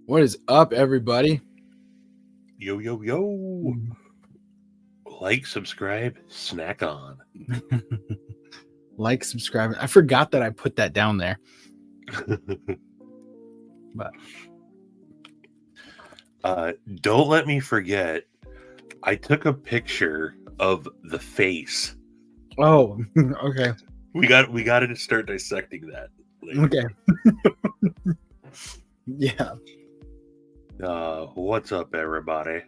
What is up, everybody? Yo, yo, yo. Like, subscribe, snack on. Like, subscribe. I forgot that I put that down there. But Don't let me forget, I took a picture of the face. oh, okay. We got to start dissecting that later. Okay. Yeah. What's up, everybody?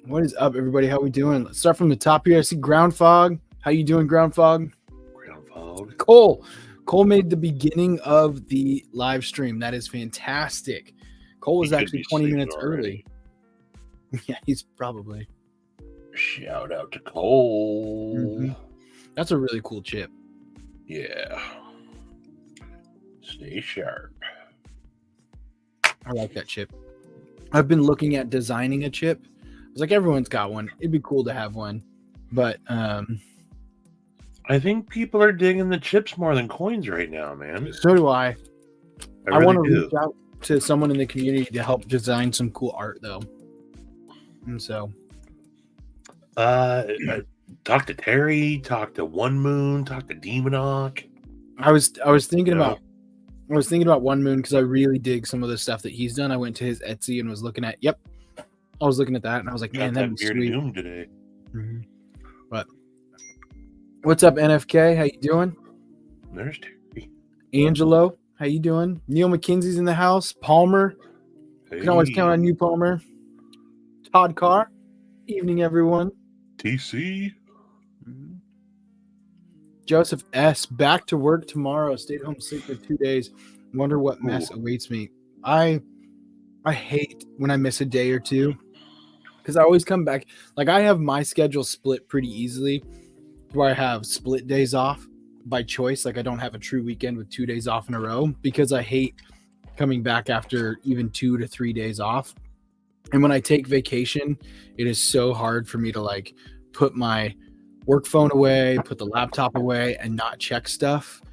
What is up, everybody? How we doing? Let's start from the top here. I see Ground Fog. How you doing, Ground Fog? Ground fog. Cole made the beginning of the live stream. That is fantastic. Cole was He could actually be 20 sleeping minutes already. early. Yeah, he's probably. Shout out to Cole. Mhm. That's a really cool chip. Yeah. Stay sharp. I like that chip. I've been looking at designing a chip. I was like, everyone's got one. It'd be cool to have one. But I think people are digging the chips more than coins right now, man. so do I. I I really want to do. reach out to someone in the community to help design some cool art, though. And so, Talk to Terry, talk to One Moon, talk to Demonok. I was thinking No. about One Moon because I really dig some of the stuff that he's done. I went to his Etsy and was looking at. Yep, I was looking at that and I was like, man, Got that'd that be bearded sweet. doom today. Mhm. But what's up, NFK? How you doing? There's Terry. Angelo, how you doing? Neil McKinsey's in the house. Palmer, you can always count on you, Palmer. Todd Carr, evening, everyone. TC. Joseph S. Back to work tomorrow. Stayed home sick for 2 days. Wonder what mess awaits me. I hate when I miss a day or two because I always come back. Like I have my schedule split pretty easily, where I have split days off by choice. Like I don't have a true weekend with 2 days off in a row because I hate coming back after even 2 to 3 days off. And when I take vacation, it is so hard for me to like put my work phone away, put the laptop away, and not check stuff.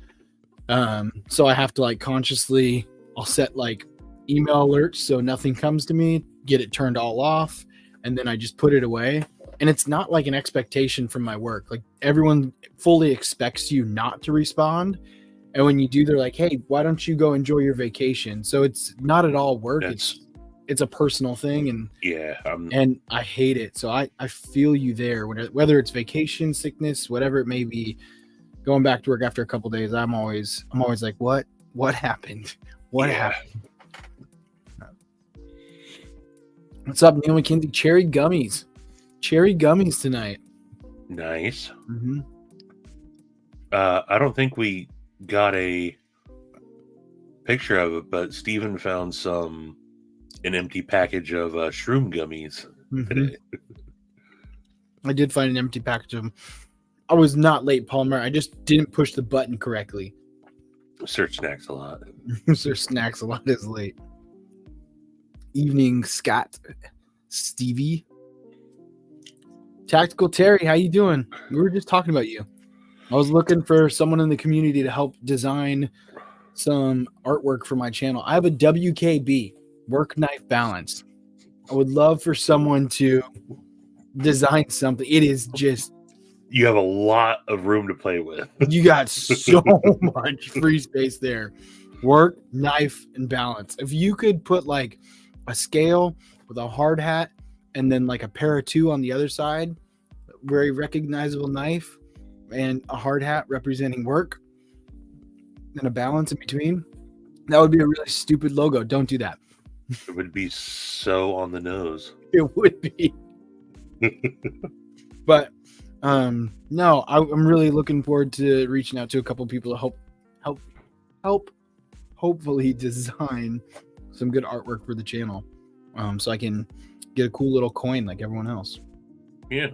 So I have to like consciously, I'll set like email alerts so nothing comes to me, get it turned all off, and then I just put it away. And it's not like an expectation from my work. Like everyone fully expects you not to respond. And when you do, they're like, hey, why don't you go enjoy your vacation? So it's not at all work. It's a personal thing. And I hate it. So I feel you there. Whether it's vacation, sickness, whatever it may be, going back to work after a couple of days, I'm always like, what happened? What happened? What's up, Neil McKinsey? Cherry gummies tonight. Nice. Mm-hmm. I don't think we got a picture of it, but Steven found an empty package of shroom gummies today. I did find an empty package of them. I was not late, Palmer. I just didn't push the button correctly. Search Snacks a lot. Sir Snacks a lot is late. Evening, Scott, Stevie, Tactical Terry. How you doing? We were just talking about you. I was looking for someone in the community to help design some artwork for my channel. I have a WKB, work knife balance. I would love for someone to design something. It is just, you have a lot of room to play with. You got so much free space there. Work, knife, and balance. If you could put like a scale with a hard hat and then like a pair of two on the other side, very recognizable knife and a hard hat representing work and a balance in between, that would be a really stupid logo. Don't do that. It would be so on the nose. It would be. But no, I'm really looking forward to reaching out to a couple people to help hopefully design some good artwork for the channel, so I can get a cool little coin like everyone else. Yeah.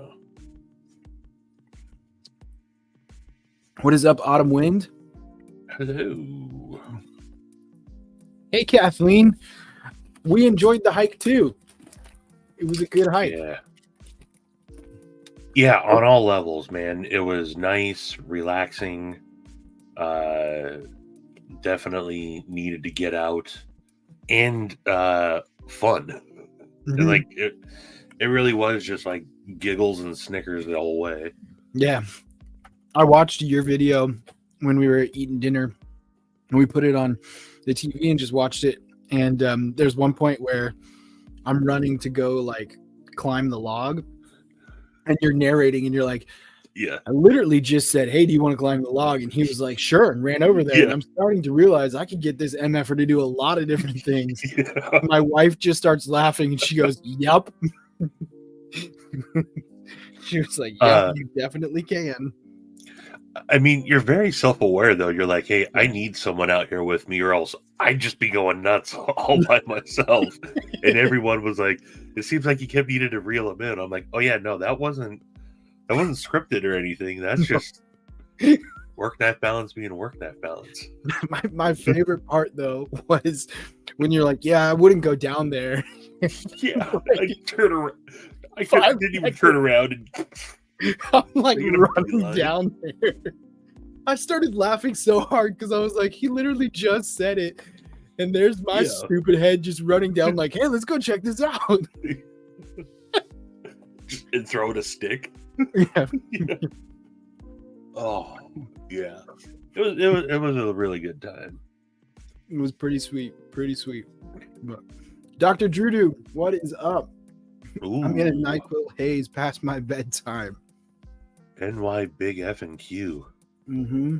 What is up, Autumn Wind? Hello. Hey, Kathleen. We enjoyed the hike too. It was a good hike. Yeah, on all levels, man. It was nice, relaxing. definitely needed to get out and fun. Mhm. And like it really was just like giggles and snickers the whole way. Yeah. I watched your video when we were eating dinner, and we put it on the TV and just watched it. And there's one point where I'm running to go like climb the log, and you're narrating, and you're like, Yeah. I literally just said, "Hey, do you want to climb the log?" And he was like, "Sure," and ran over there. Yeah. And I'm starting to realize I could get this MFer to do a lot of different things. Yeah. My wife just starts laughing, and she goes, "Yup." She was like, "Yeah, you definitely can." I mean, you're very self-aware though. You're like, hey, I need someone out here with me, or else I'd just be going nuts all by myself. And everyone was like, it seems like you kept needing to reel them in. I'm like, oh yeah, no, that wasn't scripted or anything. That's just work-life balance being work-life balance. My favorite part though was when you're like, "Yeah, I wouldn't go down there." Yeah, I turn around. I didn't even turn around and I'm like You're gonna running be lying. down there. I started laughing so hard because I was like, he literally just said it. And there's my Yeah. stupid head just running down, like, hey, let's go check this out. and throw it a stick. Yeah. Yeah. Oh yeah, it was a really good time. It was pretty sweet. Pretty sweet. But Dr. Drudu, what is up? Ooh, I'm in a NyQuil haze past my bedtime. NY Big F and Q. Mm-hmm.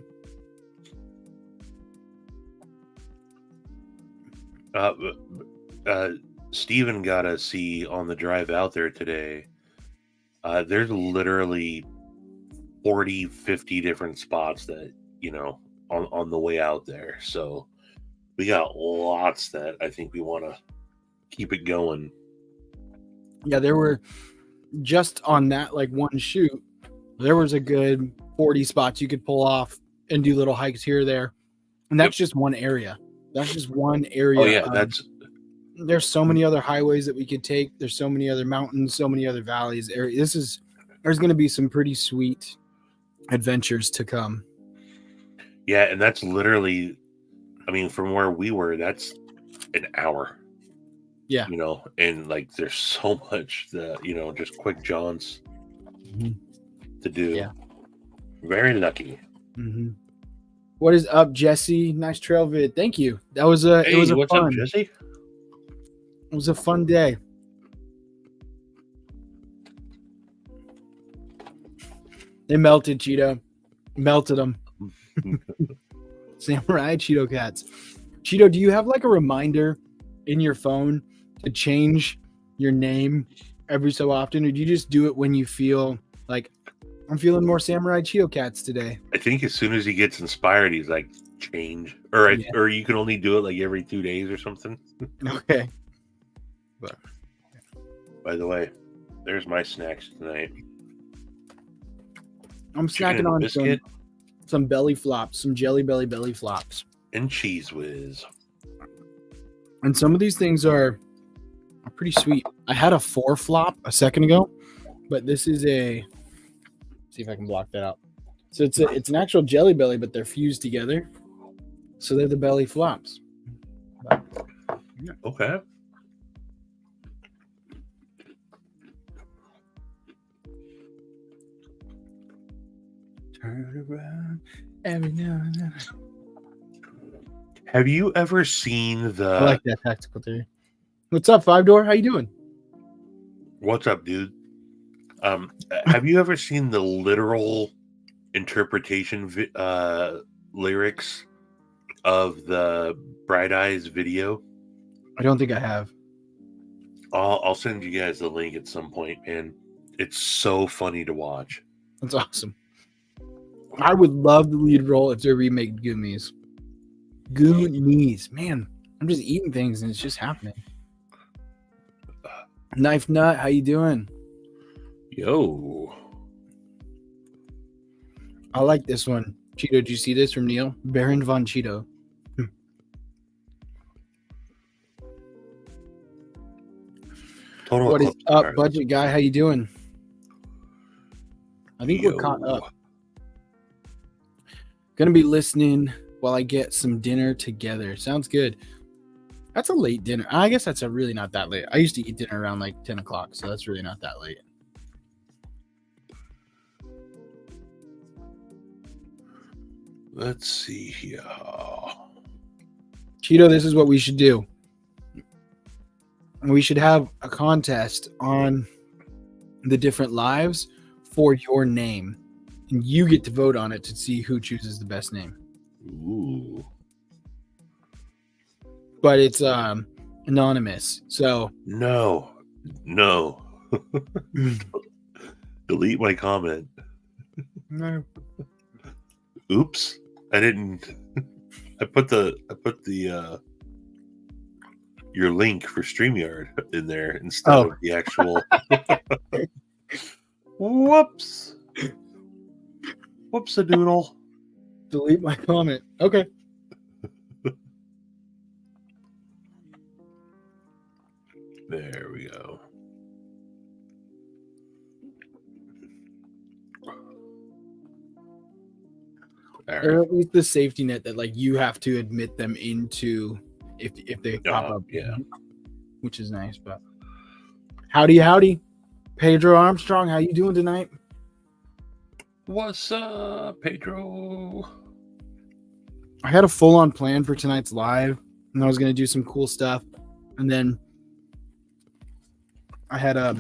Steven got to see on the drive out there today. There's literally 40, 50 different spots that, on the way out there. So we got lots that I think we want to keep it going. Yeah, there were just on that like one shoot, there was a good 40 spots you could pull off and do little hikes here or there. And that's just one area. That's just one area. Oh yeah, there's so many other highways that we could take. There's so many other mountains, so many other valleys. There's going to be some pretty sweet adventures to come. Yeah, and that's literally, I mean, from where we were, that's an hour. Yeah. And like there's so much that, just quick jaunts to do. Yeah. Very lucky. Mm-hmm. What is up, Jesse? Nice trail vid. Thank you. That was a Hey, it was a what's fun. up, Jesse? It was a fun day. They melted Cheeto. Melted them. Samurai Cheeto cats. Cheeto, do you have like a reminder in your phone to change your name every so often, or do you just do it when you feel like I'm feeling more Samurai Cheeto cats today? I think as soon as he gets inspired, he's like, change. Or you can only do it like every 2 days or something. Okay. By the way, there's my snacks tonight. I'm Chicken snacking and on biscuit some belly flops, some Jelly belly flops. and Cheese Whiz. And some of these things are pretty sweet. I had a 4 flop a second ago, but this is see if I can block that out. So it's an actual Jelly Belly, but they're fused together. So they're the belly flops. Okay. Turn around every now and then. Have you ever seen the... I like that tactical theory. What's up, Five Door? How you doing? What's up, dude? Have you ever seen the literal interpretation lyrics of the Bright Eyes video? I don't think I have. I'll send you guys the link at some point, and it's so funny to watch. That's awesome. I would love the lead role if they remake Goonies. Goonies. Man, I'm just eating things and it's just happening. Knife Nut, how you doing? Yo. I like this one. Cheeto, did you see this from Neil? Baron von Cheeto. Total What is Eclipse up, Card. budget guy? How you doing? I think we're caught up. Gonna be listening while I get some dinner together. Sounds good. That's a late dinner. I guess that's really not that late. I used to eat dinner around like 10 o'clock, so that's really not that late. Let's see here. Cheeto, this is what we should do. We should have a contest on the different lives for your name. And you get to vote on it to see who chooses the best name. Ooh. But it's anonymous. So No. Delete my comment. no. Oops. I didn't. I put the your link for StreamYard in there instead of the actual. Whoops. A doodle. Delete my comment. Okay. There we go. All right. Or at least the safety net that like you have to admit them into if they pop up. Yeah. Which is nice. But howdy. Pedro Armstrong, how you doing tonight? What's up, Pedro? I had a full-on plan for tonight's live, and I was going to do some cool stuff. And then I had a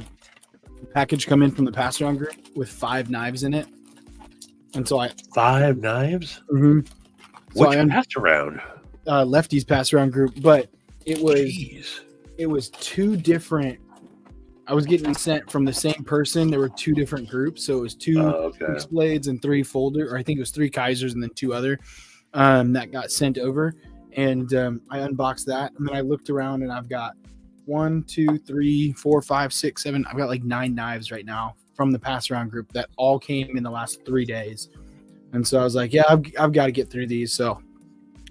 package come in from the pass-around group with 5 knives in it. And so 5 knives? Mm-hmm. So Which passed around? Lefty's pass-around group, but it was Jeez. It was 2 different. I was getting sent from the same person. There were 2 different groups, so it was 2 Fixed Blades and 3 folder, or I think it was 3 Kaisers and then 2 other that got sent over. And I unboxed that, and then I looked around, and I've got 1, 2, 3, 4, 5, 6, 7. I've got like 9 knives right now from the pass-around group that all came in the last 3 days. And so I was like, yeah, I've got to get through these. So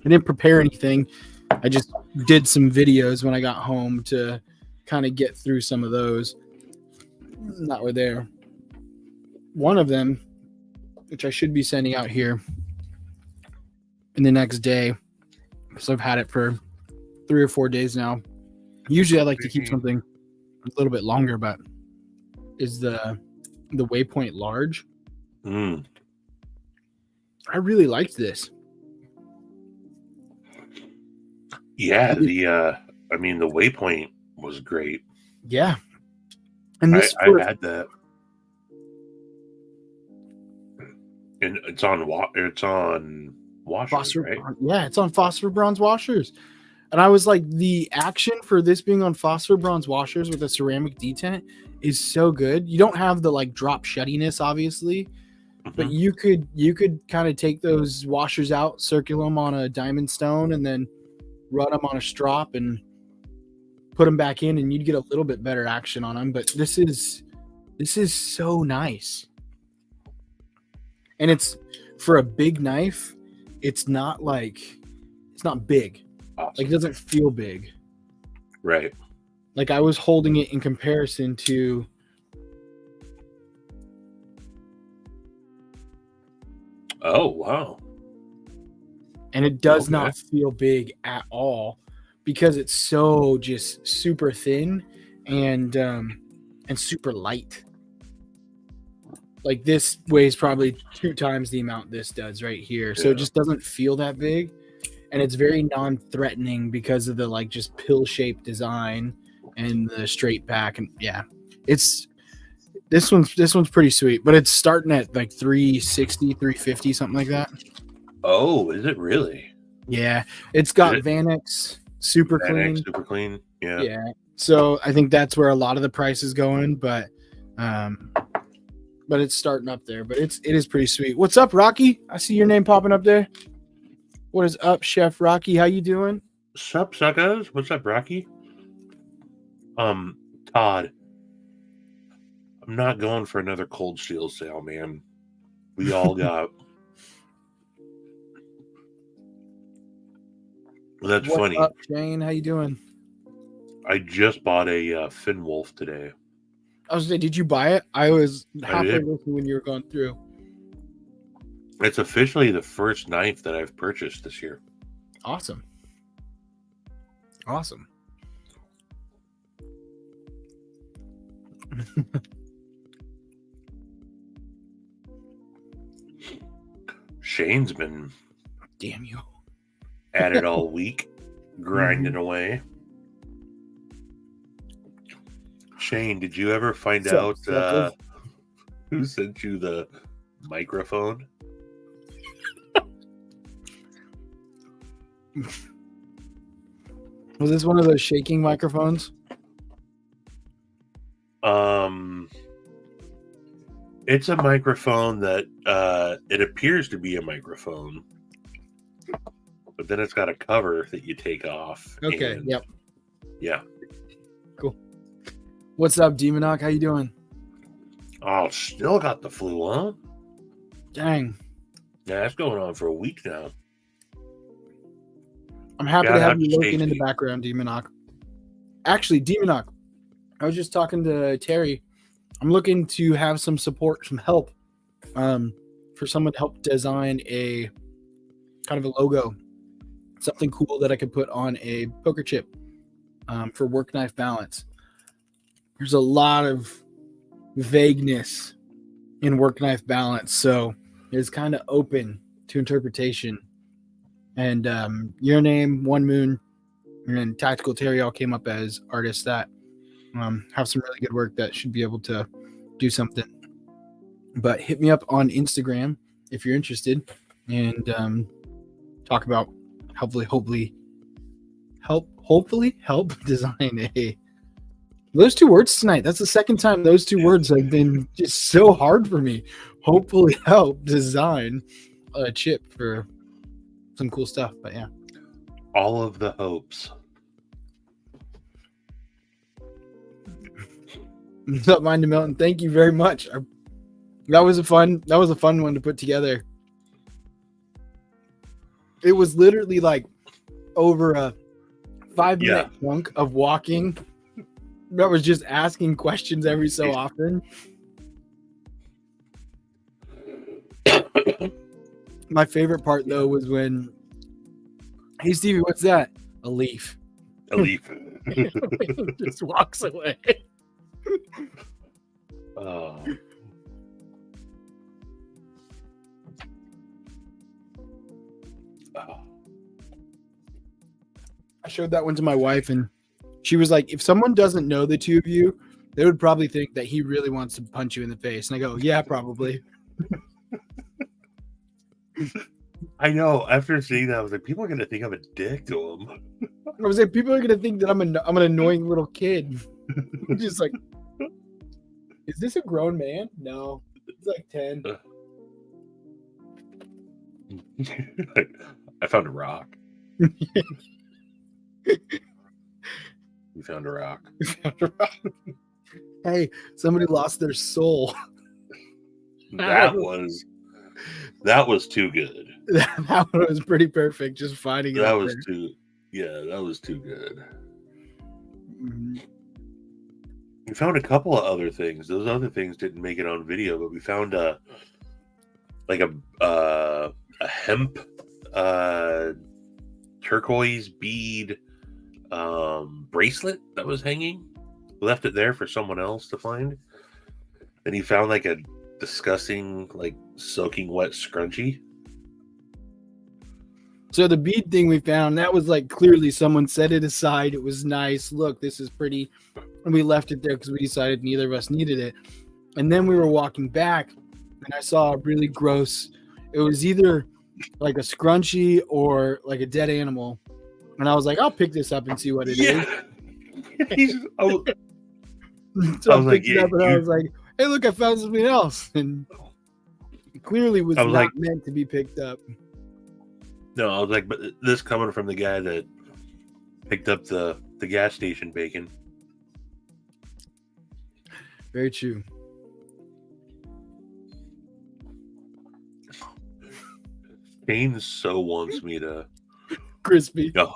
I didn't prepare anything. I just did some videos when I got home to kind of get through some of those that were there. One of them, which I should be sending out here in the next day, because I've had it for 3 or 4 days now. Usually I like to keep something a little bit longer, but is the Waypoint large. I really liked this. Yeah, the Waypoint was great. Yeah. And this I had that. And it's on washers, right? Yeah, it's on phosphor bronze washers. And I was like, the action for this being on phosphor bronze washers with a ceramic detent is so good. You don't have the like drop shuttiness, obviously, but you could kind of take those washers out, circle them on a diamond stone, and then run them on a strop and put them back in, and you'd get a little bit better action on them. But this is so nice. And it's for a big knife. It's not big. Awesome. Like it doesn't feel big. Right. Like I was holding it in comparison to Oh, wow. And it does not feel big at all because it's so just super thin and super light. Like this weighs probably 2 times the amount this does right here. Yeah. So it just doesn't feel that big. And it's very non-threatening because of the like just pill-shaped design and the straight back. And yeah, it's this one's pretty sweet, but it's starting at like 360, 350, something like that. Oh, is it really? Yeah. It's got Vanex super clean. Super clean. Yeah. Yeah. So I think that's where a lot of the price is going, but it's starting up there. But it is pretty sweet. What's up, Rocky? I see your name popping up there. What is up, Chef Rocky? How you doing? Sup, suckers? What's up, Rocky? Todd. I'm not going for another Cold Steel sale, man. We all got. That's funny. What's up, Shane? How you doing? I just bought a Finn Wolf today. I was saying, did you buy it? I was halfway listening when you were going through. It's officially the first knife that I've purchased this year. Awesome. Awesome. Shane's been Damn you. at it all week, grinding away. Shane, did you ever find out who sent you the microphone? Was this one of those shaking microphones? It's a microphone that it appears to be a microphone, but then it's got a cover that you take off. Okay, yep. Yeah. Cool. What's up, Demonoc? How you doing? Oh, still got the flu on? Dang. Yeah, that's going on for a week now. I'm happy to have you lurking in the background, Demonoc. Actually, Demonoc, I was just talking to Terry. I'm looking to have some support, some help for someone to help design a kind of a logo, something cool that I could put on a poker chip for work knife balance. There's a lot of vagueness in work knife balance, so it's kind of open to interpretation. And your name, One Moon, and Tactical Terry all came up as artists that have some really good work that should be able to do something. But hit me up on Instagram if you're interested, and talk about hopefully help design those two words tonight. That's the second time those two words have been just so hard for me. Hopefully help design a chip for some cool stuff. But yeah, all of the hopes. What's up, Mind to Milton? Thank you very much. That was a fun one to put together. It was literally like over a 5-minute chunk of walking. That was just asking questions every so often. My favorite part though was when, "Hey Stevie, what's that?" "A leaf." A leaf. Just walks away. Oh. I showed that one to my wife, and she was like, "If someone doesn't know the two of you, they would probably think that he really wants to punch you in the face." And I go, "Yeah, probably." I know. After seeing that, I was like, people are going to think I'm a dick to him. I was like, people are going to think that I'm an annoying little kid. Just like, is this a grown man? No, he's like 10. I found a rock. We found a rock. Hey, somebody lost their soul. That was too good. That one was pretty perfect. Just finding it. That was too good. Mm-hmm. We found a couple of other things. Those other things didn't make it on video, but we found a hemp turquoise bead bracelet that was hanging. We left it there for someone else to find. Then he found like a disgusting, like soaking wet scrunchie. So the bead thing we found, that was like clearly someone set it aside. It was nice. Look, this is pretty. And we left it there because we decided neither of us needed it. And then we were walking back and I saw a really gross, it was either like a scrunchie or like a dead animal. And I was like, I'll pick this up and see what it is. So I picked it up and I was like, hey, look, I found something else. And it clearly was not meant to be picked up. No, I was like, but this coming from the guy that picked up the gas station bacon. Very true. Shane so wants me to crispy. Oh.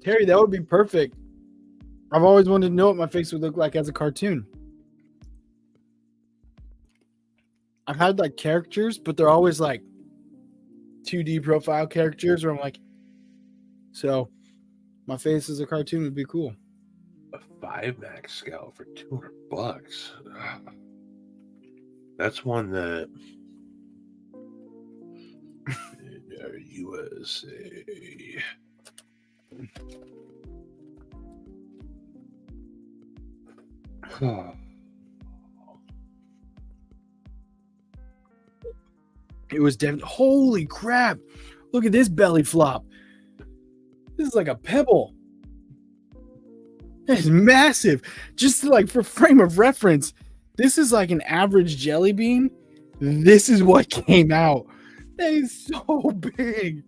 Terry, that would be perfect. I've always wanted to know what my face would look like as a cartoon. I've had like characters, but they're always like 2D profile characters where I'm like, so my face as a cartoon would be cool. A 5 Max Scout for $200. That's one that in our USA. It was definitely, holy crap. Look at this belly flop. This is like a pebble. It's massive. Just like for frame of reference, this is like an average jelly bean. This is what came out. That is so big.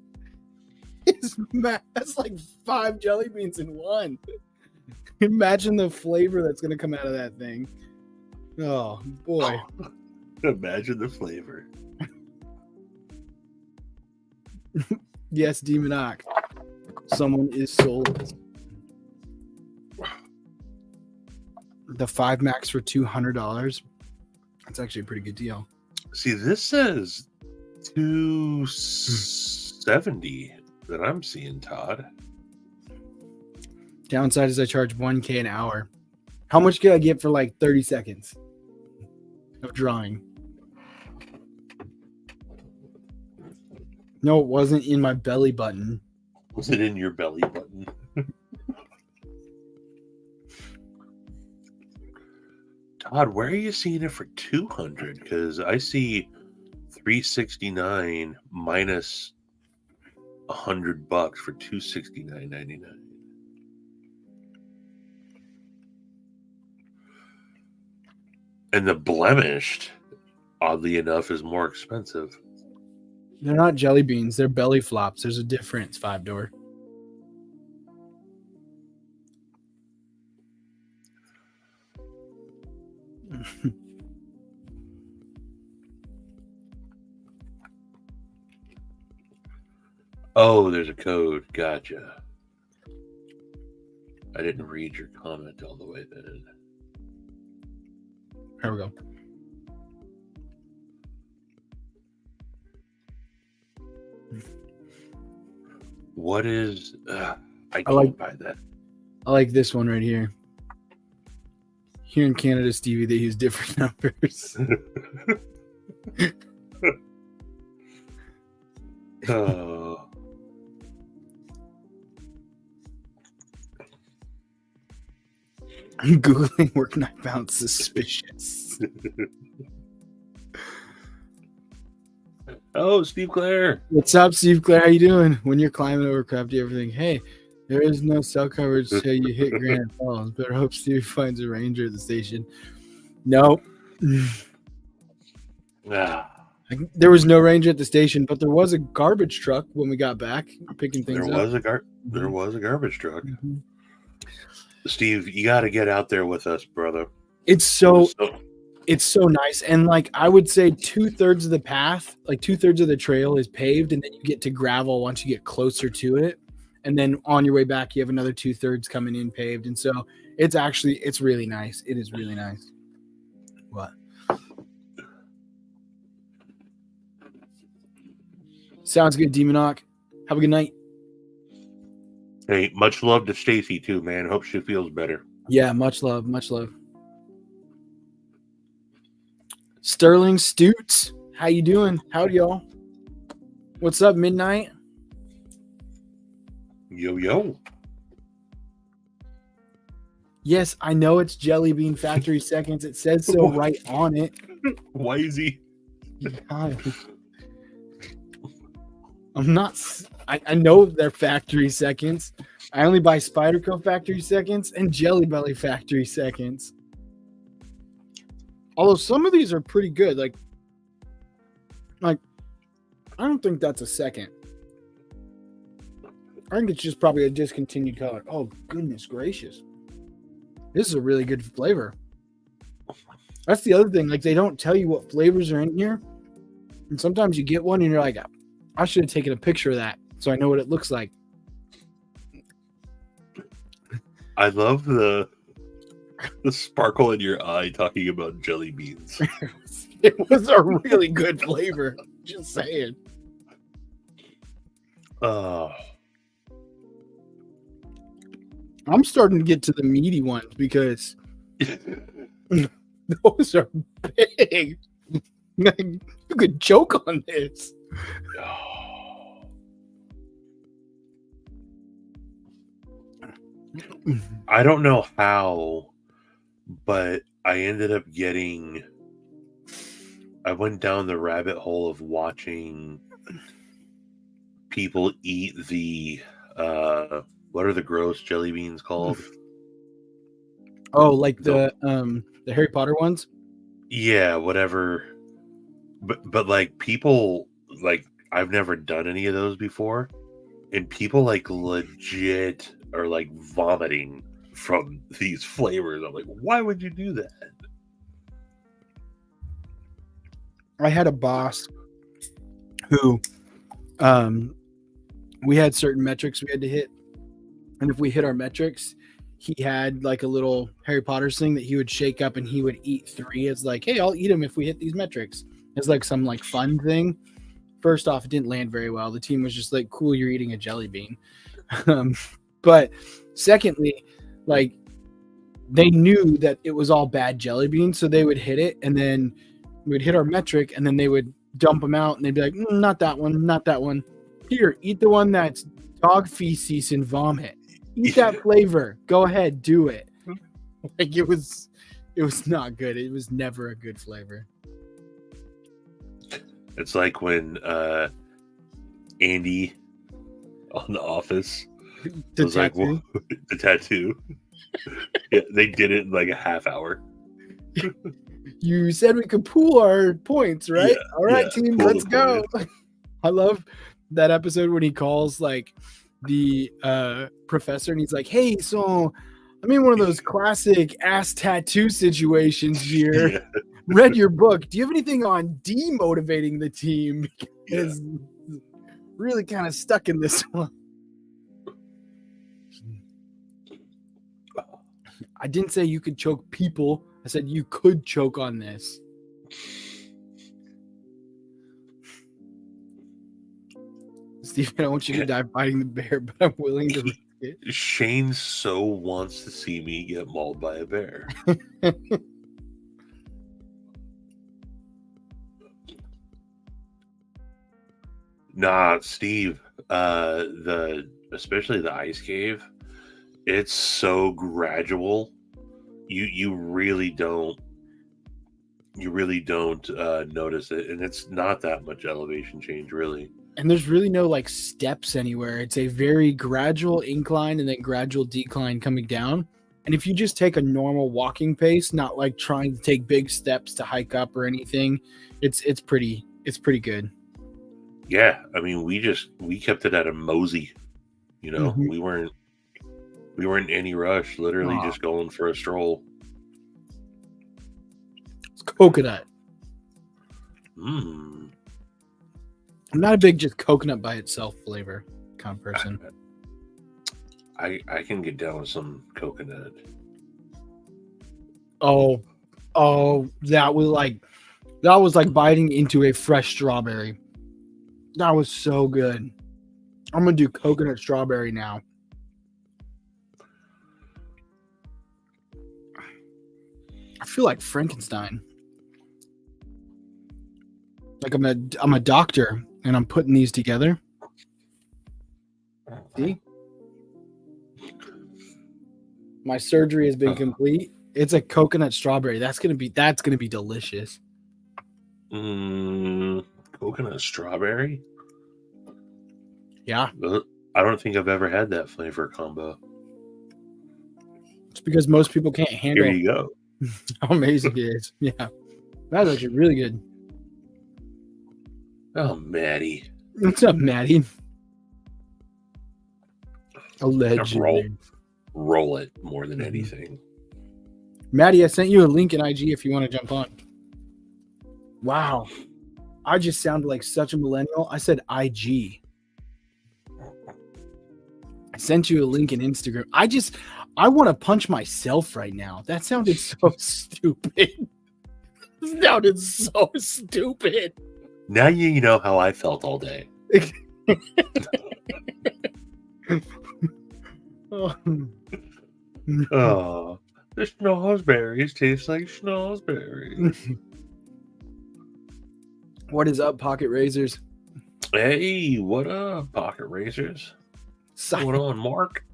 That's like 5 jelly beans in one. Imagine the flavor that's going to come out of that thing. Oh, boy. Imagine the flavor. Yes, Demonoc. Someone is sold. The 5 Max for $200. That's actually a pretty good deal. See, this says 270 that I'm seeing, Todd. Downside is I charge $1K an hour. How much could I get for like 30 seconds of drawing? No, it wasn't in my belly button. Was it in your belly button? Todd, where are you seeing it for 200? Because I see 369 minus $100 for $269.99. And the blemished, oddly enough, is more expensive. They're not jelly beans. They're belly flops. There's a difference, 5-door. Oh, there's a code. Gotcha. I didn't read your comment all the way then. Here we go. What is... I can't buy that. I like this one right here. Here in Canada, Stevie, they use different numbers. Oh. I'm Googling work knife bounce suspicious. Oh, Steve Clare. What's up, Steve Clare? How you doing? When you're climbing over crafty everything, hey, there is no cell coverage till you hit Granite Falls. Better hope Steve finds a ranger at the station. No. There was no ranger at the station, but there was a garbage truck when we got back picking things up. There was a garbage truck. Mm-hmm. Steve, you got to get out there with us, brother. It's so nice. And like, I would say 2/3 of the path, like 2/3 of the trail is paved, and then you get to gravel once you get closer to it. And then on your way back, you have another 2/3 coming in paved. And so it's really nice. It is really nice. What? Sounds good, Demonoc. Have a good night. Hey, much love to Stacy too, man. Hope she feels better. Yeah, much love, much love. Sterling Stoots, how you doing? Howdy, y'all. What's up, Midnight? Yo. Yes, I know it's Jelly Bean Factory Seconds. It says so right on it. Why is he? I'm not. I know they're Factory Seconds. I only buy Spyderco Factory Seconds and Jelly Belly Factory Seconds. Although some of these are pretty good. Like I don't think that's a second. I think it's just probably a discontinued color. Oh, goodness gracious. This is a really good flavor. That's the other thing. Like, they don't tell you what flavors are in here. And sometimes you get one and you're like, I should have taken a picture of that so I know what it looks like. I love the The sparkle in your eye talking about jelly beans. It was a really good flavor. Just saying. Oh, I'm starting to get to the meaty ones because those are big. You could choke on this. I don't know how, but I ended up getting. I went down the rabbit hole of watching people eat the what are the gross jelly beans called? Oh, like the Harry Potter ones? Yeah, whatever. But like people like I've never done any of those before, and people like legit are like vomiting from these flavors. I'm like, why would you do that? I had a boss who we had certain metrics we had to hit, and if we hit our metrics, he had like a little Harry Potter thing that he would shake up and he would eat 3. It's like, hey, I'll eat them if we hit these metrics. It's like some like fun thing. First off, it didn't land very well. The team was just like, cool, you're eating a jelly bean. But secondly, like they knew that it was all bad jelly beans, so they would hit it, and then we'd hit our metric, and then they would dump them out, and they'd be like, not that one, not that one. Here, eat the one that's dog feces and vomit. Eat that flavor. Go ahead, do it. Like it was not good. It was never a good flavor. It's like when Andy on The Office was like, well, the tattoo. Yeah, they did it in like a half hour. You said we could pool our points, right? Yeah, all right, team, let's go. I love that episode when he calls like the professor and he's like, hey, so I'm in one of those classic ass tattoo situations here. Yeah. Read your book. Do you have anything on demotivating the team? Because really kind of stuck in this one. I didn't say you could choke people. I said you could choke on this. Steve, I don't want you to die fighting the bear, but I'm willing to risk it. Shane so wants to see me get mauled by a bear. Nah, Steve, especially the ice cave, it's so gradual. You really don't notice it, and it's not that much elevation change, really. And there's really no like steps anywhere. It's a very gradual incline and then gradual decline coming down. And if you just take a normal walking pace, not like trying to take big steps to hike up or anything, it's pretty good. Yeah, I mean, we kept it at a mosey. You know, we weren't in any rush. Literally, just going for a stroll. It's coconut. I'm not a big just coconut by itself flavor kind of person. I can get down with some coconut. Oh, that was like biting into a fresh strawberry. That was so good. I'm gonna do coconut strawberry now. I feel like Frankenstein. Like I'm a doctor and I'm putting these together. See? My surgery has been complete. It's a coconut strawberry. That's gonna be delicious. Coconut strawberry? Yeah. I don't think I've ever had that flavor combo. It's because most people can't handle. Here you go. How amazing it is. Yeah. That's actually really good. Oh, Maddie. What's up, Maddie? Allegedly. Roll it more than anything. Maddie, I sent you a link in IG if you want to jump on. Wow. I just sounded like such a millennial. I said IG. I sent you a link in Instagram. I want to punch myself right now. That sounded so stupid. That sounded so stupid. Now you know how I felt all day. Oh. Oh, the schnozberries taste like schnozberries. What is up, Pocket Razors? Hey, what up, Pocket Racers? What's going on, Mark?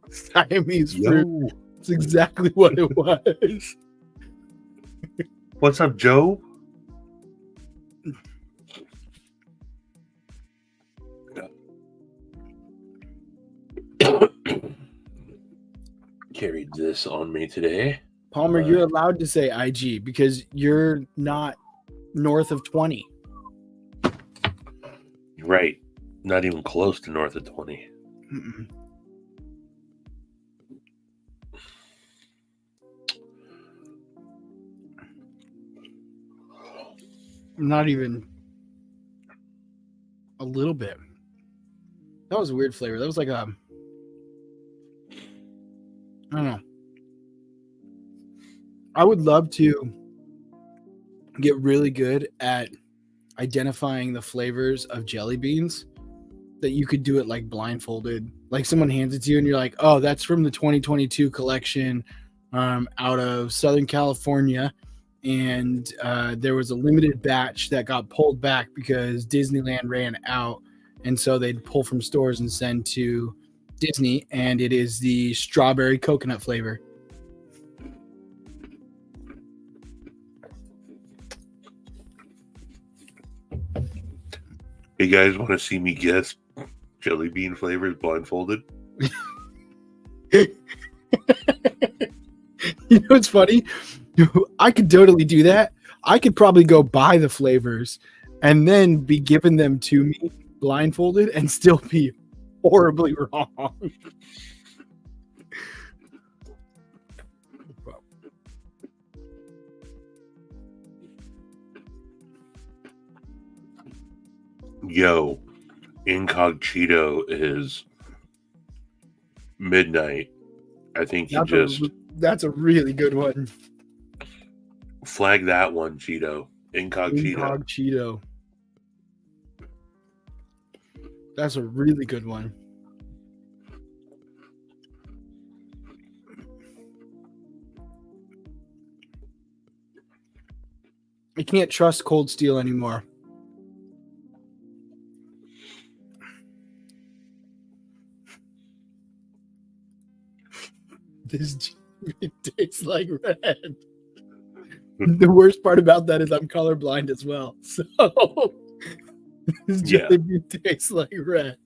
Siamese fruit. Yo. That's exactly what it was. What's up, Joe? Carried this on me today. Palmer, you're allowed to say IG because you're not north of 20. Right. Not even close to north of 20. Mm-mm. Not even a little bit. That was a weird flavor. That was like a, I don't know. I would love to get really good at identifying the flavors of jelly beans, that you could do it like blindfolded. Like someone hands it to you and you're like, oh, that's from the 2022 collection out of Southern California. And there was a limited batch that got pulled back because Disneyland ran out. And so they'd pull from stores and send to Disney. And it is the strawberry coconut flavor. Hey, guys, want to see me guess jelly bean flavors blindfolded? You know what's funny? I could totally do that. I could probably go buy the flavors and then be giving them to me blindfolded and still be horribly wrong. Yo, Incogcheeto is midnight. I think That's a really good one. Flag that one, Cheeto. Incogcheeto. That's a really good one. I can't trust Cold Steel anymore. This it tastes like red. The worst part about that is I'm colorblind as well. So this jelly bean tastes like red.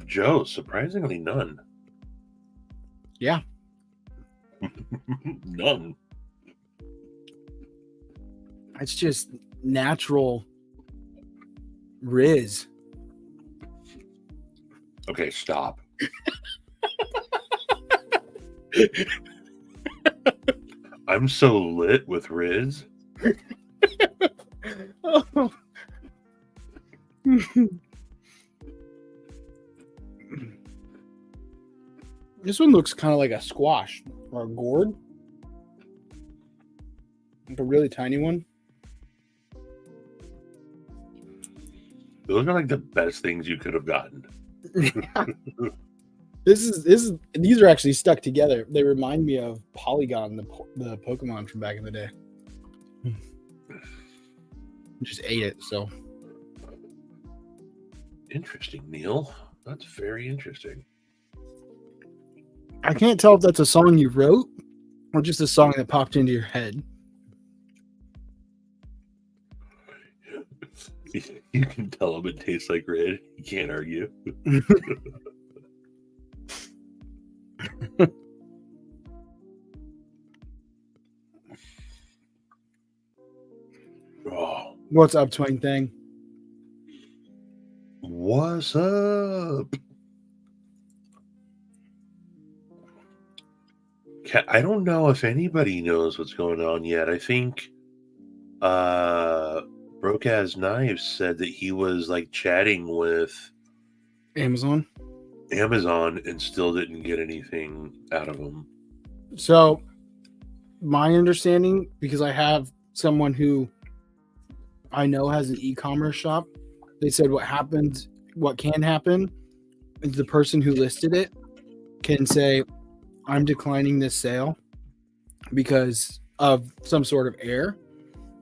Joe, surprisingly none. Yeah. None. It's just natural Riz. Okay, stop. I'm so lit with Riz. Oh. This one looks kind of like a squash or a gourd. Like a really tiny one. Those are like the best things you could have gotten. These are actually stuck together. They remind me of Polygon, the Pokemon from back in the day. Just ate it, so. Interesting, Neil. That's very interesting. I can't tell if that's a song you wrote or just a song that popped into your head. You can tell them it tastes like red. You can't argue. Oh. What's up, Twang Thing? What's up? I don't know if anybody knows what's going on yet. I think Brokeaz Knives said that he was like chatting with Amazon. Amazon and still didn't get anything out of them. So, my understanding, because I have someone who I know has an e-commerce shop, they said what can happen is the person who listed it can say, I'm declining this sale because of some sort of error.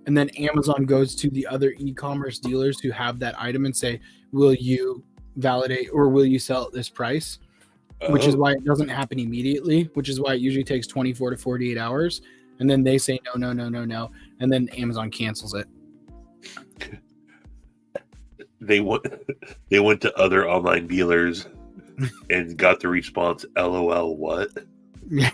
And then Amazon goes to the other e-commerce dealers who have that item and say, will you validate or will you sell at this price? Which is why it doesn't happen immediately, which is why it usually takes 24 to 48 hours. And then they say, no. And then Amazon cancels it. They went to other online dealers and got the response, LOL, what? Yeah.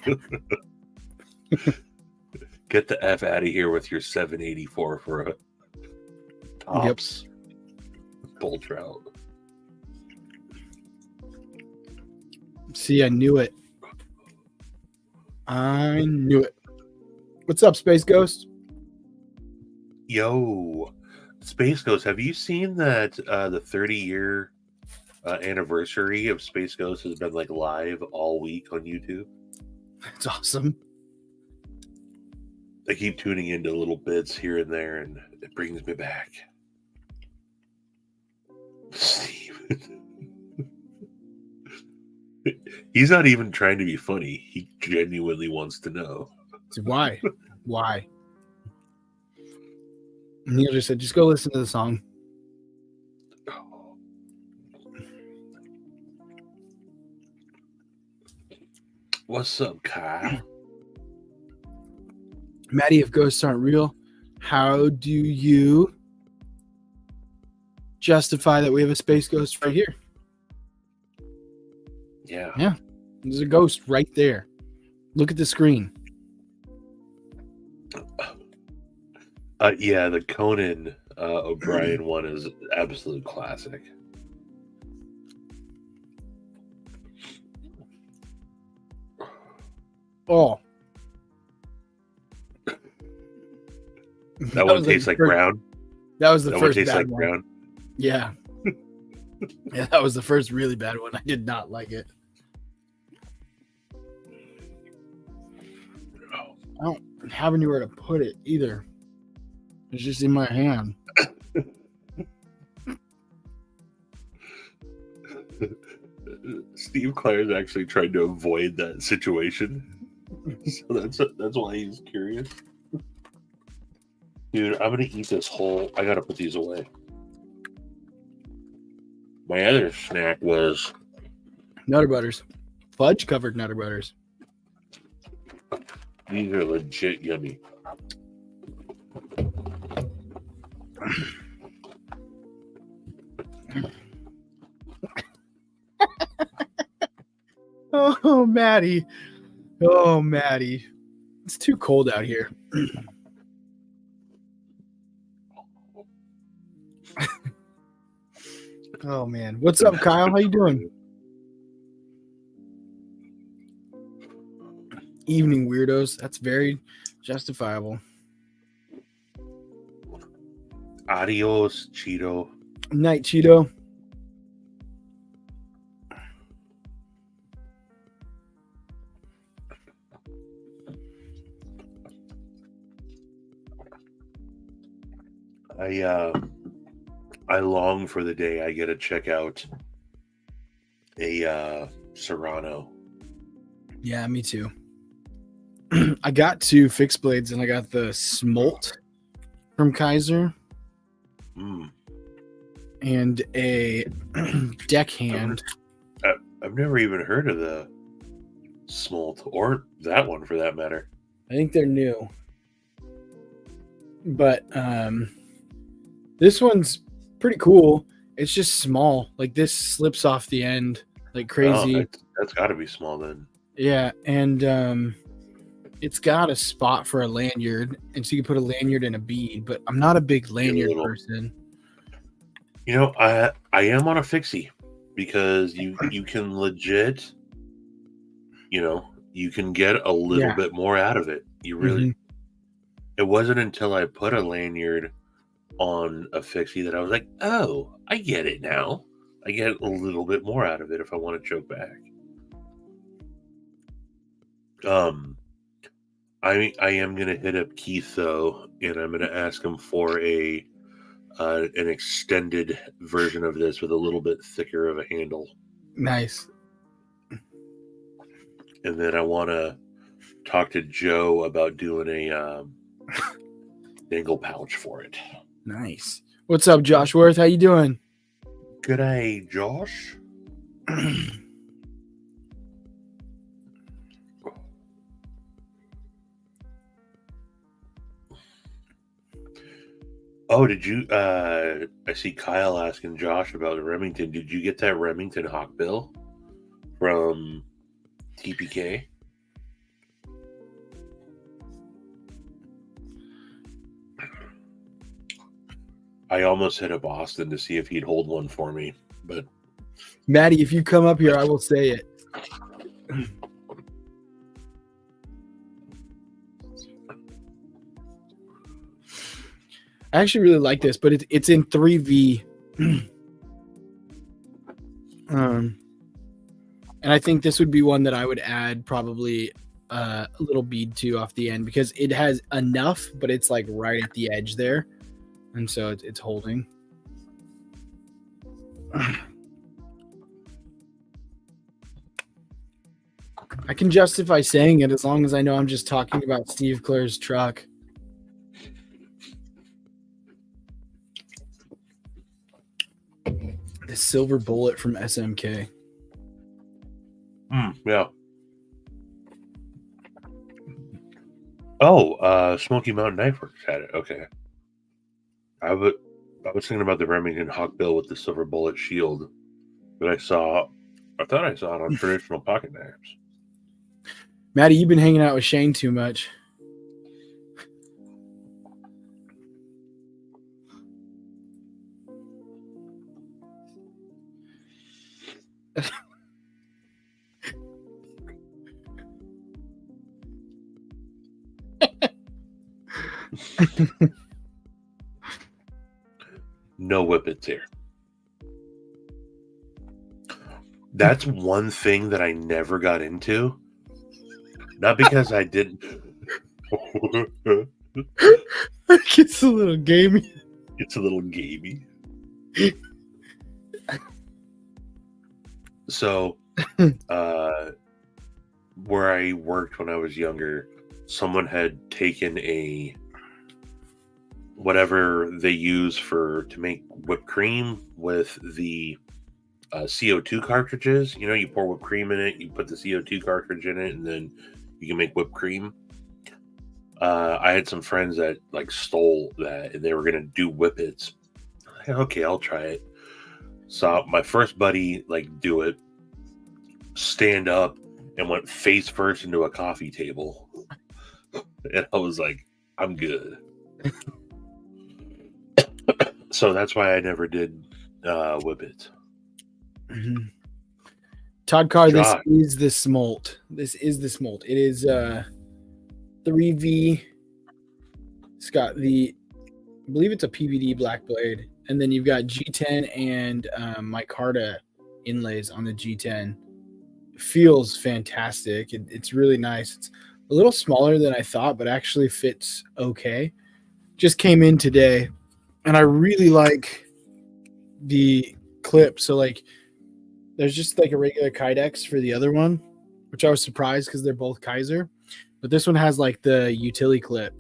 Get the F out of here with your $7.84 for a tops bull trout. See, I knew it. What's up, Space Ghost? Yo, Space Ghost, have you seen that the 30-year anniversary of Space Ghost has been like live all week on YouTube? That's awesome. I keep tuning into little bits here and there, and it brings me back. Steve. He's not even trying to be funny. He genuinely wants to know. So why? Why? Neil just said, just go listen to the song. What's up, Kyle? Maddie, if ghosts aren't real, how do you justify that we have a space ghost right here? Yeah. There's a ghost right there. Look at the screen. Yeah, the Conan O'Brien one is absolute classic. Oh. That one tastes like brown. That was the That first one tastes bad like one. brown. Yeah. Yeah, that was the first really bad one. I did not like it. I don't have anywhere to put it either. It's just in my hand. Steve Clare's actually tried to avoid that situation. So that's why he's curious. Dude, I'm gonna eat this whole. I gotta put these away. My other snack was Nutter Butters. Fudge covered Nutter Butters. these are legit yummy. Oh, Maddie. Oh, Maddie. It's too cold out here. Oh, man. What's up, Kyle? How you doing? Evening weirdos. That's very justifiable. Adios, Cheeto. Night, Cheeto. I long for the day I get to check out a Serrano. Yeah, me too. I got 2 fixed blades and I got the smolt from Kaiser and a deckhand. I've never even heard of the smolt or that one for that matter. I think they're new. But this one's pretty cool. It's just small. Like this slips off the end like crazy. Oh, that's got to be small then. Yeah, and it's got a spot for a lanyard, and so you can put a lanyard and a bead. But I'm not a big lanyard person. You know, I am on a fixie because you can legit, you can get a little bit more out of it. You really. It wasn't until I put a lanyard on a fixie that I was like, oh, I get it now. I get a little bit more out of it if I want to choke back. I am gonna hit up Keith though, and I'm gonna ask him for an extended version of this with a little bit thicker of a handle. Nice. And then I want to talk to Joe about doing a dangle pouch for it. Nice. What's up, Josh Worth? How you doing? G'day, Josh. Oh, did you? I see Kyle asking Josh about the Remington. Did you get that Remington Hawkbill from TPK? I almost hit up Austin to see if he'd hold one for me, but Maddie, if you come up here, I will say it. I actually really like this, but it's in 3V. And I think this would be one that I would add probably a little bead to off the end because it has enough, but it's like right at the edge there. And so it's holding. I can justify saying it as long as I know I'm just talking about Steve Clare's truck. The Silver Bullet from SMK. Yeah. Oh, Smoky Mountain Knife Works had it. Okay. I was thinking about the Remington Hawkbill with the Silver Bullet shield that I thought I saw it on traditional pocket knives. Maddie, you've been hanging out with Shane too much. No whippets here. That's one thing that I never got into. Not because I didn't. It's a little gamey. It's a little gamey. So, where I worked when I was younger, someone had taken a whatever they use to make whipped cream with the CO2 cartridges. You know, you pour whipped cream in it, you put the CO2 cartridge in it, and then you can make whipped cream. I had some friends that like stole that, and they were gonna do whippets. Okay, I'll try it. Saw my first buddy like do it, stand up, and went face first into a coffee table, and I was like, I'm good. So that's why I never did whippets. Mm-hmm. Todd Carr, Josh. This is the smolt. This is the smolt. It is 3V. It's got I believe it's a PVD black blade. And then you've got G10 and micarta inlays on the G10. It feels fantastic. It's really nice. It's a little smaller than I thought, but actually fits okay. Just came in today, and I really like the clip. So like, there's just like a regular Kydex for the other one, which I was surprised because they're both Kaiser. But this one has like the utility clip.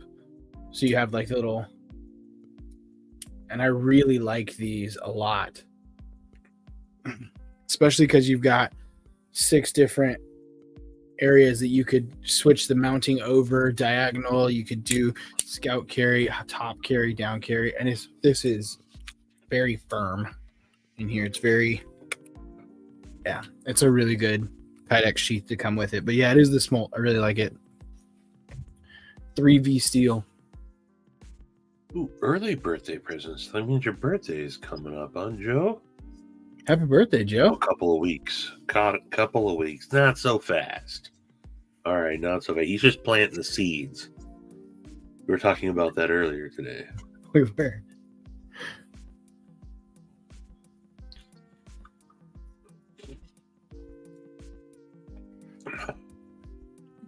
So you have like the little, and I really like these a lot. Especially because you've got 6 different areas that you could switch the mounting over, diagonal. You could do scout carry, top carry, down carry. And this is very firm in here. It's very... Yeah, it's a really good Kydex sheath to come with it. But yeah, it is the smolt. I really like it. 3V steel. Ooh, early birthday presents. That means your birthday is coming up, huh, Joe? Happy birthday, Joe. A couple of weeks. Couple of weeks. Not so fast. All right, not so fast. He's just planting the seeds. We were talking about that earlier today. We were.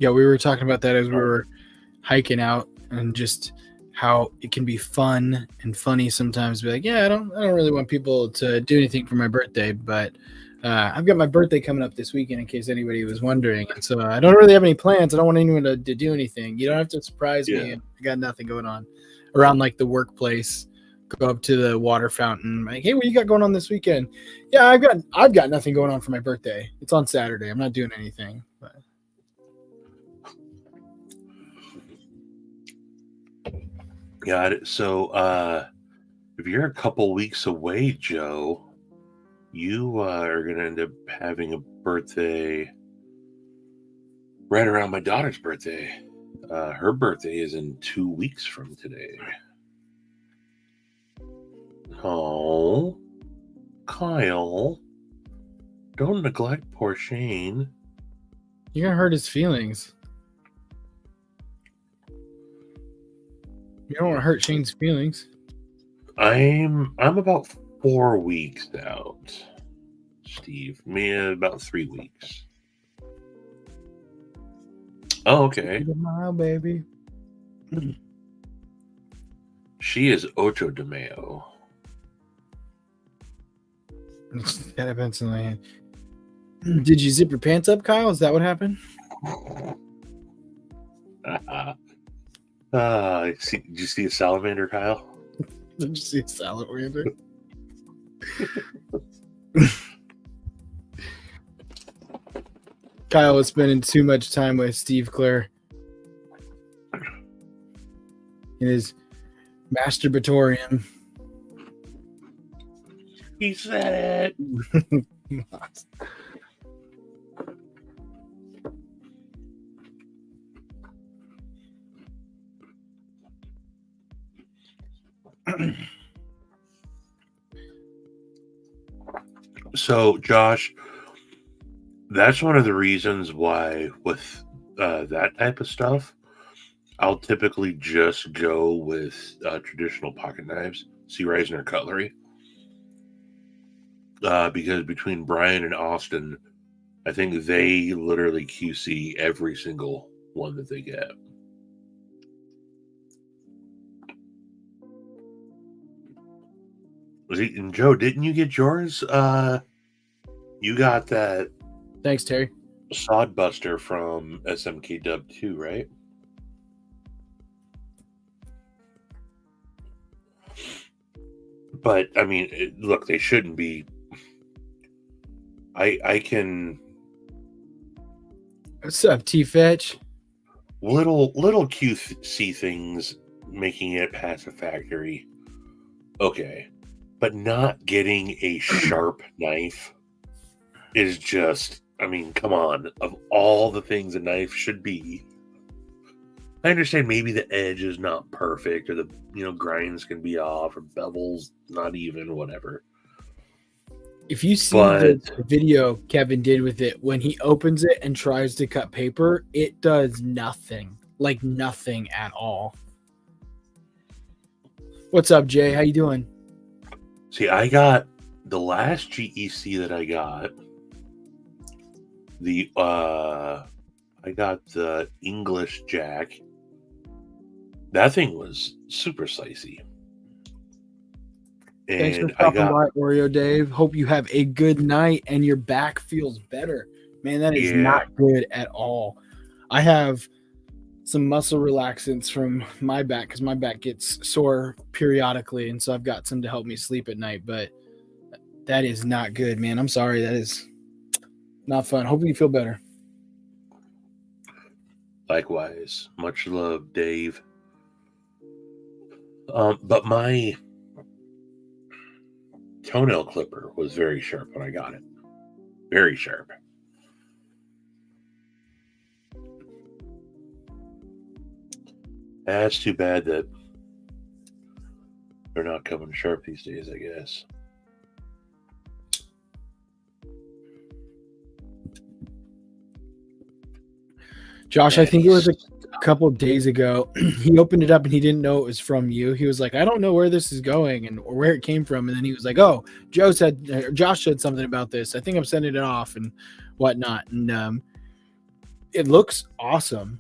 Yeah, we were talking about that as we were hiking out, and just how it can be fun and funny sometimes. Be like, yeah, I don't really want people to do anything for my birthday, but I've got my birthday coming up this weekend, in case anybody was wondering. And so I don't really have any plans. I don't want anyone to do anything. You don't have to surprise me. I got nothing going on around like the workplace. Go up to the water fountain. Like, hey, what you got going on this weekend? Yeah, I've got nothing going on for my birthday. It's on Saturday. I'm not doing anything. But got it. So, if you're a couple weeks away, Joe, you are going to end up having a birthday right around my daughter's birthday. Her birthday is in 2 weeks from today. Oh, Kyle, don't neglect poor Shane. you're gonna hurt his feelings. You don't want to hurt Shane's feelings. I'm about 4 weeks out, Steve. Me about 3 weeks. Oh, okay. Smile, baby. She is Ocho de Mayo. Got a pencil in my hand. Did you zip your pants up, Kyle? Is that what happened? Did you see a salamander, Kyle? Did you see a salamander? Kyle was spending too much time with Steve Clare in his masturbatorium. He said it. So, Josh, that's one of the reasons why with that type of stuff, I'll typically just go with traditional pocket knives, C. Reisner cutlery. Because between Brian and Austin, I think they literally QC every single one that they get. And Joe, didn't you get yours? You got that Thanks, Terry. Sodbuster from SMK Dub 2, right? But I mean, look, they shouldn't be. I can. What's up, T-Fetch? Little QC things making it past a factory. Okay. But not getting a sharp knife is just, I mean, come on. Of all the things a knife should be, I understand maybe the edge is not perfect, or the grinds can be off, or bevels not even, whatever. If you see the video Kevin did with it, when he opens it and tries to cut paper, it does nothing. Like nothing at all. What's up, Jay? How you doing? See, I got the last GEC that I got. I got the English Jack. That thing was super slicey. And thanks for stopping by, Oreo Dave. Hope you have a good night and your back feels better. Man, that is not good at all. I have some muscle relaxants from my back because my back gets sore periodically, and so I've got some to help me sleep at night, but that is not good, man. I'm sorry. That is not fun. Hope you feel better. Likewise. Much love, Dave. But my toenail clipper was very sharp when I got it. Very sharp. That's too bad that they're not coming sharp these days, I guess. Josh, I think it was a couple of days ago. He opened it up and he didn't know it was from you. He was like, I don't know where this is going and or where it came from. And then he was like, oh, Josh said something about this. I think I'm sending it off and whatnot. And it looks awesome.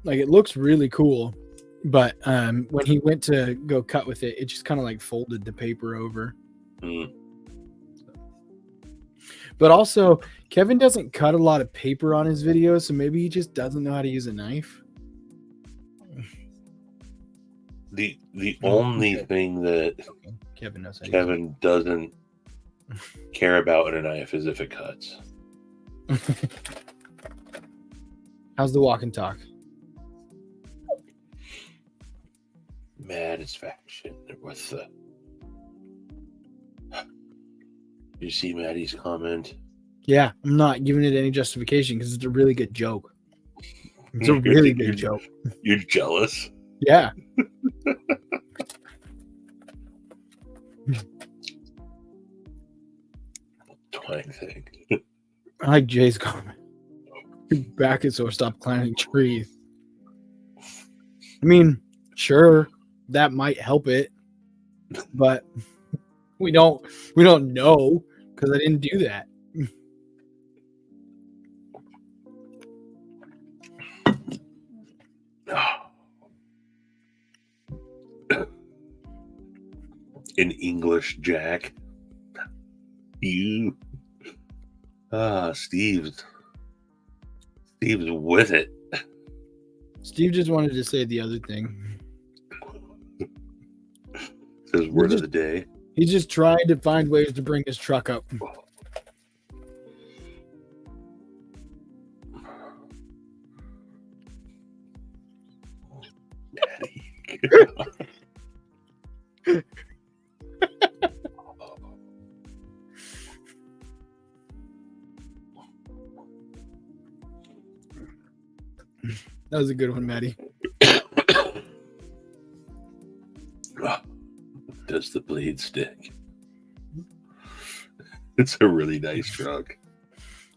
Like it looks really cool. But when he went to go cut with it, it just kind of like folded the paper over. Mm. But also, Kevin doesn't cut a lot of paper on his videos, so maybe he just doesn't know how to use a knife. The only thing that Kevin knows how to Kevin doesn't care about in a knife is if it cuts. How's the walk and talk? Satisfaction with the. You see Maddie's comment? Yeah, I'm not giving it any justification because it's a really good joke. It's a really good joke. You're jealous? Yeah. Twang thing. I like Jay's comment. Your back is so stop climbing trees. I mean, sure, that might help it, but we don't know because I didn't do that. In English, Jack. You. Steve's with it. Steve just wanted to say the other thing. Says word of the day. He's just trying to find ways to bring his truck up. That was a good one, Maddie. Does the blade stick? It's a really nice truck.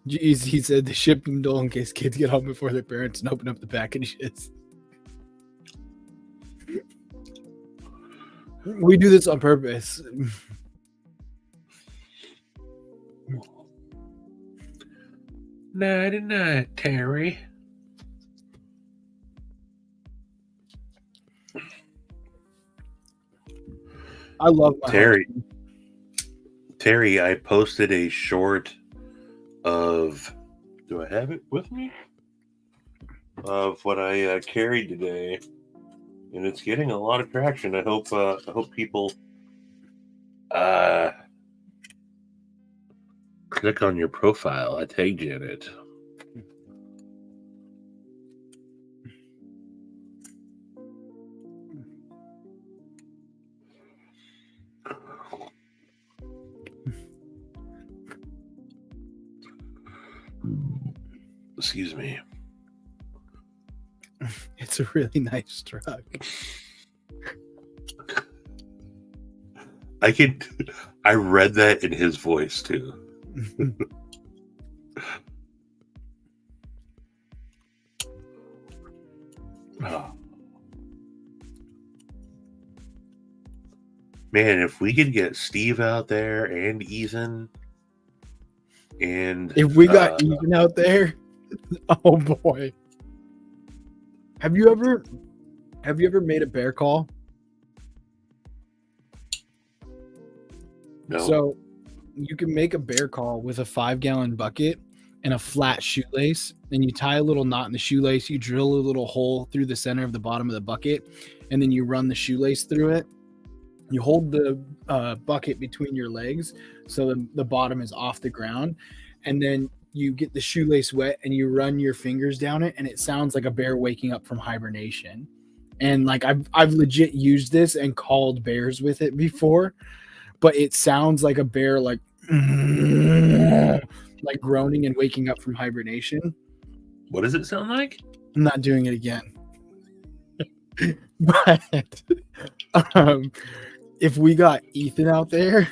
Jeez, he said the shipping dole in case kids get home before their parents and open up the packages. We do this on purpose. Nighty night, Terry. I love my Terry. Terry, I posted a short of. Do I have it with me? Of what I carried today, and it's getting a lot of traction. I hope people click on your profile. I tagged you in it. Excuse me. It's a really nice truck. I read that in his voice too. Oh. Man, if we could get Steve out there and Ethan, and if we got Ethan out there, oh boy. Have you ever made a bear call? No. So you can make a bear call with a 5-gallon bucket and a flat shoelace, and you tie a little knot in the shoelace, you drill a little hole through the center of the bottom of the bucket, and then you run the shoelace through it. You hold the bucket between your legs so the bottom is off the ground, and then you get the shoelace wet and you run your fingers down it, and it sounds like a bear waking up from hibernation. And like I've legit used this and called bears with it before, but it sounds like a bear like groaning and waking up from hibernation. What does it sound like? I'm not doing it again. But if we got Ethan out there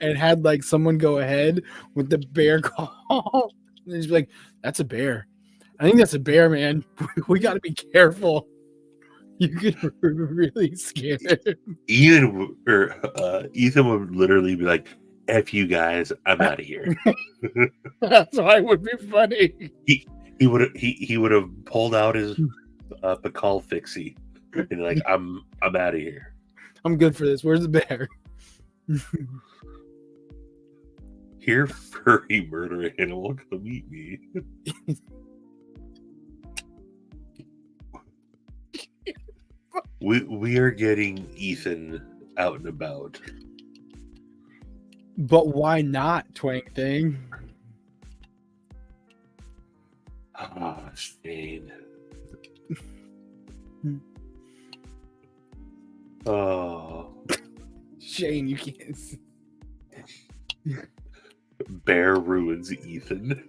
and had like someone go ahead with the bear call, and just be like, "That's a bear. I think that's a bear, man. We got to be careful. You could really scare him." Ethan would literally be like, "F you guys, I'm out of here." That's why it would be funny. he would have pulled out his Pakal fixie and like I'm out of here. I'm good for this. Where's the bear? Here, furry murder animal, come eat me. We are getting Ethan out and about. But why not, Twang Thing? Ah, Shane. Oh. Shane, you can't. Bear ruins Ethan.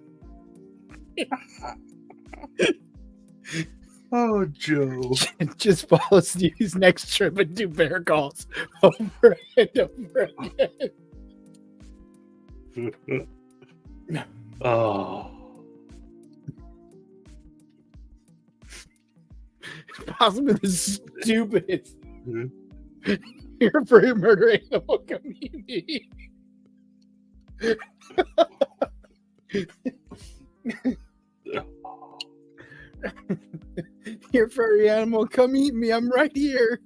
Oh, Joe. Just follow Steve's next trip and do bear calls over and over again. Oh. Possibly the stupidest. You're for a murder animal community. Your furry animal, come eat me. I'm right here.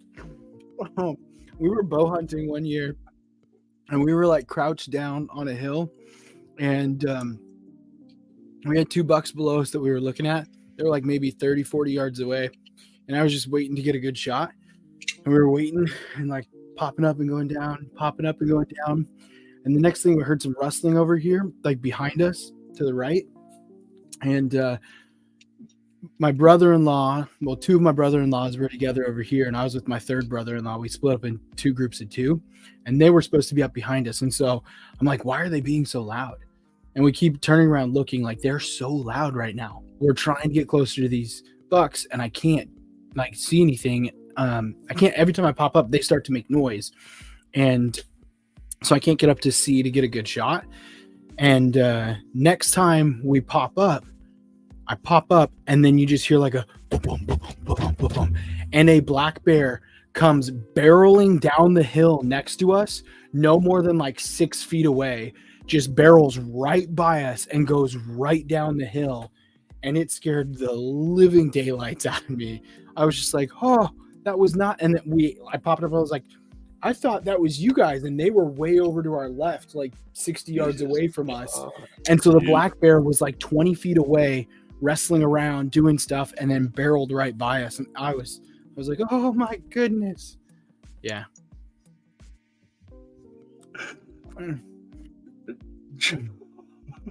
We were bow hunting one year, and we were like crouched down on a hill, and we had 2 bucks below us that we were looking at. They were like maybe 30, 40 yards away, and I was just waiting to get a good shot. And we were waiting and like popping up and going down, popping up and going down. And the next thing, we heard some rustling over here, like behind us to the right. And my brother-in-law, well, 2 of my brother-in-laws were together over here, and I was with my third brother-in-law. We split up in 2 groups of 2, and they were supposed to be up behind us. And so I'm like, why are they being so loud? And we keep turning around looking, like they're so loud right now. We're trying to get closer to these bucks, and I can't like see anything. I can't. Every time I pop up, they start to make noise, and so I can't get up to see to get a good shot. And next time we pop up, I pop up, and then you just hear like a boom, boom, boom, boom, boom, boom, boom, and a black bear comes barreling down the hill next to us, no more than like 6 feet away, just barrels right by us and goes right down the hill. And it scared the living daylights out of me. I was just like, oh, that was not. And then I popped up. I was like, I thought that was you guys. And they were way over to our left, like 60 yards away from us. And so the black bear was like 20 feet away, wrestling around, doing stuff, and then barreled right by us. And I was like, oh my goodness. Yeah.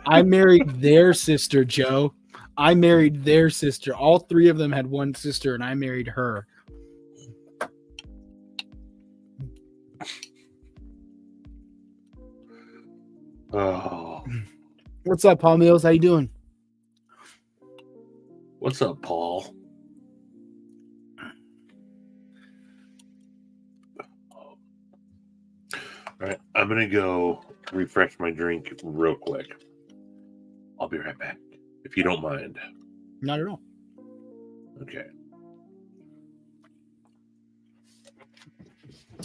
I married their sister, Joe. I married their sister. All 3 of them had one sister, and I married her. Oh. What's up, Paul Mills? How you doing? What's up, Paul? All right, I'm gonna go refresh my drink real quick. I'll be right back, if you don't mind. Not at all. Okay.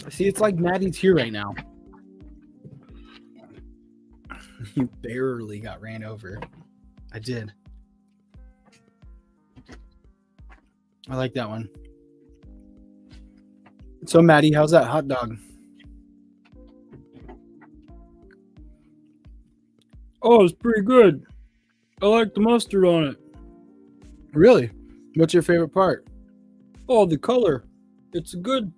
See, it's like Maddie's here right now. You barely got ran over. I did. I like that one. So, Maddie, how's that hot dog? Oh, it's pretty good. I like the mustard on it. Really? What's your favorite part? Oh, the color. It's a good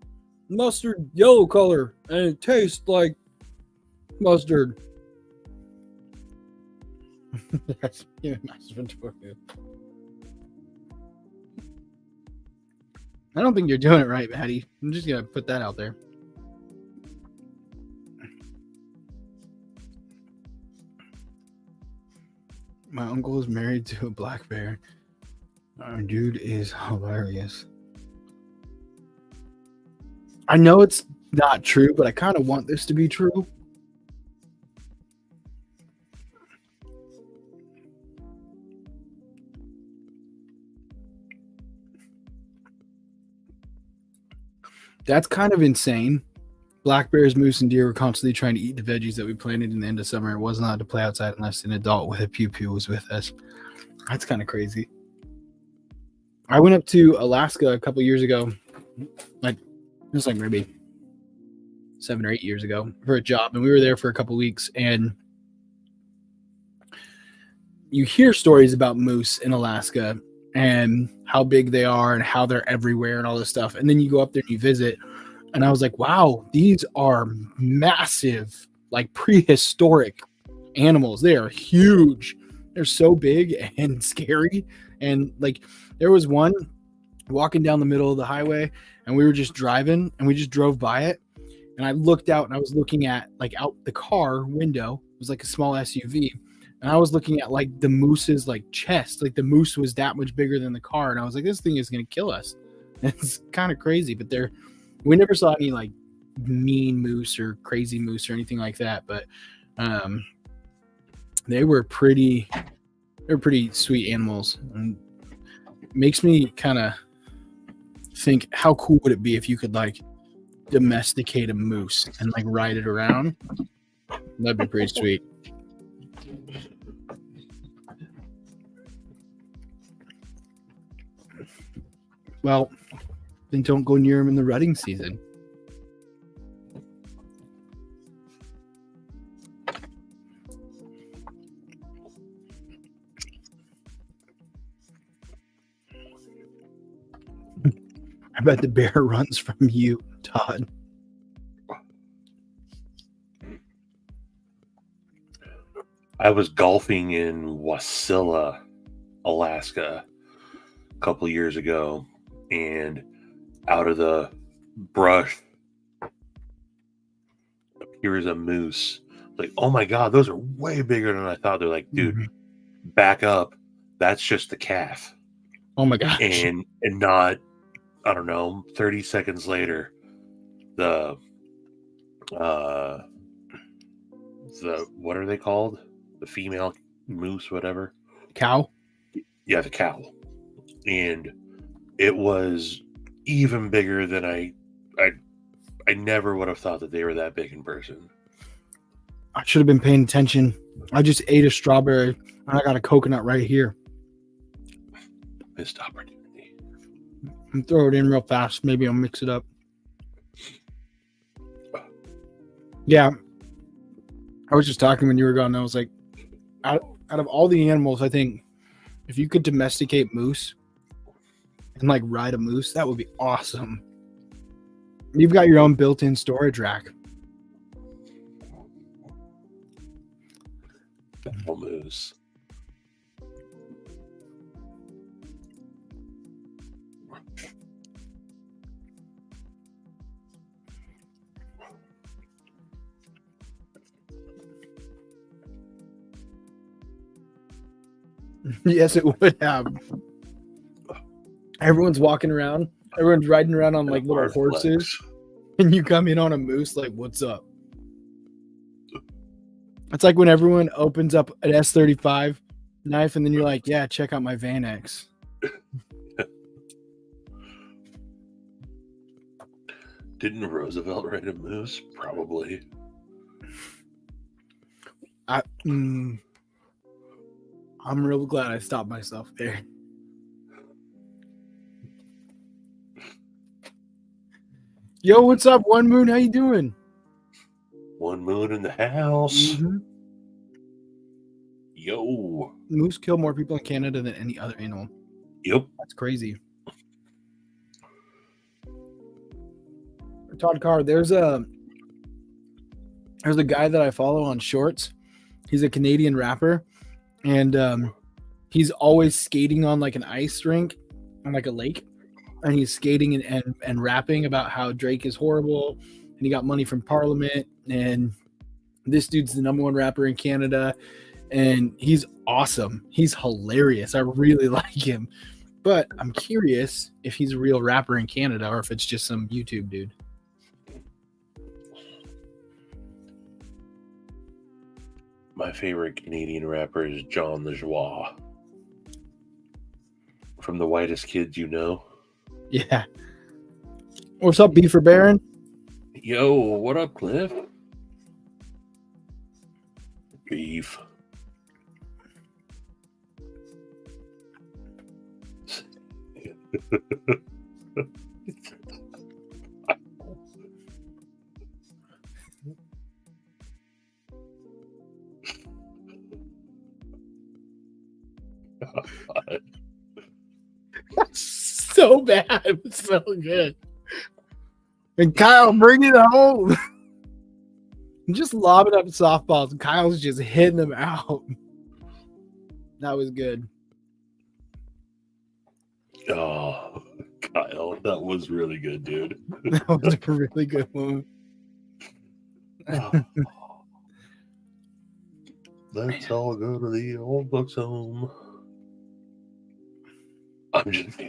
mustard yellow color, and it tastes like mustard. That's nice. I don't think you're doing it right, Maddie. I'm just gonna put that out there. My uncle is married to a black bear. Our dude is hilarious. I know it's not true, but I kind of want this to be true. That's kind of insane. Black bears, moose, and deer were constantly trying to eat the veggies that we planted in the end of summer. It wasn't allowed to play outside unless an adult with a pew-pew was with us. That's kind of crazy. I went up to Alaska a couple years ago, like it was like maybe 7 or 8 years ago for a job, and we were there for a couple weeks. And you hear stories about moose in Alaska and how big they are and how they're everywhere and all this stuff. And then you go up there and you visit, and I was like, wow, these are massive, like prehistoric animals. They are huge. They're so big and scary. And like there was one walking down the middle of the highway, and we were just driving, and we just drove by it. And I looked out, and I was looking at like out the car window. It was like a small SUV. And I was looking at like the moose's like chest. Like the moose was that much bigger than the car. And I was like, this thing is going to kill us. It's kind of crazy, but we never saw any like mean moose or crazy moose or anything like that. But they were pretty sweet animals. And it makes me kind of think, how cool would it be if you could like domesticate a moose and like ride it around? That'd be pretty sweet. Well, then don't go near them in the rutting season. I bet the bear runs from you, Todd. I was golfing in Wasilla, Alaska, a couple of years ago, and out of the brush appears a moose. Like, oh my God, those are way bigger than I thought. They're like, dude, back up. That's just the calf. Oh my gosh. And not, I don't know, 30 seconds later, the what are they called? The female moose, whatever. Cow? Yeah, the cow. And it was even bigger than I never would have thought that they were that big in person. I should have been paying attention. I just ate a strawberry and I got a coconut right here. Missed opportunity. And throw it in real fast. Maybe I'll mix it up. Yeah. I was just talking when you were gone, and I was like, out of all the animals, I think if you could domesticate moose and like ride a moose, that would be awesome. You've got your own built-in storage rack. Moose. Yes, it would have. Everyone's walking around. Everyone's riding around on like little horses. And you come in on a moose, like, what's up? It's like when everyone opens up an S35 knife and then you're like, yeah, check out my Van X. Didn't Roosevelt ride a moose? Probably. I'm real glad I stopped myself there. Yo, what's up, One Moon? How you doing? One Moon in the house. Mm-hmm. Yo. Moose kill more people in Canada than any other animal. Yep. That's crazy. Todd Carr, there's a guy that I follow on Shorts. He's a Canadian rapper, and he's always skating on like an ice rink on like a lake, and he's skating and rapping about how Drake is horrible and he got money from Parliament, and this dude's the number one rapper in Canada, and he's awesome. He's hilarious. I really like him, but I'm curious if he's a real rapper in Canada or if it's just some YouTube dude. My favorite Canadian rapper is John LeJoie. From the Whitest Kids You Know. Yeah. What's up, Beaver Baron? Yo, what up, Cliff? Beef. So bad, but so good. And Kyle, bring it home. Just lobbing up softballs, and Kyle's just hitting them out. That was good. Oh, Kyle, that was really good, dude. That was a really good one. Oh. Let's all go to the old folks' home. I'm just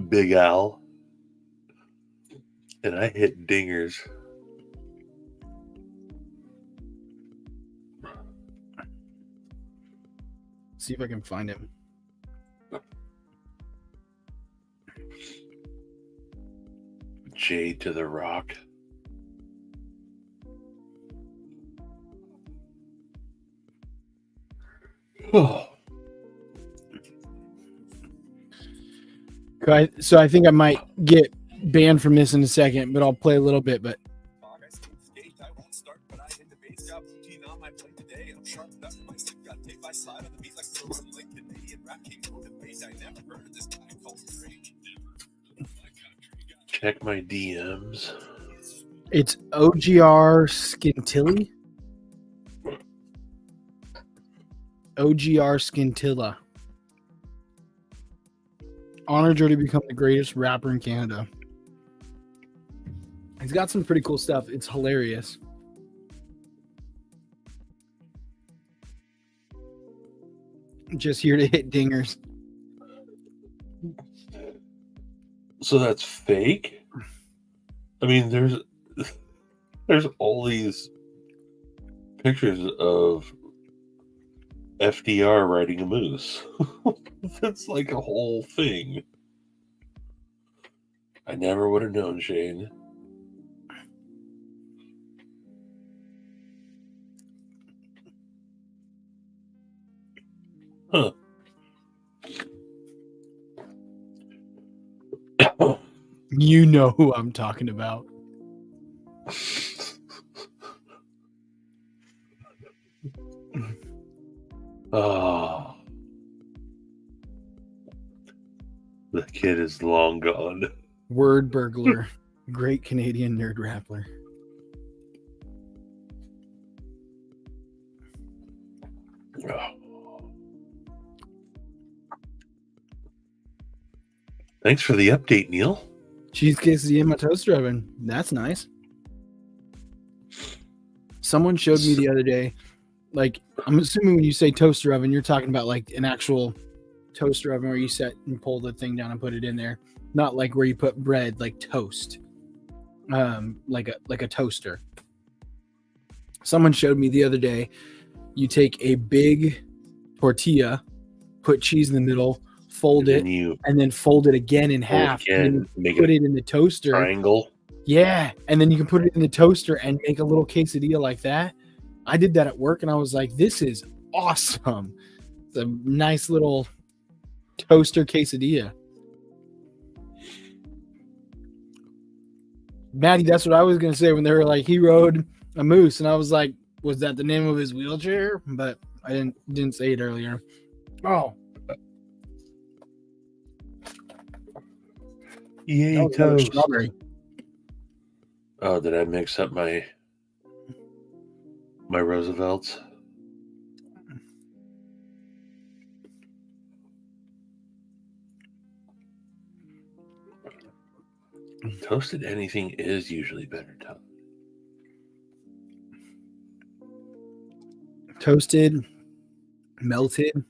Big Al. And I hit dingers. See if I can find him. J to the rock. Oh. So I think I might get banned from this in a second, but I'll play a little bit. But I won't start, but I hit the bass, got routine on my plate today. I'm sharpened up, my stick got tape, I slide on the beat like frozen link. Canadian rap king wrote a bass. I never heard of this guy called Drake. Check my DMs. it's OGR Scintilla. OGR Scintilla. Honored Joe to become the greatest rapper in Canada. He's got some pretty cool stuff. It's hilarious. Just here to hit dingers. So that's fake? I mean, there's all these pictures of FDR riding a moose. That's like a whole thing. I never would have known, Shane. Huh. You know who I'm talking about. Oh. The kid is long gone. Word Burglar. Great Canadian nerd rapper. Oh. Thanks for the update, Neil. Cheese quesadilla in my toaster oven. That's nice. Someone showed me the other day, like, I'm assuming when you say toaster oven, you're talking about like an actual toaster oven where you set and pull the thing down and put it in there, not like where you put bread, like toast, like a toaster. Someone showed me the other day, you take a big tortilla, put cheese in the middle, fold it, and then fold it again in half, and then put it in the toaster. Triangle. Yeah, and then you can put it in the toaster and make a little quesadilla like that. I did that at work, and I was like, "This is awesome!" It's a nice little toaster quesadilla. Maddie, that's what I was gonna say when they were like, he rode a moose, and I was like, "Was that the name of his wheelchair?" But I didn't say it earlier. Oh. Yay, toast. Strawberry. Oh, did I mix up my Roosevelts? Toasted anything is usually better done. Toasted, melted.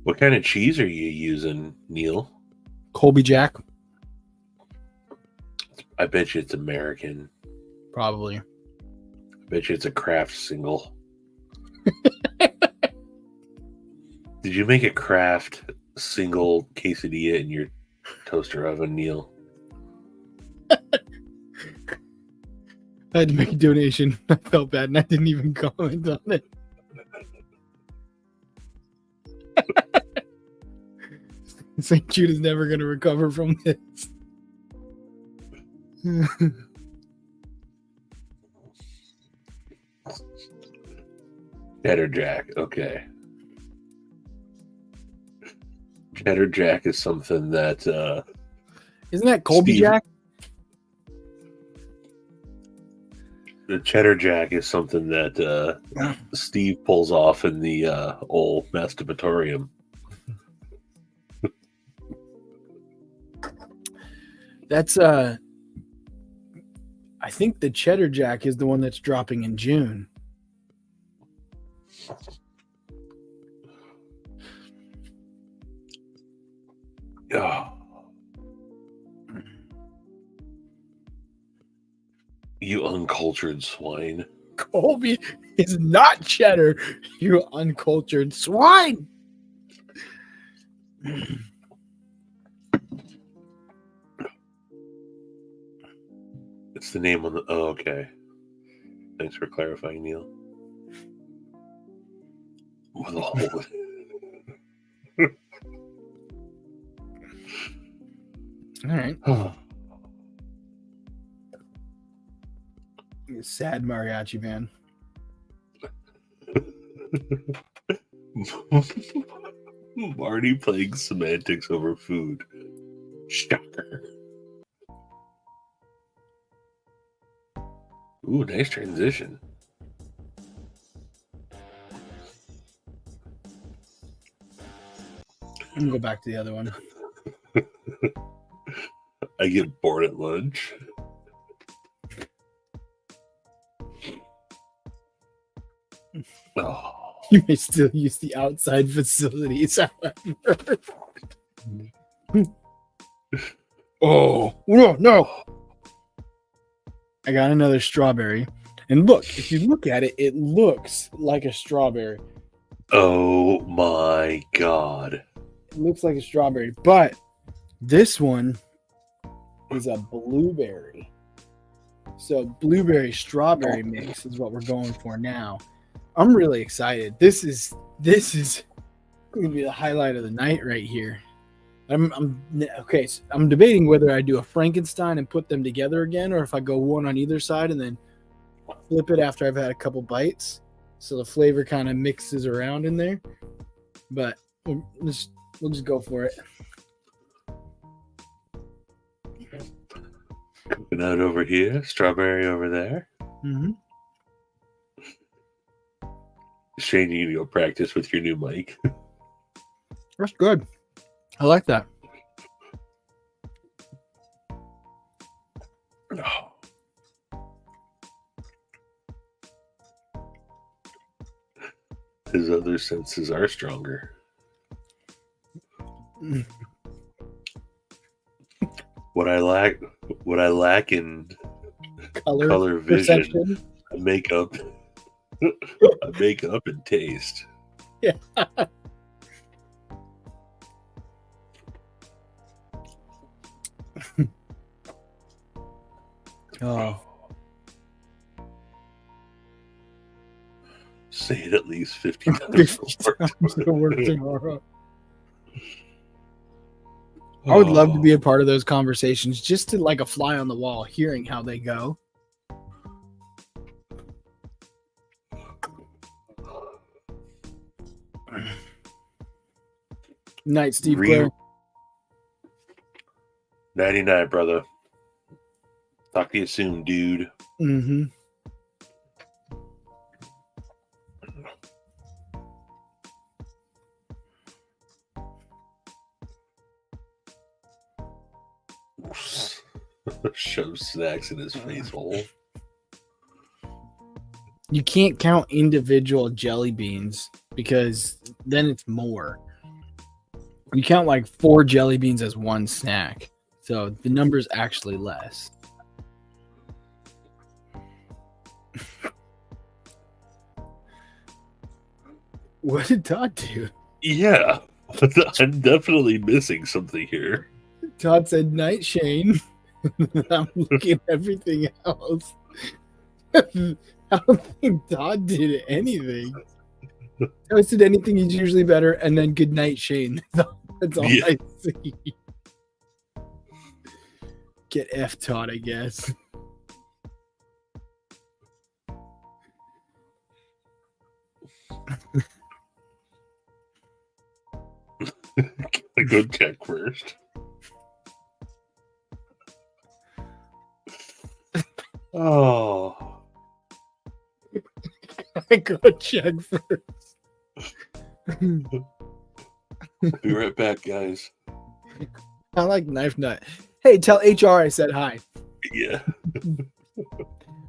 What kind of cheese are you using, Neil? Colby Jack. I bet you it's American. Probably. I bet you it's a Kraft single. Did you make a Kraft single quesadilla in your toaster oven, Neil? I had to make a donation. I felt bad and I didn't even comment on it. St. Jude is never going to recover from this. Cheddar Jack. Okay. Cheddar Jack is something that Isn't that Colby Steve- Jack? the Cheddar Jack is something that Steve pulls off in the old masturbatorium. That's I think the Cheddar Jack is the one that's dropping in June. Oh. You uncultured swine. Colby is not cheddar, you uncultured swine. It's the name on the. Oh, okay. Thanks for clarifying, Neil. With a hole. All right. Sad mariachi band. Marty playing semantics over food. Shocker. Ooh, nice transition. I'm gonna go back to the other one. I get bored at lunch. Oh. You may still use the outside facilities, however. Oh no! I got another strawberry, and look. If you look at it, it looks like a strawberry. Oh my god. It looks like a strawberry, but this one is a blueberry. So blueberry strawberry mix is what we're going for now. I'm really excited. This is going to be the highlight of the night right here. I'm okay. So I'm debating whether I do a Frankenstein and put them together again, or if I go one on either side and then flip it after I've had a couple bites, so the flavor kind of mixes around in there. But we'll just go for it. Coconut over here, strawberry over there. Mm-hmm. Shane, you need to go practice with your new mic. That's good. I like that. His other senses are stronger. What I lack in color vision, perception. I make up and taste. Yeah. Oh, Say it at least 50 times. 50 times to work tomorrow. I would love to be a part of those conversations, just to like a fly on the wall, hearing how they go. Night, Steve Claire. 99, brother. Talk to you soon, dude. Mm-hmm. Shove snacks in his face hole. You can't count individual jelly beans because then it's more. You count like 4 jelly beans as one snack. So the number's actually less. What did Todd do? Yeah. I'm definitely missing something here. Todd said, "Night, Shane." I'm looking at everything else. I don't think Todd did anything. Todd said anything, he's usually better. And then good night, Shane. That's all Yeah. I see. Get F taught, I guess. Gotta go check first. Oh, I go check first. be right back, guys. I like Knife Nut. Hey, tell HR I said hi. Yeah.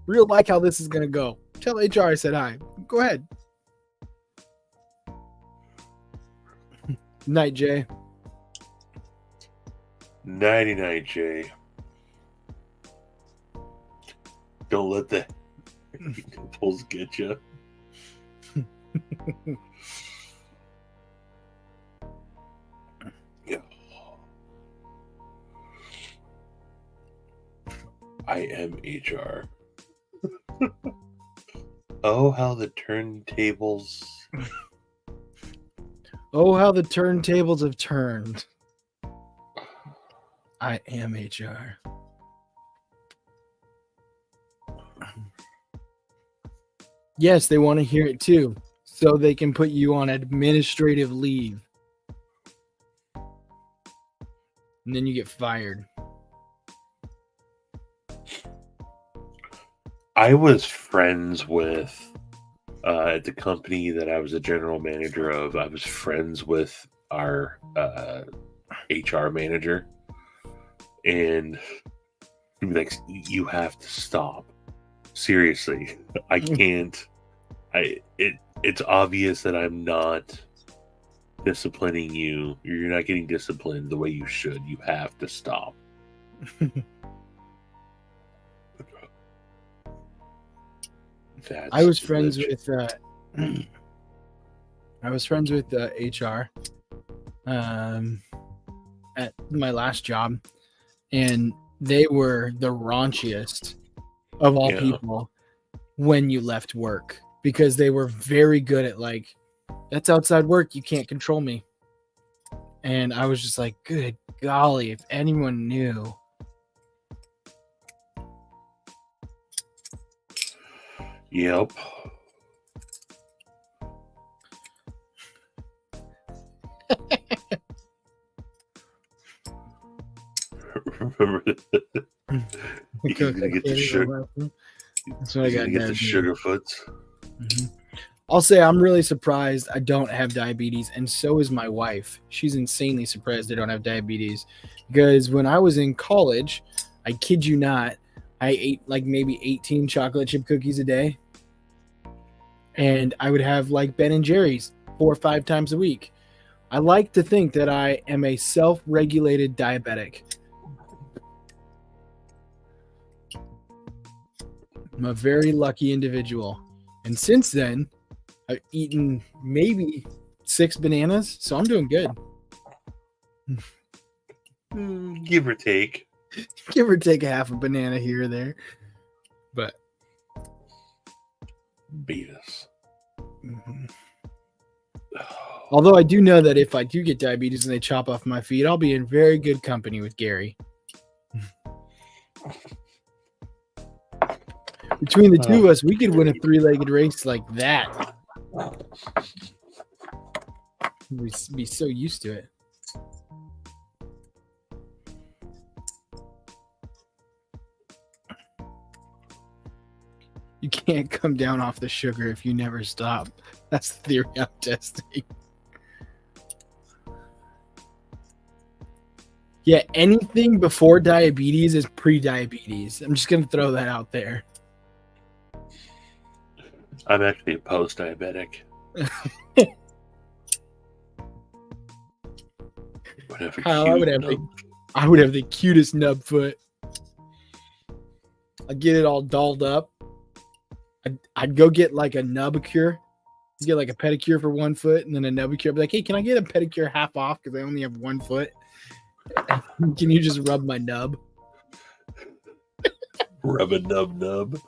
Real like how this is gonna go. Tell HR I said hi. Go ahead. Night, Jay. 99 J. Don't let the pulls get you. Yeah. I am HR. Oh, how the turntables. Oh, how the turntables have turned. I am HR. Yes, they want to hear it too, so they can put you on administrative leave. And then you get fired. I was friends with, at the company that I was a general manager of, I was friends with our HR manager. And he'd be like, you have to stop. Seriously, I can't. It's obvious that I'm not disciplining you. You're not getting disciplined the way you should. You have to stop. I was friends with I was friends with HR at my last job, and they were the raunchiest of all people when you left work, because they were very good at like, that's outside work, you can't control me. And I was just like, good golly, if anyone knew. Yep. Remember that? You gonna get the sugar. That's what I got. Get the sugar foots. Mm-hmm. I'll say I'm really surprised I don't have diabetes, and so is my wife. She's insanely surprised I don't have diabetes, because when I was in college, I kid you not, I ate like maybe 18 chocolate chip cookies a day, and I would have like Ben and Jerry's 4 or 5 times a week. I like to think that I am a self-regulated diabetic. I'm a very lucky individual. And since then, I've eaten maybe 6 bananas, so I'm doing good. Give or take. Give or take a half a banana here or there. But beat us. mm-hmm. Although I do know that if I do get diabetes and they chop off my feet, I'll be in very good company with Gary. Between the two of us, we could win a 3-legged race like that. We'd be so used to it. You can't come down off the sugar if you never stop. That's the theory I'm testing. Yeah, anything before diabetes is pre-diabetes. I'm just going to throw that out there. I'm actually a post-diabetic. I would have the cutest nub foot. I'd get it all dolled up. I'd go get like a nubicure. Get like a pedicure for 1 foot and then a nubicure. I'd be like, hey, can I get a pedicure half off because I only have 1 foot? Can you just rub my nub? Rub a nub.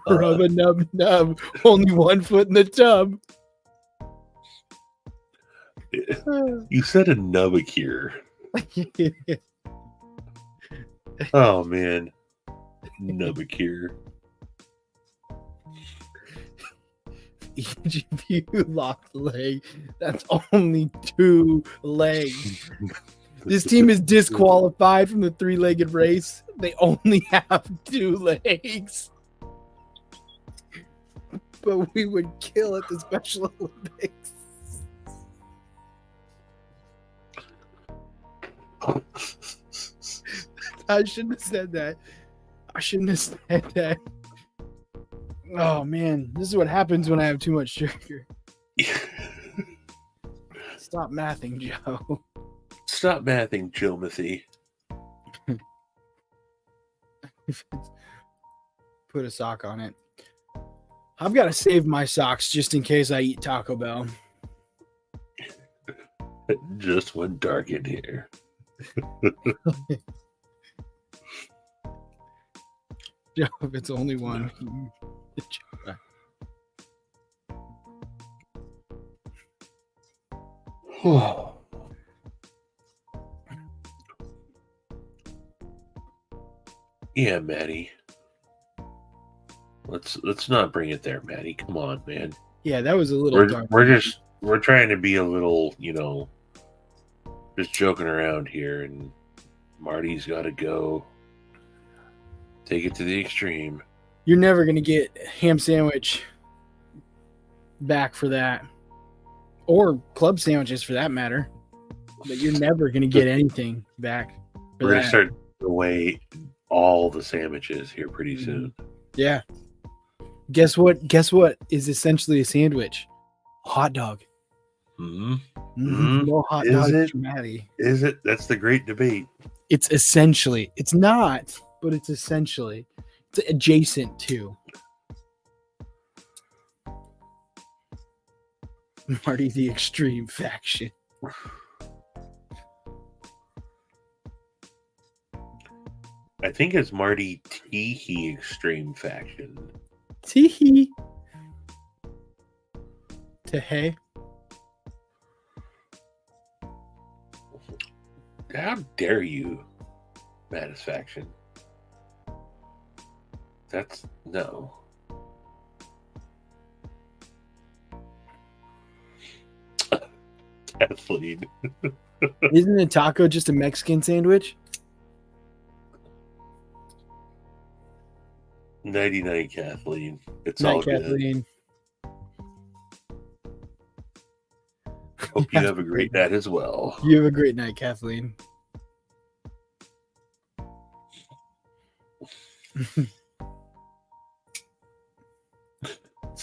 Rub a nub. Only 1 foot in the tub. You said a Nubacure. Oh man, Nubacure. Each of you locked leg. That's only 2 legs. This team is disqualified from the 3-legged race. They only have 2 legs. But we would kill at the Special Olympics. I shouldn't have said that. I shouldn't have said that. Oh man, this is what happens when I have too much sugar. Stop mathing, Joe. Stop mathing, Jomothy. Put a sock on it. I've got to save my socks just in case I eat Taco Bell. It just went dark in here. Joe, if it's only one. Yeah, Maddie. Let's not bring it there, Maddie. Come on, man. Yeah, that was a little dark. We're trying to be a little, just joking around here, and Marty's got to go. Take it to the extreme. You're never going to get ham sandwich back for that. Or club sandwiches for that matter. But you're never going to get anything back for We're going that. to start giving away all the sandwiches here pretty soon. Yeah. Guess what? Guess what is essentially a sandwich? Hot dog. Mm-hmm. No hot Is dog it? for Maddie. Is it? That's the great debate. It's essentially. It's not, but it's essentially. It's adjacent to. Marty the Extreme Faction. I think it's Marty Teehee Extreme Faction. Teehee. Tehee. How dare you, Mattis Faction? That's no. Kathleen. Isn't a taco just a Mexican sandwich? 99 Kathleen. It's Night, all good. Kathleen. Hope you have a great night as well. You have a great night, Kathleen. It's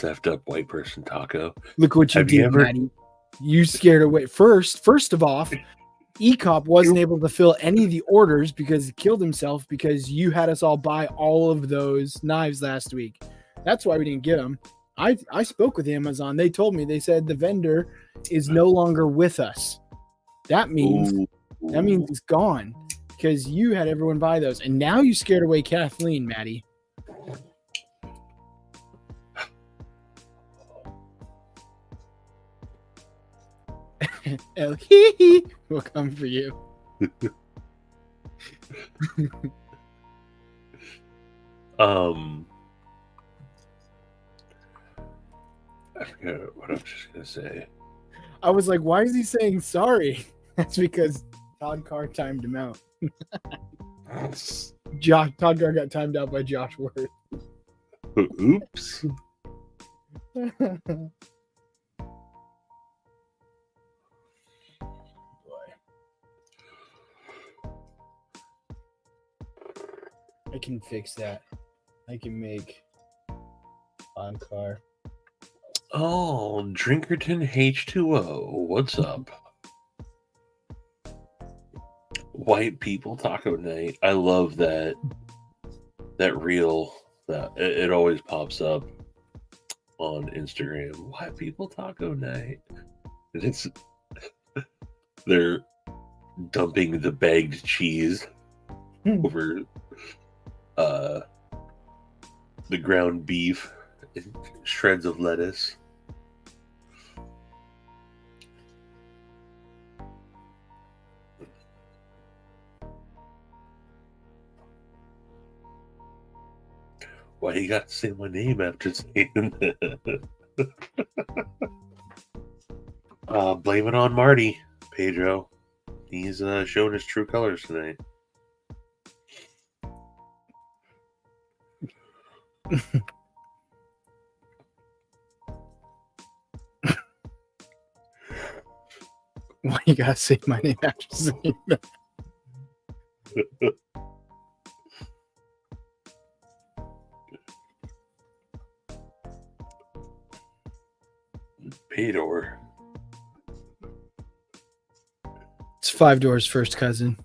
effed up white person taco. Look what you Have you did, ever- Maddie. You scared away. First of all, ECOP wasn't able to fill any of the orders because he killed himself because you had us all buy all of those knives last week. That's why we didn't get them. I spoke with Amazon. They told me, they said the vendor is no longer with us. That means Ooh. it's gone because you had everyone buy those. And now you scared away Kathleen, Maddie. El hee hee will come for you. I forgot what I was just gonna say. I was like, why is he saying sorry? That's because Todd Carr timed him out. Todd Carr got timed out by Josh Worth. Oops. I can fix that. I can make Todd Carr. Oh, Drinkerton H2O. What's up? White people taco night. I love that reel that it always pops up on Instagram. White people taco night. And it's they're dumping the bagged cheese over the ground beef and shreds of lettuce. Why you got to say my name after saying that? Blame it on Marty, Pedro. He's showing his true colors tonight. Why you gotta say my name after saying that? Pedro. It's 5 Doors' first cousin.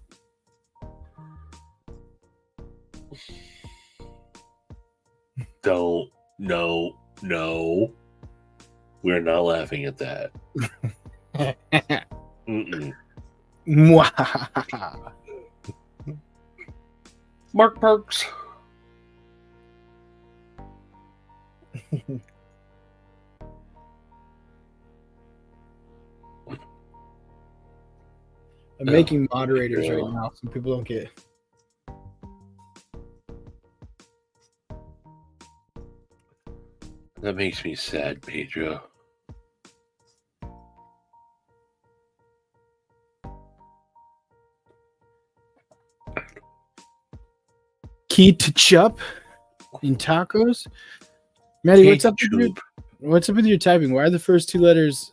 Don't. No. We're not laughing at that. Mm-mm. Mwah. Mark Parks. I'm making moderators right now so people don't get. That makes me sad, Pedro. Key to chup in tacos. Maddie, what's up with your typing? Why are the first 2 letters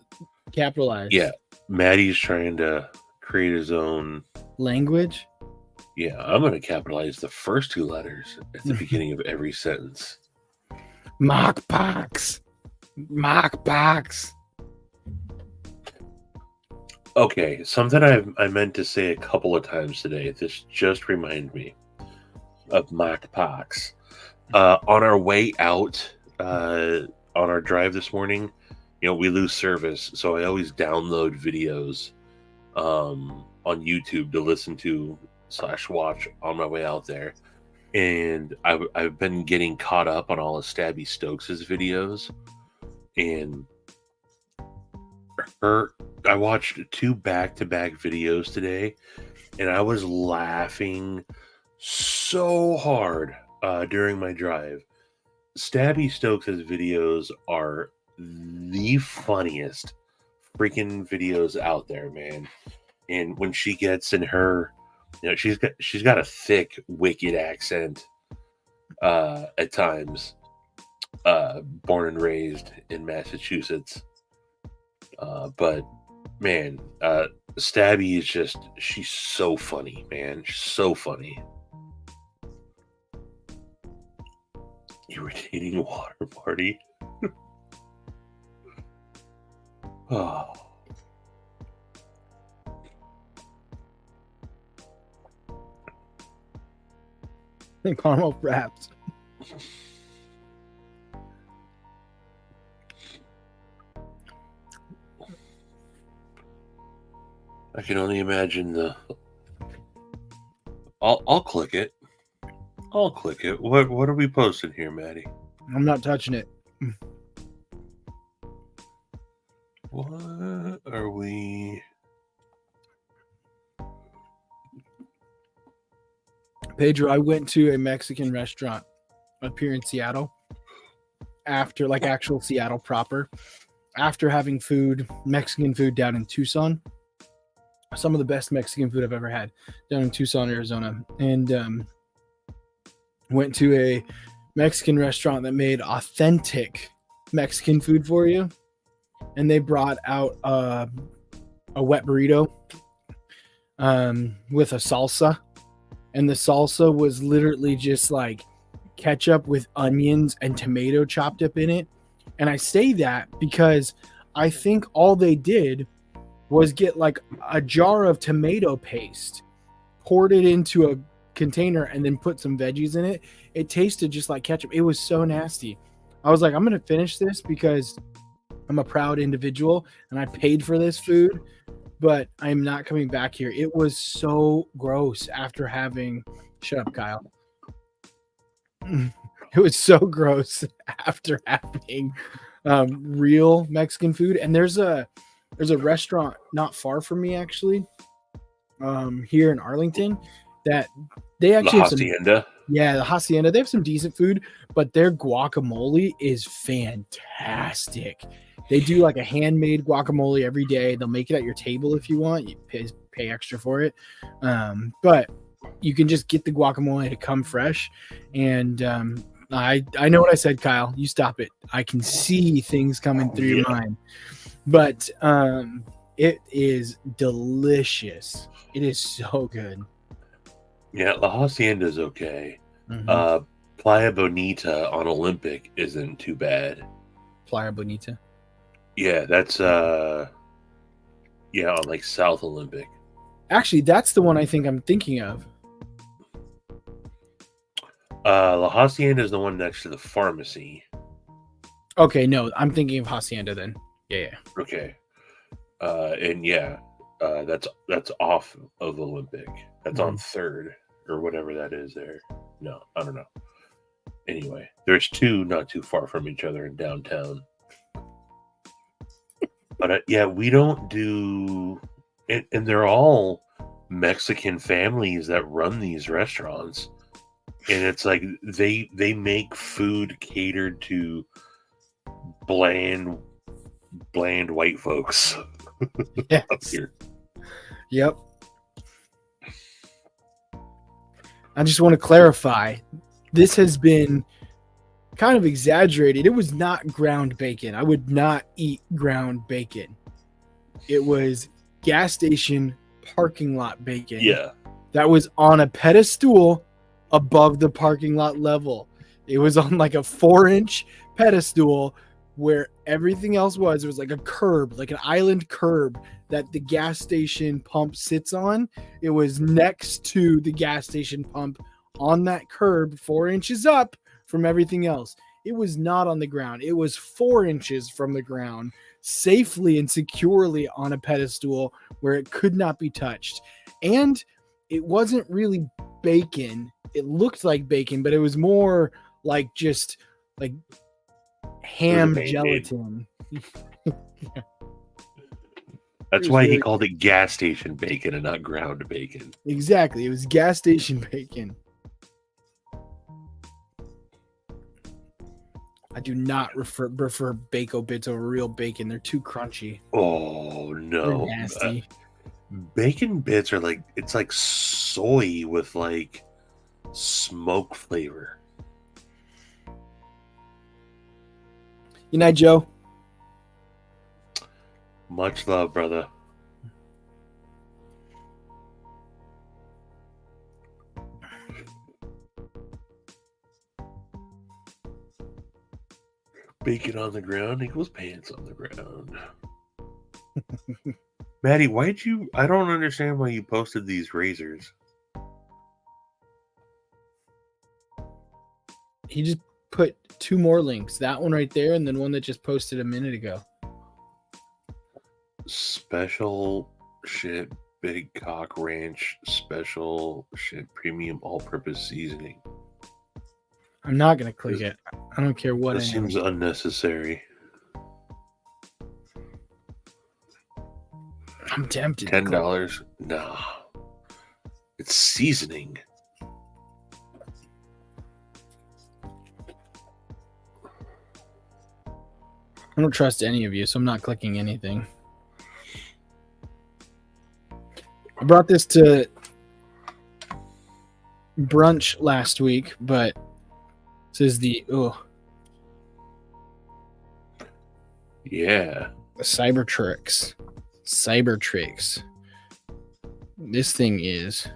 capitalized? Yeah, Maddie's trying to create his own Language? Yeah, I'm going to capitalize the first 2 letters at the beginning of every sentence. Mockbox. Okay, something I meant to say a couple of times today. This just reminded me of mockbox. On our way out, on our drive this morning, we lose service, so I always download videos on YouTube to listen to / watch on my way out there. And I've been getting caught up on all of Stabby Stokes' videos, and I watched 2 back-to-back videos today, and I was laughing so hard during my drive. Stabby Stokes' videos are the funniest freaking videos out there, man. And when she gets in her, she's got a thick, wicked accent at times. Born and raised in Massachusetts, but man, Stabby is she's so funny, man. She's so funny. Irritating water party. Oh. And caramel wraps. I can only imagine the. I'll click it. I'll click it. What are we posting here, Maddie? I'm not touching it. What are we? Pedro, I went to a Mexican restaurant up here in Seattle after, like, actual Seattle proper, after having Mexican food down in Tucson. Some of the best Mexican food I've ever had down in Tucson, Arizona. And went to a Mexican restaurant that made authentic Mexican food for you. And they brought out a wet burrito with a salsa. And the salsa was literally just like ketchup with onions and tomato chopped up in it. And I say that because I think all they did was get like a jar of tomato paste, poured it into a container, and then put some veggies in it. It tasted just like ketchup. It was so nasty. I was like, I'm going to finish this because I'm a proud individual and I paid for this food, but I'm not coming back here. It was so gross after having, shut up, Kyle. It was so gross after having real Mexican food. And there's a restaurant not far from me, actually, here in Arlington, that they actually La Hacienda. Yeah, the Hacienda, they have some decent food, but their guacamole is fantastic. They do like a handmade guacamole every day. They'll make it at your table if you want. You pay extra for it. But you can just get the guacamole to come fresh. And I know what I said, Kyle. You stop it. I can see things coming through your mind. But it is delicious. It is so good. Yeah, La Hacienda is okay. Mhm. Playa Bonita on Olympic isn't too bad. Playa Bonita. Yeah, that's on like South Olympic. Actually, that's the one I think I'm thinking of. La Hacienda is the one next to the pharmacy. Okay, no, I'm thinking of Hacienda then. Yeah. Okay. That's off of Olympic. That's on Third or whatever that is there. No, I don't know. Anyway, there's two not too far from each other in downtown. But we don't do, and they're all Mexican families that run these restaurants, and it's like they make food catered to bland white folks. Yes. Up here. Yep. I just want to clarify, this has been kind of exaggerated. It was not ground bacon. I would not eat ground bacon. It was gas station parking lot bacon. Yeah. That was on a pedestal above the parking lot level. It was on like a 4-inch pedestal where everything else was. It was like a curb, like an island curb that the gas station pump sits on. It was next to the gas station pump on that curb, 4 inches up from everything else. It was not on the ground. It was 4 inches from the ground, safely and securely on a pedestal where it could not be touched. And it wasn't really bacon. It looked like bacon, but it was more like just like ham gelatin. That's why he called it gas station bacon and not ground bacon. Exactly. It was gas station bacon. I do not prefer Bacon Bits over real bacon. They're too crunchy. Oh, no. They're nasty. Bacon bits are like, it's like soy with like smoke flavor. Good night, Joe. Much love, brother. Bacon on the ground equals pants on the ground. Maddie, I don't understand why you posted these razors. He just put 2 more links. That one right there and then one that just posted a minute ago. Special shit Big Cock Ranch special shit premium all-purpose seasoning. I'm not going to click it. I don't care what. That seems unnecessary. I'm tempted. $10? Nah. It's seasoning. I don't trust any of you, so I'm not clicking anything. I brought this to brunch last week, but this is the Cybertrix. This thing is.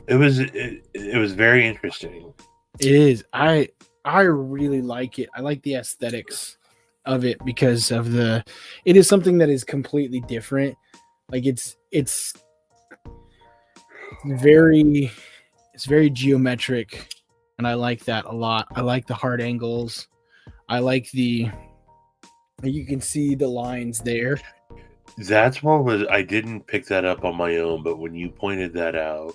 It was very interesting. It is. I really like it. I like the aesthetics of it because of it is something that is completely different. Like it's very geometric, and I like that a lot. I like the hard angles. I like you can see the lines there. That's what I didn't pick that up on my own, but when you pointed that out,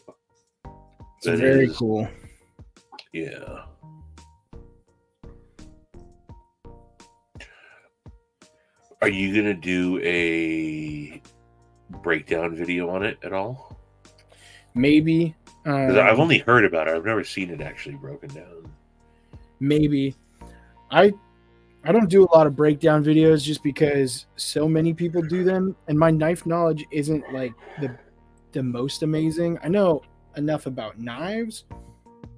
it's very cool. Yeah. Are you gonna do a breakdown video on it at all? Maybe. 'Cause I've only heard about it. I've never seen it actually broken down. Maybe. I don't do a lot of breakdown videos just because so many people do them, and my knife knowledge isn't like the most amazing. I know enough about knives,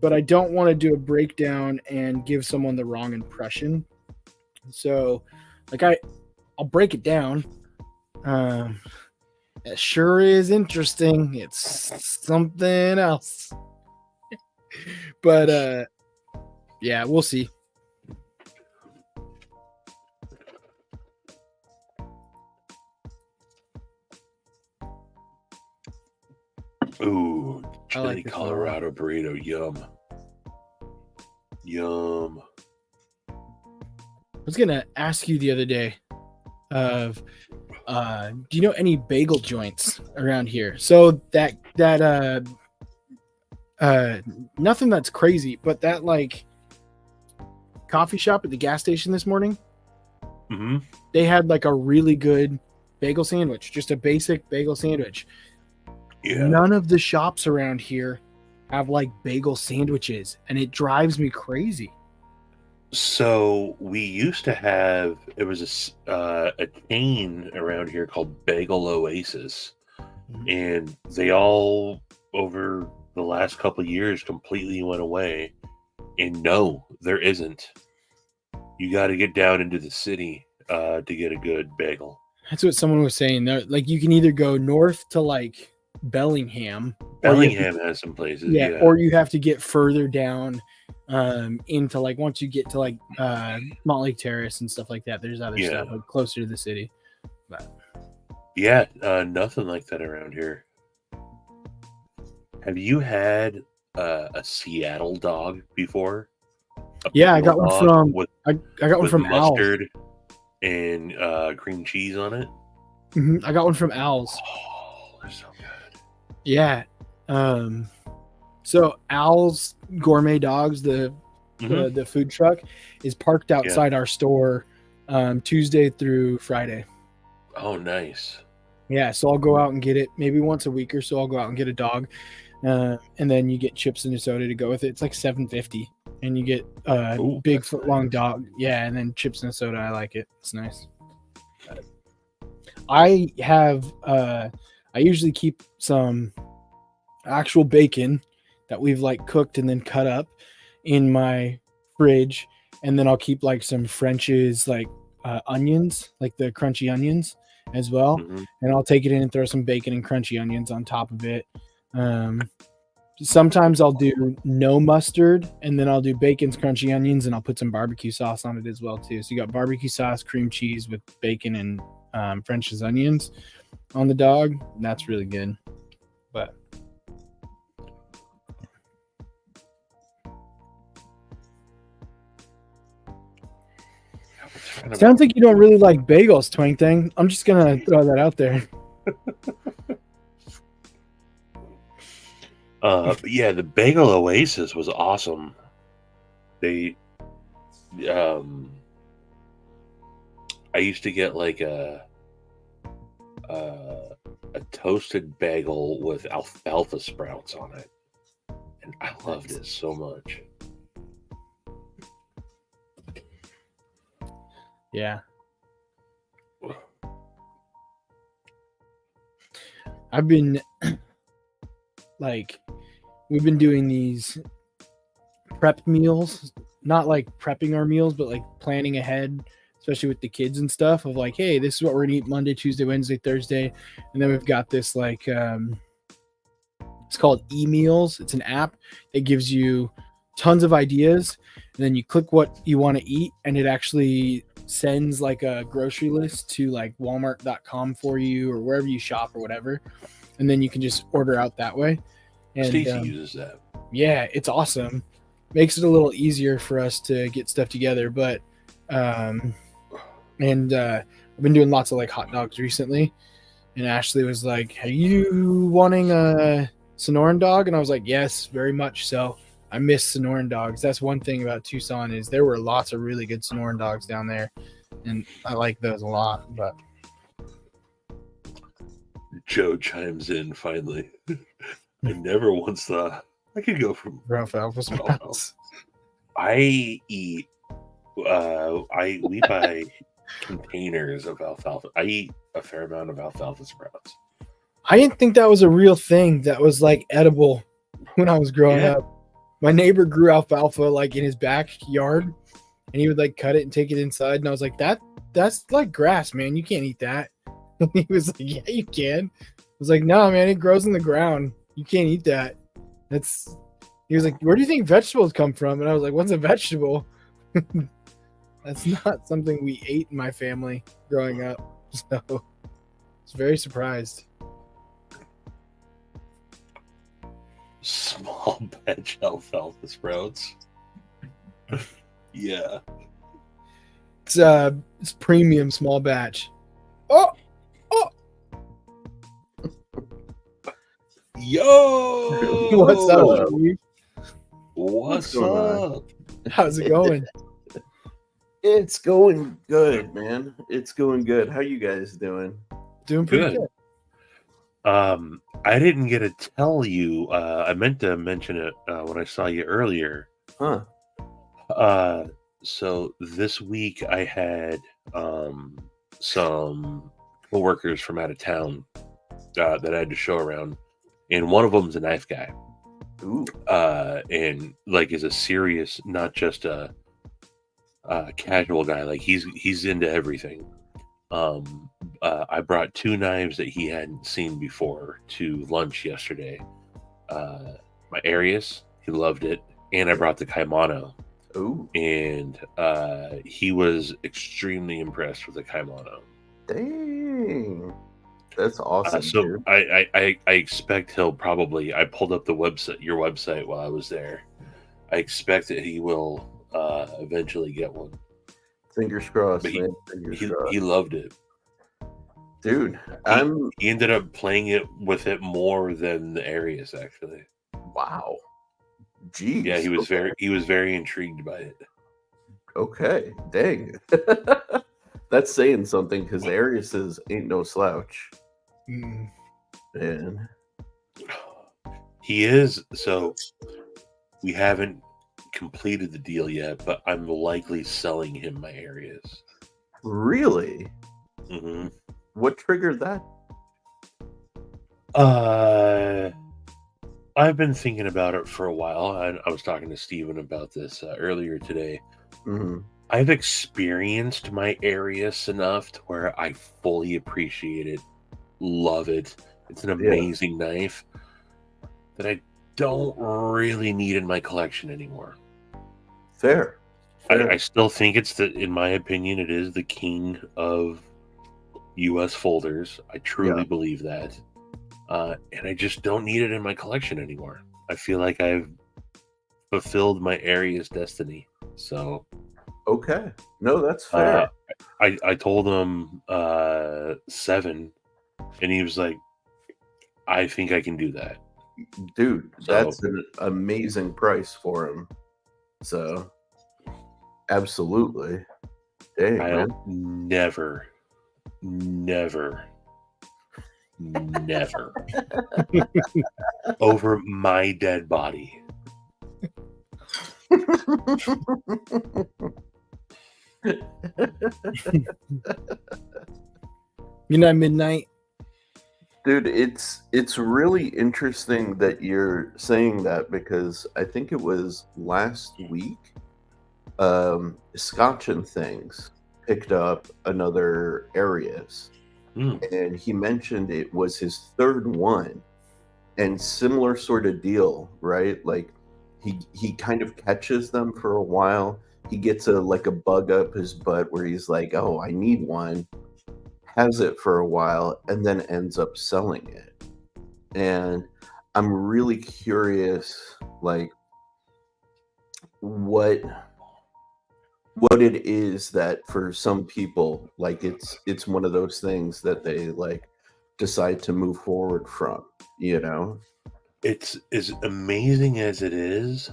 but I don't want to do a breakdown and give someone the wrong impression. So, like I'll break it down. It sure is interesting. It's something else. But yeah, we'll see. Ooh, I chili like this one a lot. Colorado burrito. Yum. Yum. I was gonna ask you the other day of do you know any bagel joints around here? So that nothing that's crazy, but that like coffee shop at the gas station this morning, Mm-hmm. they had like a really good bagel sandwich, just a basic bagel sandwich. Yeah. None of the shops around here have like bagel sandwiches, and it drives me crazy. So we used to have, it was a chain around here called Bagel Oasis, and they all over the last couple of years completely went away. And no, there isn't. You got to get down into the city to get a good bagel. That's what someone was saying. Like you can either go north to like Bellingham. Bellingham has some places. Yeah. Or you have to get further down into like once you get to like Montlake Terrace and stuff like that. There's other stuff like closer to the city. But yeah, nothing like that around here. Have you had a Seattle dog before? I got one from I got one from mustard and cream cheese on it. I got one from Al's. Oh, they're so good. Yeah. So Al's Gourmet Dogs, the food truck, is parked outside our store Tuesday through Friday. Oh, nice. Yeah, so I'll go out and get it maybe once a week or so. I'll go out and get a dog, and then you get chips and a soda to go with it. It's like $7.50, and you get a big foot long dog. Yeah, and then chips and a soda. I like it. It's nice. I have I usually keep some actual bacon that we've like cooked and then cut up in my fridge, and then I'll keep like some French's like onions, like the crunchy onions as well, and I'll take it in and throw some bacon and crunchy onions on top of it. Sometimes I'll do no mustard, and then I'll do bacon's crunchy onions, and I'll put some barbecue sauce on it as well too. So you got barbecue sauce, cream cheese with bacon and French's onions on the dog. That's really good. But sounds like you don't really like bagels, Twang Thing. I'm just gonna throw that out there. But yeah, the Bagel Oasis was awesome. They, I used to get like a toasted bagel with alfalfa sprouts on it, and I loved it so much. Yeah. We've been doing these prep meals, not like prepping our meals, but like planning ahead, especially with the kids and stuff of like, hey, this is what we're gonna eat Monday, Tuesday, Wednesday, Thursday. And then we've got this like, it's called E-Meals. It's an app that gives you tons of ideas. And then you click what you want to eat, and it actually sends like a grocery list to like walmart.com for you or wherever you shop or whatever. And then you can just order out that way. And Stacey uses that. Yeah, it's awesome. Makes it a little easier for us to get stuff together. But I've been doing lots of like hot dogs recently. And Ashley was like, are you wanting a Sonoran dog? And I was like, yes, very much so. I miss Sonoran dogs. That's one thing about Tucson is there were lots of really good Sonoran dogs down there. And I like those a lot. But Joe chimes in finally. I never once thought I could go from Alfalfa sprouts. I eat we buy containers of alfalfa. I eat a fair amount of alfalfa sprouts. I didn't think that was a real thing that was like edible when I was growing Yeah. up. My neighbor grew alfalfa like in his backyard, and he would like cut it and take it inside. And I was like, that's like grass, man. You can't eat that. And he was like, yeah, you can. I was like, no, man, it grows in the ground. You can't eat that. He was like, where do you think vegetables come from? And I was like, what's a vegetable? That's not something we ate in my family growing up. So I was very surprised. Small batch alfalfa sprouts. Yeah. It's premium small batch. Oh, Yo! what's up, Steve? What's going on? up? How's it going? It's going good, man. It's going good. How you guys doing? Doing pretty Good. good. I didn't get to tell you. I meant to mention it when I saw you earlier. Huh? So this week I had some coworkers from out of town that I had to show around, and one of them's a knife guy. Ooh. And like is a serious, not just a casual guy. Like he's into everything. I brought 2 knives that he hadn't seen before to lunch yesterday. My Arius, he loved it, and I brought the Kaimano, Ooh. and he was extremely impressed with the Kaimano. Dang. That's awesome. So dude. I expect he'll probably. I pulled up your website while I was there. I expect that he will eventually get one. Fingers crossed, But he- man. Fingers He crossed. loved it. Dude, I'm He ended up playing it with it more than the Arius, actually. wow. Jeez. Yeah, he was okay. very intrigued by it. Okay. Dang. That's saying something because Arius's ain't no slouch. Mm. Man. He is. So we haven't completed the deal yet, but I'm likely selling him my Arius. Really? Mm-hmm. What triggered that? I've been thinking about it for a while. I was talking to Steven about this earlier today. Hmm. I've experienced my Arius enough to where I fully appreciate it, love it. It's an amazing knife that I don't really need in my collection anymore. Fair. I still think in my opinion, it is the king of U.S. folders. I truly believe that. And I just don't need it in my collection anymore. I feel like I've fulfilled my Arius destiny. So Okay. No, that's fair. I told him 7, and he was like, I think I can do that. Dude, So- that's an amazing price for him. So, absolutely. Dang, man. I'll never over my dead body. Midnight, midnight. Dude, it's really interesting that you're saying that because I think it was last week. Scotch and Things picked up another Arius, and he mentioned it was his 3rd one, and similar sort of deal, right? Like he kind of catches them for a while. He gets a bug up his butt where he's like, "Oh, I need one." Has it for a while and then ends up selling it. And I'm really curious, like, what it is that for some people, like, it's one of those things that they like decide to move forward from, you know? It's as amazing as it is.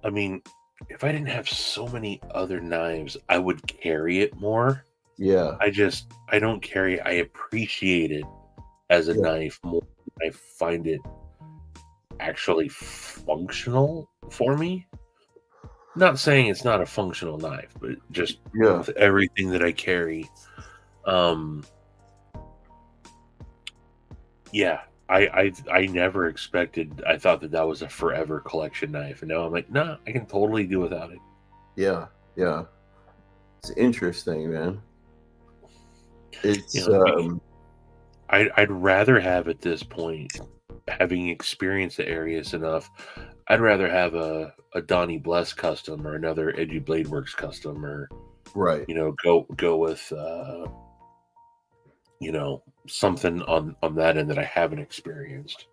I mean, if I didn't have so many other knives, I would carry it more. Yeah. I don't carry. I appreciate it as a Yeah. knife more. I find it actually functional for me. Not saying it's not a functional knife, but just with everything that I carry. I never expected. I thought that was a forever collection knife, and now I'm like, nah, I can totally do without it. Yeah. It's interesting, man. It's I'd rather have at this point, having experienced the Arius enough, I'd rather have a Donnie Bless custom or another Edgy Blade Works custom, or go with something on that end that I haven't experienced.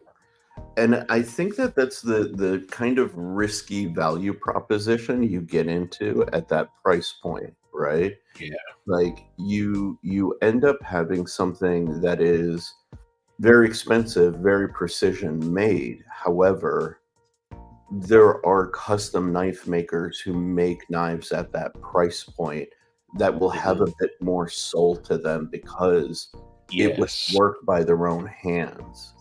And I think that's the kind of risky value proposition you get into at that price point, right? Yeah. Like you end up having something that is very expensive, very precision made. However, there are custom knife makers who make knives at that price point that will have a bit more soul to them because it was worked by their own hands,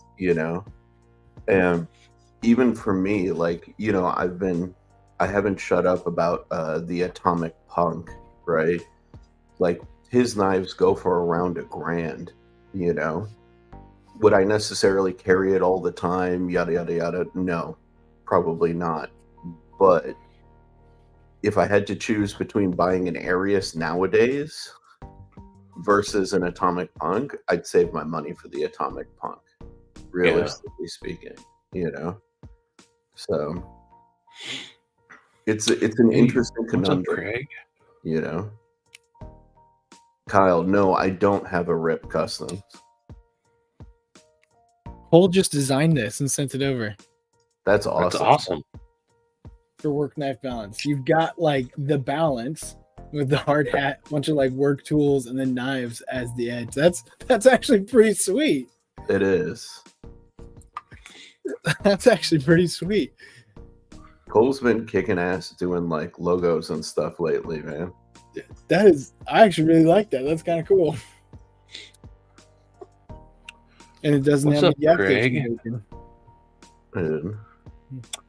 And even for me, like, I haven't shut up about the Atomic Punk, right? Like, his knives go for around $1,000, Would I necessarily carry it all the time? Yada, yada, yada. No, probably not. But if I had to choose between buying an Arius nowadays versus an Atomic Punk, I'd save my money for the Atomic Punk, realistically speaking, So it's an interesting conundrum, Craig? Kyle, no, I don't have a Rip Customs. Cole just designed this and sent it over. That's awesome. That's awesome. For work knife balance. You've got like the balance with the hard hat, bunch of like work tools, and then knives as the edge. That's actually pretty sweet. It is. That's actually pretty sweet. Cole's been kicking ass doing like logos and stuff lately, man. I actually really like that. That's kind of cool. And it doesn't What's have up, the Craig?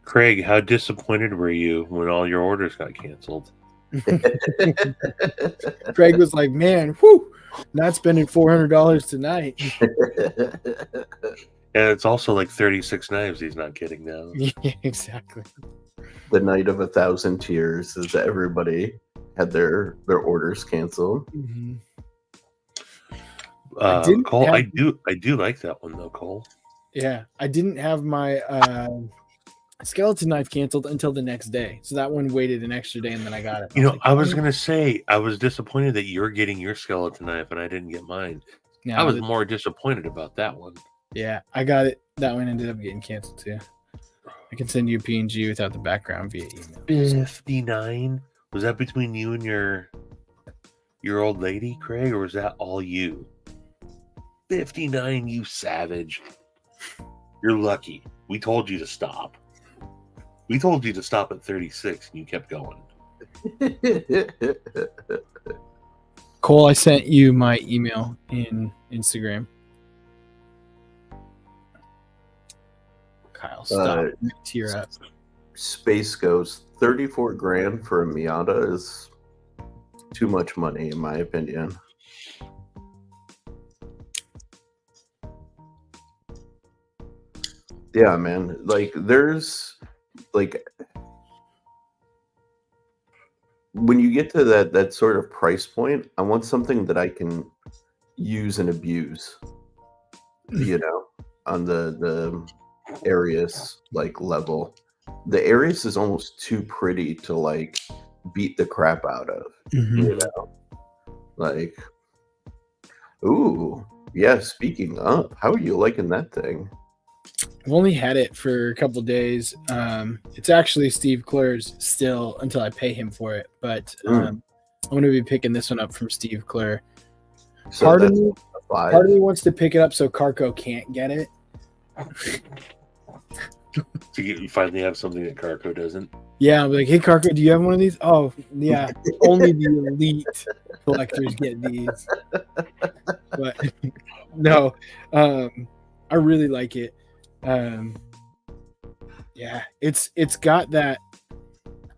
Craig, how disappointed were you when all your orders got canceled? Craig was like, man, whew, not spending $400 tonight. And it's also like 36 knives he's not getting now. Yeah, exactly. The night of 1,000 tears as everybody had their orders canceled. Mm-hmm. Cole, I do like that one though, Cole. Yeah, I didn't have my skeleton knife canceled until the next day, so that one waited an extra day, and then I got it. I was gonna say I was disappointed that you're getting your skeleton knife and I didn't get mine. Yeah, I was more disappointed about that one. Yeah, I got it. That one ended up getting canceled too. I can send you a PNG without the background via email. 59? Was that between you and your old lady, Craig, or was that all you? 59, you savage. You're lucky. We told you to stop. We told you to stop at 36 and you kept going. Cole, I sent you my email in Instagram. Kyle, stop. Tear up. Space goes $34,000 for a Miata is too much money, in my opinion. Yeah, man. Like, there's like when you get to that sort of price point, I want something that I can use and abuse. On the Arius like level. The Arius is almost too pretty to like beat the crap out of. Mm-hmm. Like, ooh, yeah. Speaking of, how are you liking that thing? I've only had it for a couple days. It's actually Steve Klur's still until I pay him for it, but I'm going to be picking this one up from Steve Klur. So part of me wants to pick it up so Carco can't get it. So you finally have something that Carco doesn't? Yeah, I'm like, hey, Carco, do you have one of these? Oh, yeah. Only the elite collectors get these. But no, I really like it. Yeah, it's got that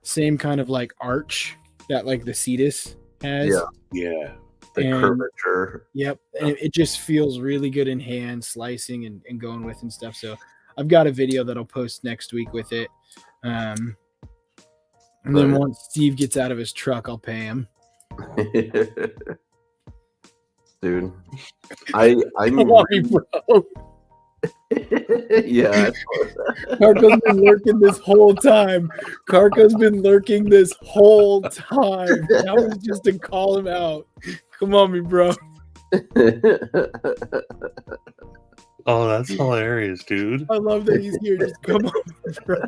same kind of like arch that like the Cetus has. Yeah. Yeah. The And- curvature. Yep, and it just feels really good in hand, slicing and going with and stuff. So I've got a video that I'll post next week with it. And then Right. once Steve gets out of his truck, I'll pay him. Dude, I'm Come on, bro. yeah. Karko's been lurking this whole time. Karko's been lurking this whole time. That was just to call him out. Come on, me bro. Oh, that's hilarious, dude. I love that he's here. Just come on, bro.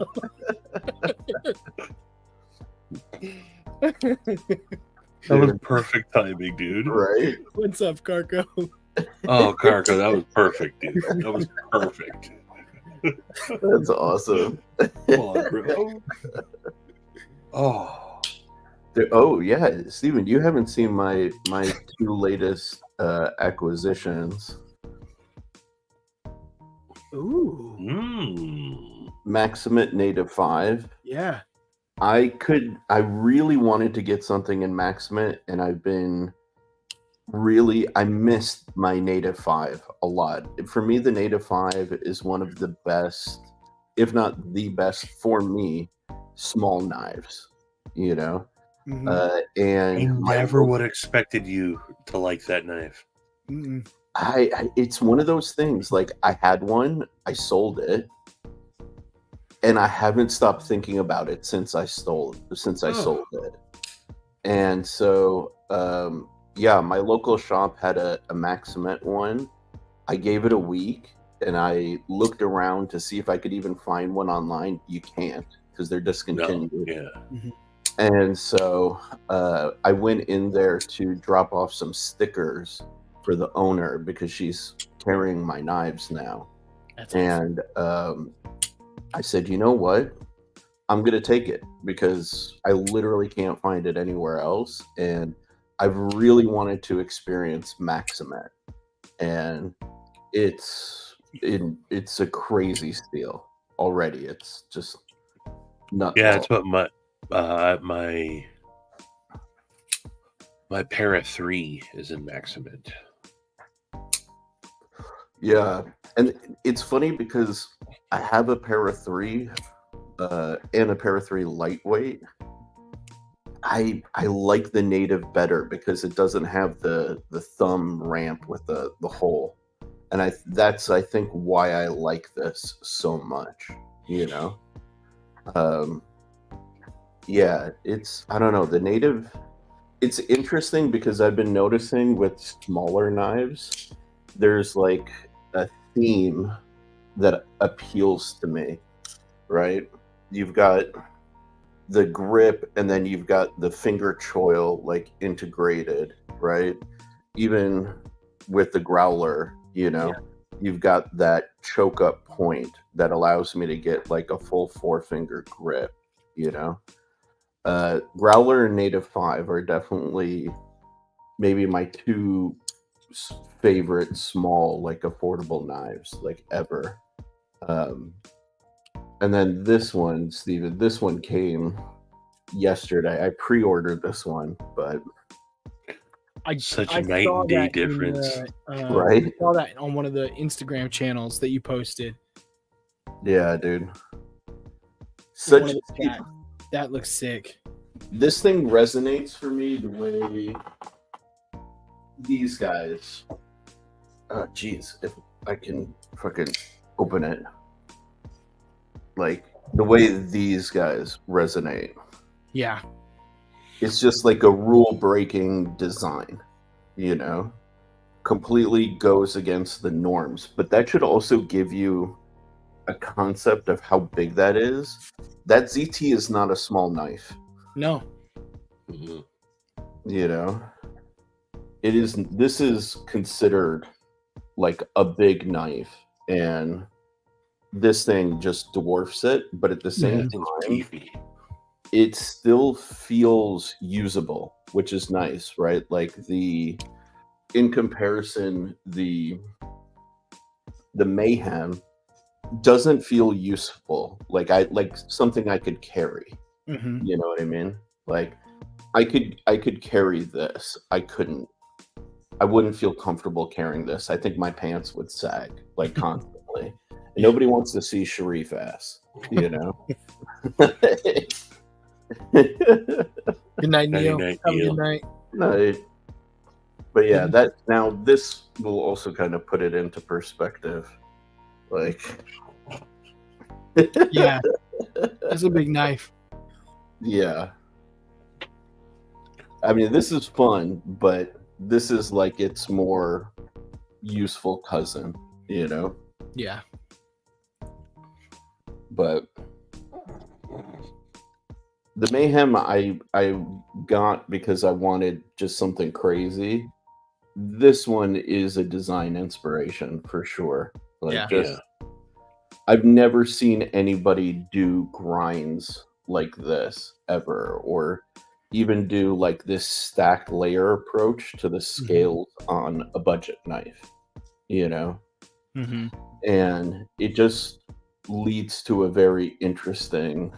That was perfect timing, dude. Right? What's up, Karko? Oh, Karko, that was perfect, dude. That was perfect. That's awesome. Come on, bro. Oh. Oh yeah, Steven, you haven't seen my two latest acquisitions. Ooh, Maximate Native 5. yeah. I really wanted to get something in Maximate, and I missed my Native 5 a lot. For me, the Native 5 is one of the best, if not the best for me, small knives, you know? Mhm. And I never would have expected you to like that knife. Mm-mm. it's one of those things, like I had one, I sold it, and I haven't stopped thinking about it since I sold it. And so yeah, my local shop had a Maximate one. I gave it a week and I looked around to see if I could even find one online. You can't, because they're discontinued. No, yeah. And so I went in there to drop off some stickers for the owner, because she's carrying my knives now. That's awesome. And I said, you know what? I'm going to take it, because I literally can't find it anywhere else. And I've really wanted to experience Maximate. And it's a crazy steal already. It's just nuts. Yeah, it's what my Para 3 is in Maximate. Yeah, and it's funny because I have a Para 3 and a Para 3 lightweight. I like the Native better because it doesn't have the thumb ramp with the hole, and that's I think why I like this so much. You know, yeah, I don't know, the Native. It's interesting because I've been noticing with smaller knives, there's like a theme that appeals to me, right? You've got the grip, and then you've got the finger choil like integrated, right? Even with the growler, you know, you've got that choke up point that allows me to get like a full 4-finger grip, you know. Growler and Native 5 are definitely maybe my two favorite small, like affordable knives, like ever. And then this one, Steven, this one came yesterday. I pre-ordered this one, but Such a night and day difference. Right? I saw that on one of the Instagram channels that you posted. Yeah, dude. That looks sick. This thing resonates for me the way these guys. Oh, geez, if I can fucking open it. Like the way these guys resonate. Yeah. It's just like a rule-breaking design, you know? Completely goes against the norms. But that should also give you a concept of how big that is. That ZT is not a small knife. No. Mhm. You know? This is considered like a big knife, and this thing just dwarfs it, but at the same It's time, beefy. it still feels usable, which is nice, right? Like in comparison, the Mayhem doesn't feel useful. Like something I could carry. Mm-hmm. You know what I mean? Like I could carry this. I wouldn't feel comfortable carrying this. I think my pants would sag like constantly. And nobody wants to see Sharif ass, you know. Good night, Neil. Night, Have a Neil. good night. No, but yeah, that now this will also kind of put it into perspective. Like, Yeah, that's a big knife. yeah. I mean, this is fun, but this is like its more useful cousin, you know. Yeah. But the mayhem I got because I wanted just something crazy. This one is a design inspiration for sure. Like Yeah. just I've never seen anybody do grinds like this ever, or even do like this stacked layer approach to the scales on a budget knife, you know. Mm-hmm. And it just leads to a very interesting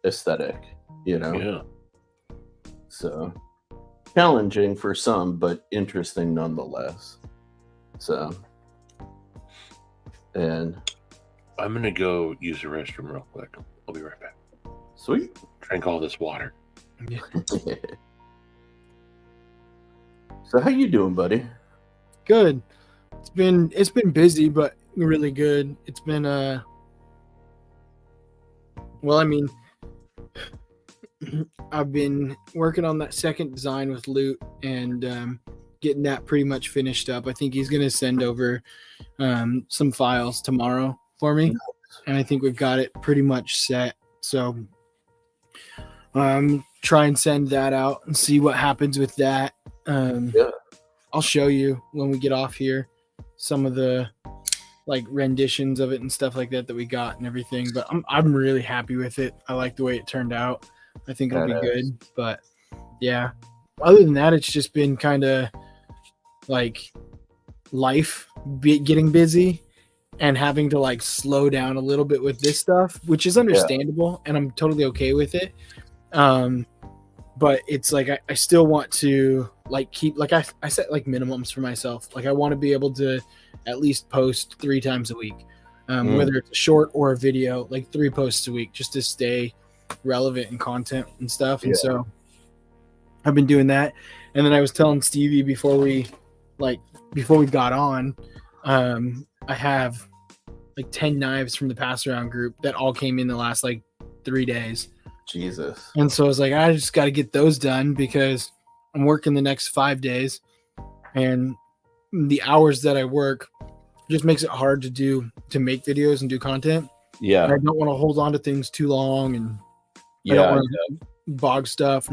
aesthetic, you know. Yeah. So challenging for some, but interesting nonetheless. So, and I'm gonna go use the restroom real quick. I'll be right back. sweet. Drink all this water. So how you doing, buddy? Good. It's been busy, but really good. It's been well, I mean, I've been working on that second design with Loot and getting that pretty much finished up. I think he's gonna send over some files tomorrow for me, and I think we've got it pretty much set. So try and send that out and see what happens with that. I'll show you when we get off here some of the like renditions of it and stuff like that we got and everything. But I'm really happy with it. I like the way it turned out. I think it'll be good. But yeah, other than that, it's just been kind of like life getting busy and having to like slow down a little bit with this stuff, which is understandable, and I'm totally okay with it. But it's like I still want to like keep like I set like minimums for myself. Like I want to be able to at least post 3 times a week, whether it's a short or a video, like 3 posts a week, just to stay relevant in content and stuff. And so I've been doing that. And then I was telling Stevie before we got on, I have like 10 knives from the pass around group that all came in the last like 3 days. Jesus. And so I was like, I just got to get those done because I'm working the next 5 days, and the hours that I work just makes it hard to make videos and do content. Yeah. And I don't want to hold on to things too long, and I don't want to bog stuff.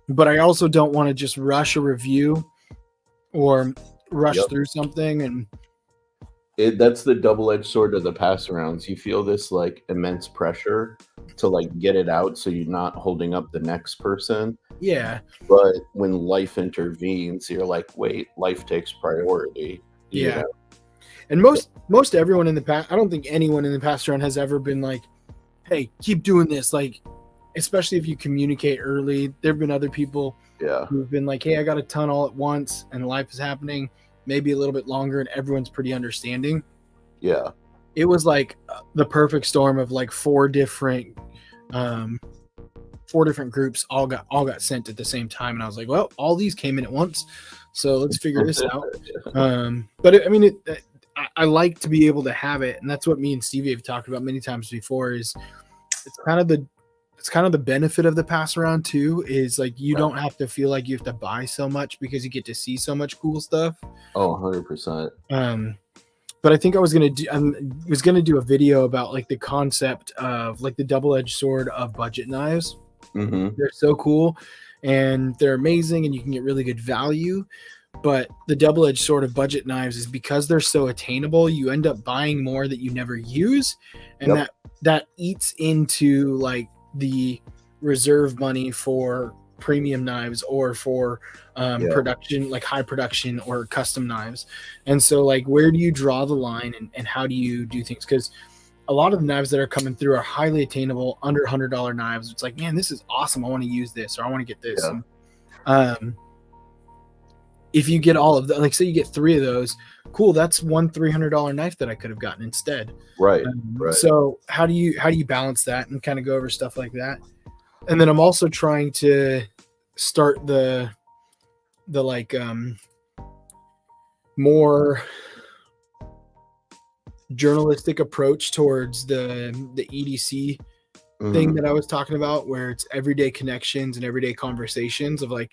But I also don't want to just rush a review or rush through something. And that's the double-edged sword of the pass arounds. You feel this like immense pressure to like get it out so you're not holding up the next person. Yeah. But when life intervenes, you're like, wait, life takes priority. Yeah. Know? And most everyone in the past, I don't think anyone in the past round has ever been like, hey, keep doing this. Like, especially if you communicate early. There have been other people who've been like, hey, I got a ton all at once and life is happening maybe a little bit longer, and everyone's pretty understanding. Yeah. It was like the perfect storm of like 4 different groups all got sent at the same time, and I was like, well, all these came in at once, so let's figure this out. But I mean, I like to be able to have it, and that's what me and Stevie have talked about many times before. Is it's kind of the benefit of the pass around too, is like you don't have to feel like you have to buy so much because you get to see so much cool stuff. Oh, 100%. But I think I was gonna do a video about like the concept of like the double-edged sword of budget knives. They're so cool and they're amazing, and you can get really good value. But the double-edged sword of budget knives is because they're so attainable, you end up buying more that you never use, and that eats into like the reserve money for premium knives or for production, like high production or custom knives. And so like, where do you draw the line, and how do you do things? Because a lot of the knives that are coming through are highly attainable, under $100 knives. It's like, man, this is awesome. I want to use this, or I want to get this. Yeah. And, if you get all of that, like say you get 3 of those, cool. That's one $300 knife that I could have gotten instead. Right. So how do you balance that and kind of go over stuff like that? And then I'm also trying to start the like more journalistic approach towards the EDC thing that I was talking about, where it's everyday connections and everyday conversations of like,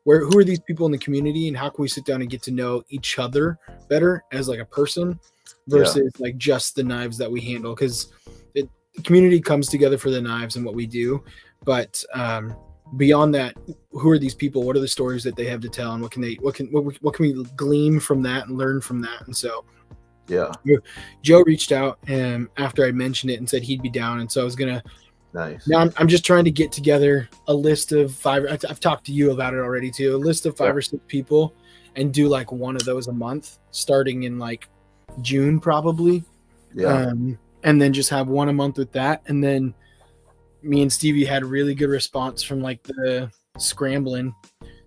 who are these people in the community, and how can we sit down and get to know each other better as like a person versus like just the knives that we handle. Because the community comes together for the knives and what we do, but beyond that, who are these people? What are the stories that they have to tell, and what can we glean from that and learn from that? And so Joe reached out after I mentioned it and said he'd be down, and so I was gonna. Nice. Now I'm just trying to get together a list of 5. I've talked to you about it already too. A list of 5 or 6 people, and do like one of those a month, starting in like June probably. Yeah. And then just have one a month with that, and then me and Stevie had really good response from like the scrambling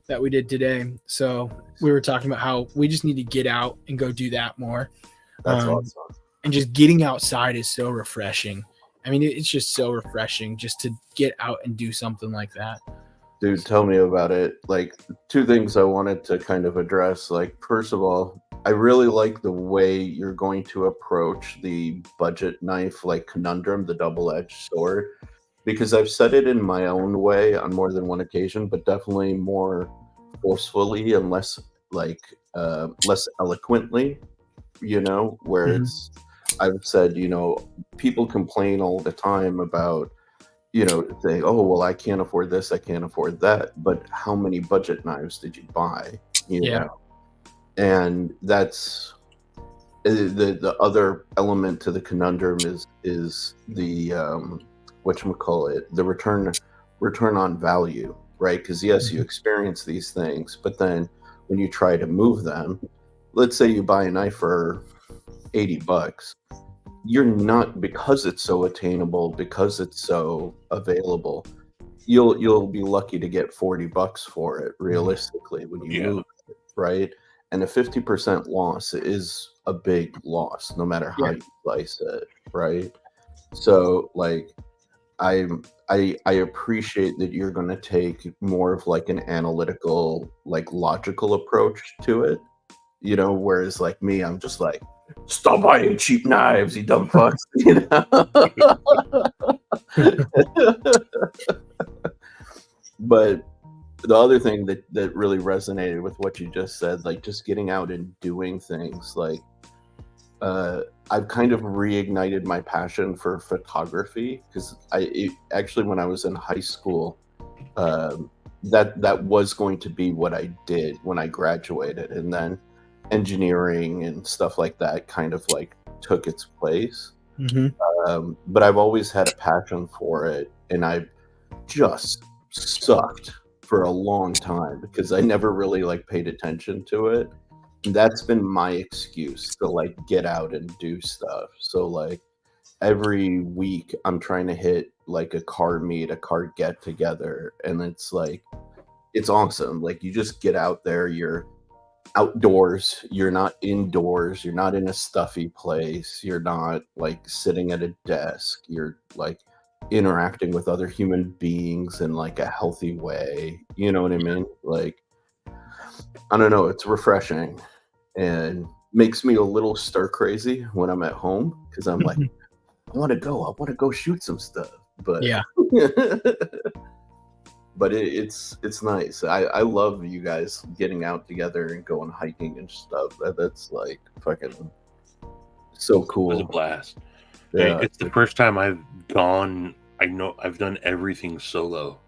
that we did today. So we were talking about how we just need to get out and go do that more. That's awesome. And just getting outside is so refreshing. I mean, it's just so refreshing just to get out and do something like that. Dude, tell me about it. Like, 2 things I wanted to kind of address. Like, first of all, I really like the way you're going to approach the budget knife, like conundrum, the double-edged sword, because I've said it in my own way on more than one occasion, but definitely more forcefully and less eloquently, where it's, I've said, people complain all the time about, saying, oh, well, I can't afford this, I can't afford that. But how many budget knives did you buy? You know? And that's the other element to the conundrum is the whatchamacallit, the return on value, right? Because yes, you experience these things, but then when you try to move them, let's say you buy a knife for $80, you're not, because it's so attainable, because it's so available, you'll be lucky to get $40 for it realistically when you move it, right? And a 50% loss is a big loss, no matter how you slice it, right? So like, I appreciate that you're going to take more of like an analytical, like logical approach to it, whereas like me, I'm just like, stop buying cheap knives, you dumb fucks. But the other thing that really resonated with what you just said, like just getting out and doing things, like I've kind of reignited my passion for photography, because actually when I was in high school, that was going to be what I did when I graduated, and then engineering and stuff like that kind of like took its place. But I've always had a passion for it, and I just sucked for a long time because I never really like paid attention to it. And that's been my excuse to like get out and do stuff. So like every week I'm trying to hit like a car meet, a car get together, and it's like, it's awesome. Like you just get out there, you're outdoors, you're not indoors, you're not in a stuffy place, you're not like sitting at a desk, you're like interacting with other human beings in like a healthy way, you know what I mean? Like, I don't know, it's refreshing and makes me a little stir crazy when I'm at home, because I'm like, I want to go shoot some stuff, but yeah. But it's nice. I love you guys getting out together and going hiking and stuff. That's like fucking so cool. It was a blast. Yeah. It's the first time I've gone. I know I've done everything solo.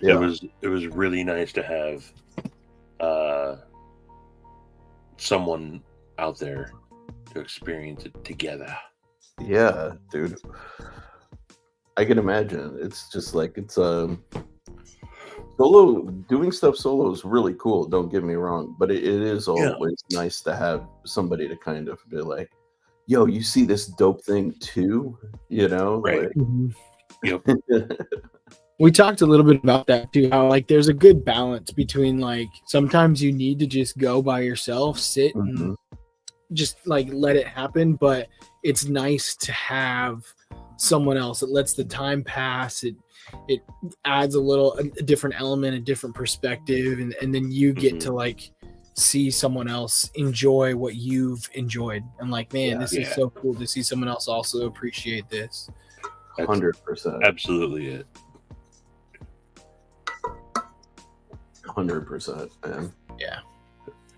Yeah. It was really nice to have someone out there to experience it together. Yeah, dude. I can imagine. It's just like it's doing stuff solo is really cool. Don't get me wrong, but it is always nice to have somebody to kind of be like, "Yo, you see this dope thing too?" You know, Right. Like, Yep. We talked a little bit about that too, how like there's a good balance between like sometimes you need to just go by yourself, sit and just like let it happen, but it's nice to have someone else. It lets the time pass. It adds a different element, a different perspective, and then you get to like see someone else enjoy what you've enjoyed. And like, man, this is so cool to see someone else also appreciate this. 100%. Absolutely it. 100%, man. Yeah.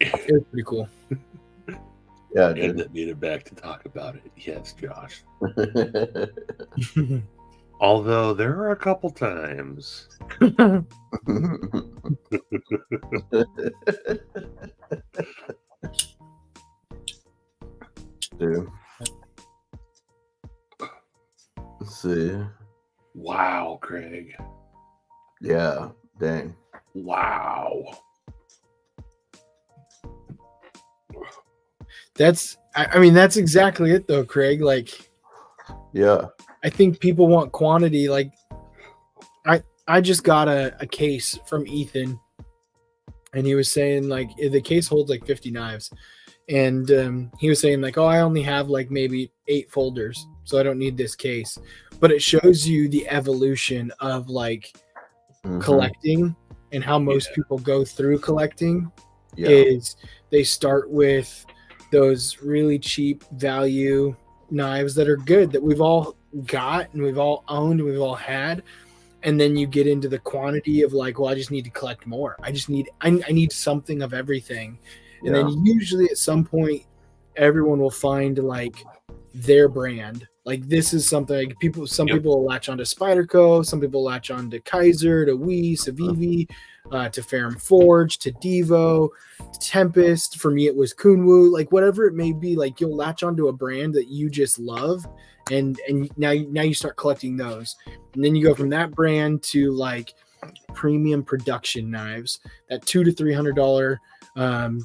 It was pretty cool. Yeah, And that made it back to talk about it. Yes, Josh. Although there are a couple times. Dude. Let's see. Wow, Craig. Yeah, dang. Wow. That's exactly it though, Craig. Like, yeah, I think people want quantity. Like, I just got a case from Ethan, and he was saying like the case holds like 50 knives, and he was saying like, oh, I only have like maybe 8 folders, so I don't need this case. But it shows you the evolution of like collecting and how most people go through collecting is they start with those really cheap value knives that are good that we've all got and we've all owned and we've all had, and then you get into the quantity of like, well, I just need to collect more. I need something of everything. And then usually at some point everyone will find like their brand. Like this is something like some people will latch onto Spyderco, some people latch onto Kaiser, to Weiss, to Vivi, to Ferrum Forge, to Devo, to Tempest. For me, it was Kunwu. Like whatever it may be, like you'll latch onto a brand that you just love, and now you start collecting those, and then you go from that brand to like premium production knives, that $200 to $300.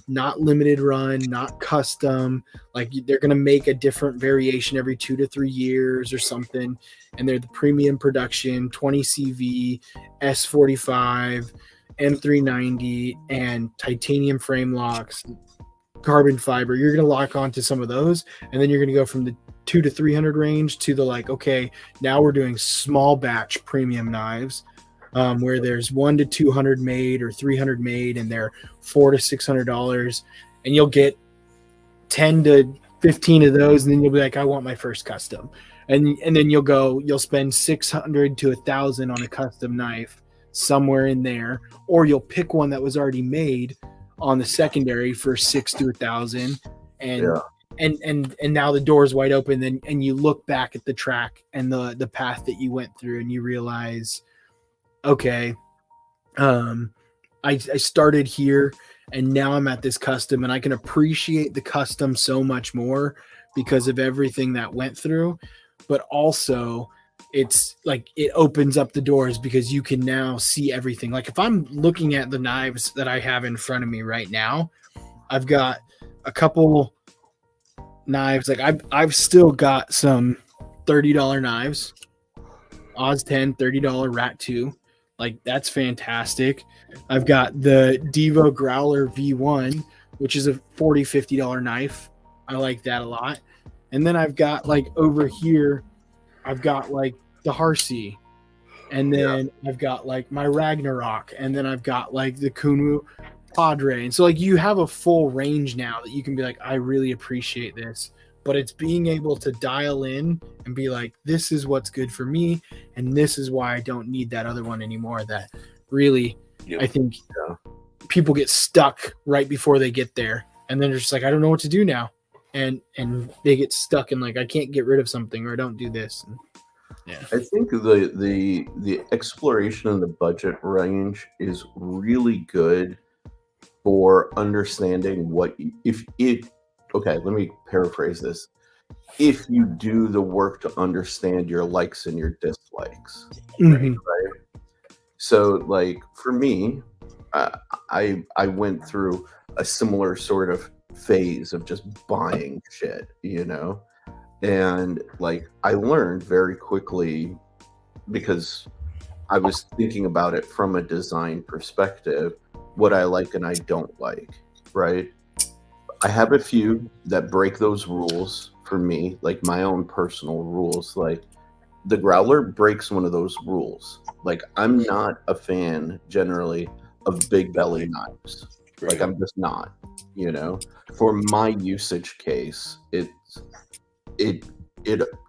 Not limited run, not custom. Like they're gonna make a different variation every 2 to 3 years or something, and they're the premium production 20 CV, S45, M390, and titanium frame locks, carbon fiber. You're gonna lock onto some of those, and then you're gonna go from the 200 to 300 range to the like, okay, now we're doing small batch premium knives. Where there's 1 to 200 made or 300 made, and they're $400 to $600, and you'll get 10 to 15 of those, and then you'll be like, I want my first custom, and then you'll spend $600 to $1,000 on a custom knife somewhere in there, or you'll pick one that was already made on the secondary for $600 to $1,000, and now the door's wide open, and you look back at the track and the path that you went through, and you realize, okay, I started here and now I'm at this custom, and I can appreciate the custom so much more because of everything that went through. But also it's like it opens up the doors because you can now see everything. Like if I'm looking at the knives that I have in front of me right now, I've got a couple knives. Like I've still got some $30 knives, Oz 10, $30 Rat 2. Like that's fantastic. I've got the Devo Growler V1, which is a $40, $50 knife. I like that a lot. And then I've got like over here, I've got like the Harsey, and then I've got like my Ragnarok, and then I've got like the Kunwu Padre. And so like you have a full range now that you can be like, I really appreciate this. But it's being able to dial in and be like, this is what's good for me, and this is why I don't need that other one anymore. That really, I think people get stuck right before they get there, and then they're just like, I don't know what to do now, and they get stuck in like, I can't get rid of something, or I don't do this. And, I think the exploration in the budget range is really good for understanding what okay, let me paraphrase this. If you do the work to understand your likes and your dislikes, right? So like for me, I went through a similar sort of phase of just buying shit, and like I learned very quickly because I was thinking about it from a design perspective, what I like and I don't like, right? I have a few that break those rules for me, like my own personal rules. Like the Growler breaks one of those rules. Like I'm not a fan generally of big belly knives. Like I'm just not, For my usage case, it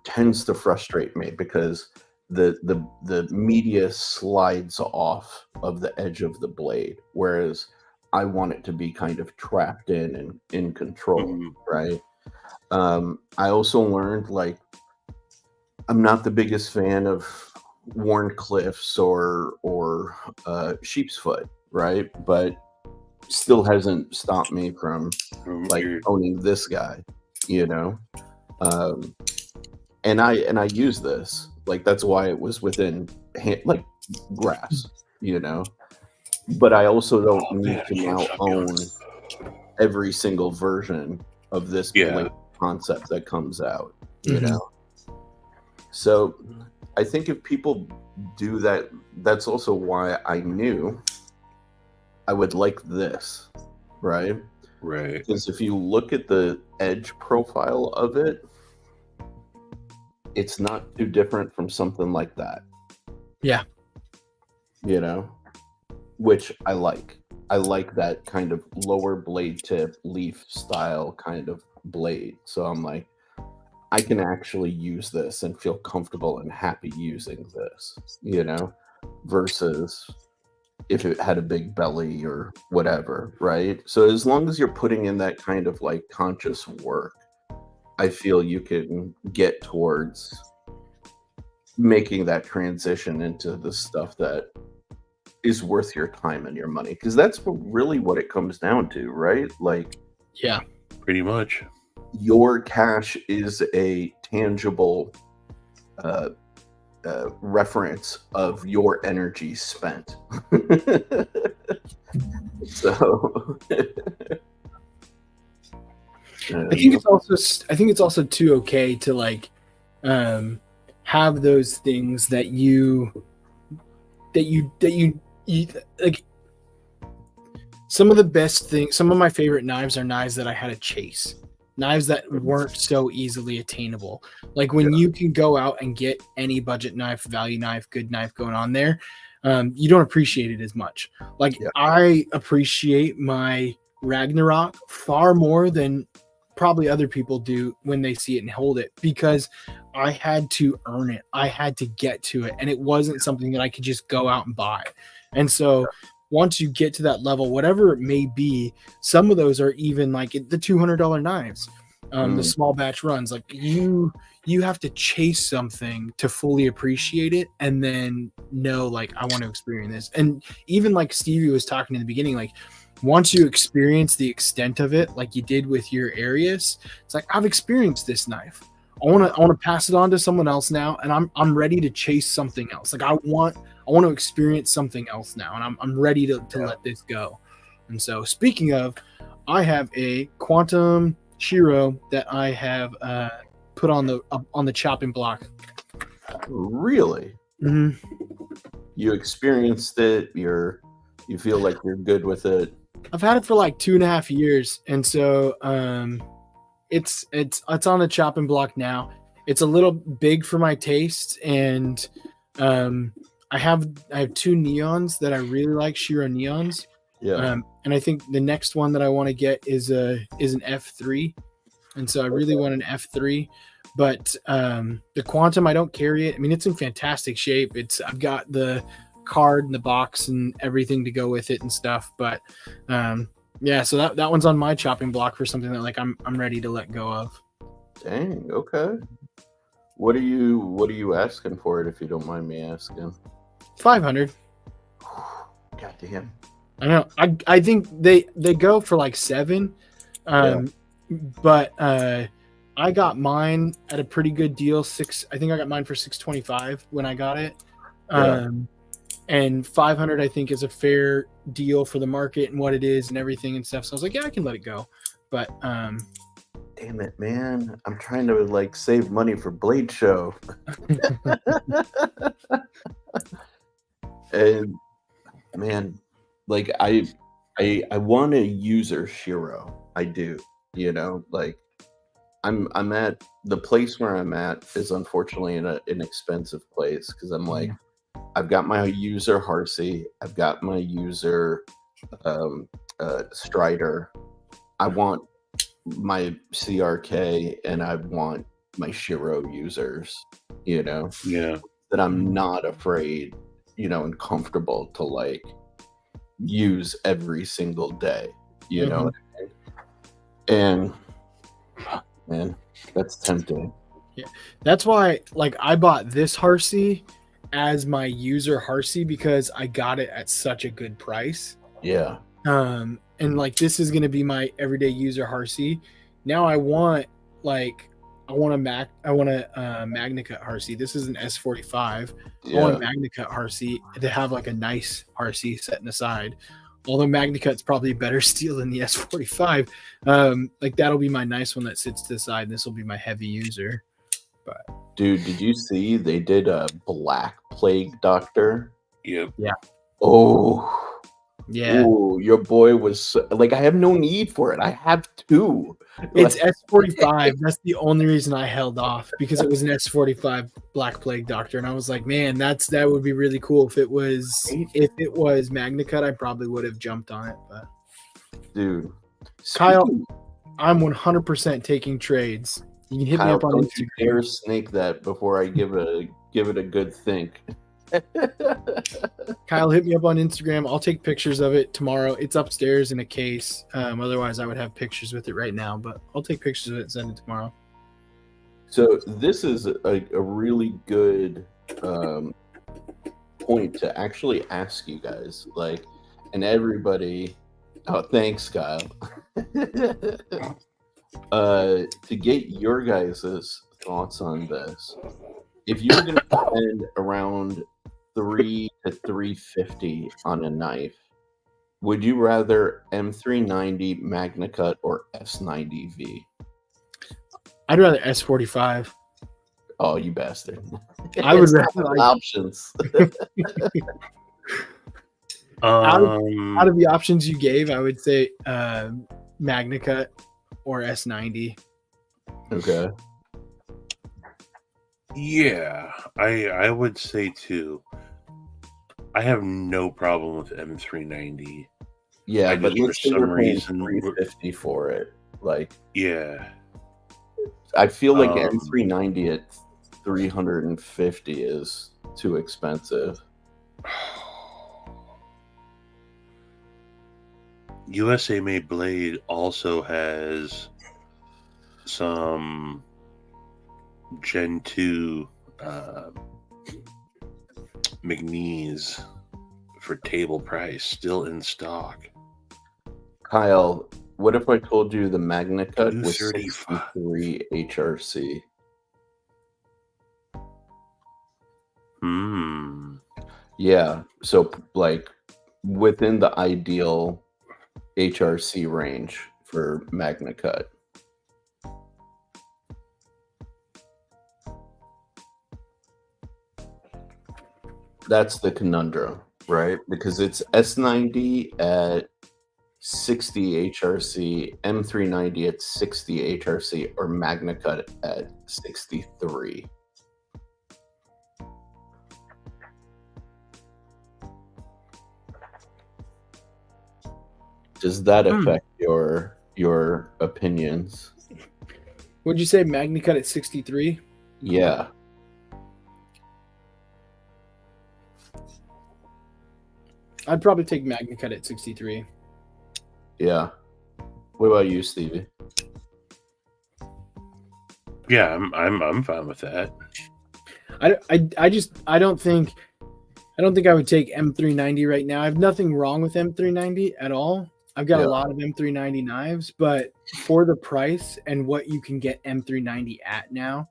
tends to frustrate me because the media slides off of the edge of the blade, whereas I want it to be kind of trapped in and in control, right? I also learned like I'm not the biggest fan of Warncliffes or sheep's foot, right? But still hasn't stopped me from like owning this guy, and I use this. Like that's why it was within like grasp, But I also don't need to now own every single version of this blade concept that comes out, So I think if people do that, that's also why I knew I would like this, right? Right. Because if you look at the edge profile of it, it's not too different from something like that. Yeah. Which I like. I like that kind of lower blade tip, leaf style kind of blade. So I'm like, I can actually use this and feel comfortable and happy using this, versus if it had a big belly or whatever, right? So as long as you're putting in that kind of like conscious work, I feel you can get towards making that transition into the stuff that is worth your time and your money, because that's really what it comes down to, right? Like, yeah, pretty much. Your cash is a tangible reference of your energy spent. So I think it's also too okay to like have those things that you like. Some of the best things, some of my favorite knives are knives that I had to chase, knives that weren't so easily attainable. Like when you can go out and get any budget knife, value knife, good knife going on there, you don't appreciate it as much. Like I appreciate my Ragnarok far more than probably other people do when they see it and hold it, because I had to earn it. I had to get to it, and it wasn't something that I could just go out and buy. And so once you get to that level, whatever it may be, some of those are even like the $200 knives, the small batch runs. Like you have to chase something to fully appreciate it, and then know like I want to experience this. And even like Stevie was talking in the beginning, like once you experience the extent of it, like you did with your Arius, it's like I've experienced this knife. I want to pass it on to someone else now, and I'm ready to chase something else. Like I want to experience something else now, and I'm ready to let this go. And so, speaking of, I have a Quantum Shiro that I have put on the chopping block. Really? Mm-hmm. You experienced it. You feel like you're good with it. I've had it for like 2.5 years, and so it's on the chopping block now. It's a little big for my taste, and I have 2 neons that I really like, Shiro neons. Yeah. And I think the next one that I want to get is an F3, and so I really want an F3. But the Quantum, I don't carry it. I mean, it's in fantastic shape. I've got the card and the box and everything to go with it and stuff. But yeah, so that one's on my chopping block for something that like I'm ready to let go of. Dang. Okay. What are you asking for it, if you don't mind me asking? 500. God damn. I know. I think they go for like 7. But I got mine at a pretty good deal. I think I got mine for $625 when I got it. and 500 I think is a fair deal for the market and what it is and everything and stuff. So I was like, yeah, I can let it go. But damn it, man! I'm trying to like save money for Blade Show, and man, like I want a user Shiro. I do, you know, like I'm at the place where I'm at is unfortunately in an expensive place because I'm like, I've got my user Harsey, I've got my user Strider, I want my CRK, and I want my Shiro users, you know, that I'm not afraid, you know, and comfortable to like use every single day, you know what I mean? And man, that's tempting. Yeah, that's why like I bought this Harsey as my user Harsey because I got it at such a good price. Yeah. And like this is gonna be my everyday user Harsey. Now I want a MagnaCut Harsey. This is an S45. I want a MagnaCut Harsey to have like a nice Harsey setting aside. Although MagnaCut's probably a better steel than the S45. Like that'll be my nice one that sits to the side. And this will be my heavy user. But dude, did you see they did a Black Plague Doctor? Yep. Yeah. Oh. Yeah. Ooh, your boy was like, I have no need for it. I have two. It's S45. That's the only reason I held off because it was an S45 Black Plague Doctor, and I was like, man, that would be really cool if it was MagnaCut. I probably would have jumped on it. But dude, Kyle, I'm 100% taking trades. You can hit me up on don't Instagram. You dare snake that before I give it a good think. Kyle, hit me up on Instagram. I'll take pictures of it tomorrow. It's upstairs in a case. Otherwise, I would have pictures with it right now, but I'll take pictures of it and send it tomorrow. So this is a really good point to actually ask you guys, like, and everybody. Oh, thanks, Kyle. To get your guys' thoughts on this, if you're going to spend around $300 to $350 on a knife, would you rather M390 MagnaCut or S90V? I'd rather S45. Oh, you bastard! I would rather options. Out of the options you gave, I would say MagnaCut or S90. Okay. Yeah, I would say too. I have no problem with M390. Yeah, but for some reason $350 for it. Like, yeah, I feel like M390 at $350 is too expensive. USA Made Blade also has some Gen 2 McNees for table price still in stock. Kyle, what if I told you the MagnaCut was 235. 63 HRC? Yeah, so like within the ideal HRC range for MagnaCut. That's the conundrum, right? Because it's S90 at 60 HRC, M390 at 60 HRC, or MagnaCut at 63. Does that affect your opinions? Would you say MagnaCut at 63? Yeah. I'd probably take MagnaCut at 63. Yeah. What about you, Stevie? Yeah, I'm fine with that. I don't think I would take M390 right now. I have nothing wrong with M390 at all. I've got a lot of M390 knives, but for the price and what you can get M390 at now,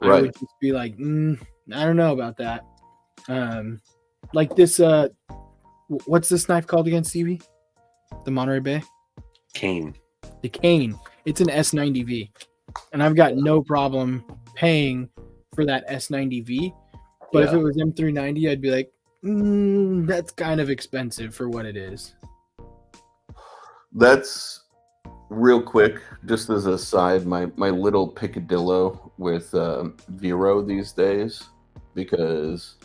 I would just be like, I don't know about that. like this. What's this knife called again, Stevie? The Monterey Bay. Cane. The Cane. It's an S90V, and I've got no problem paying for that S90V. But if it was M390, I'd be like, that's kind of expensive for what it is. That's real quick, just as a side, my little picadillo with Vero these days, because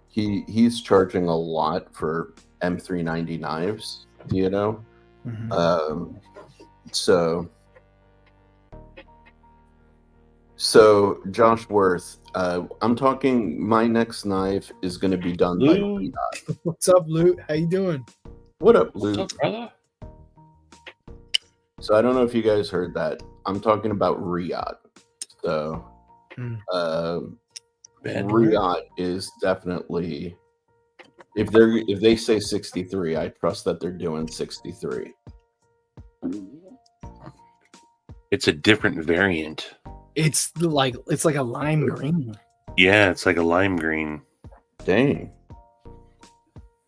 he's charging a lot for M390 knives, you know? Mm-hmm. So Josh Worth, I'm talking my next knife is going to be done by Riyadh. What's up, Lute? How you doing? What up, Lute? What's up, brother? So I don't know if you guys heard that. I'm talking about Riyadh. So Riyadh is definitely, if they say 63, I trust that they're doing 63. It's a different variant. It's like a lime green. Yeah, it's like a lime green. Dang.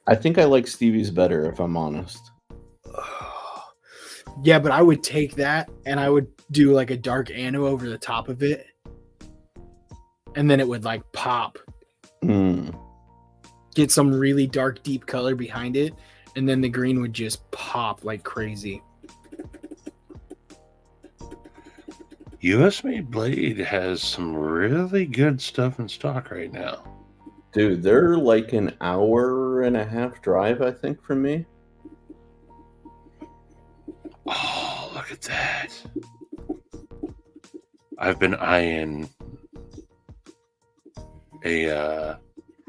I think I like Stevie's better, if I'm honest. Yeah, but I would take that and I would do like a dark Anu over the top of it. And then it would like pop. Get some really dark, deep color behind it. And then the green would just pop like crazy. US Made Blade has some really good stuff in stock right now. Dude, they're like an hour and a half drive, I think, from me. Oh, look at that. I've been eyeing a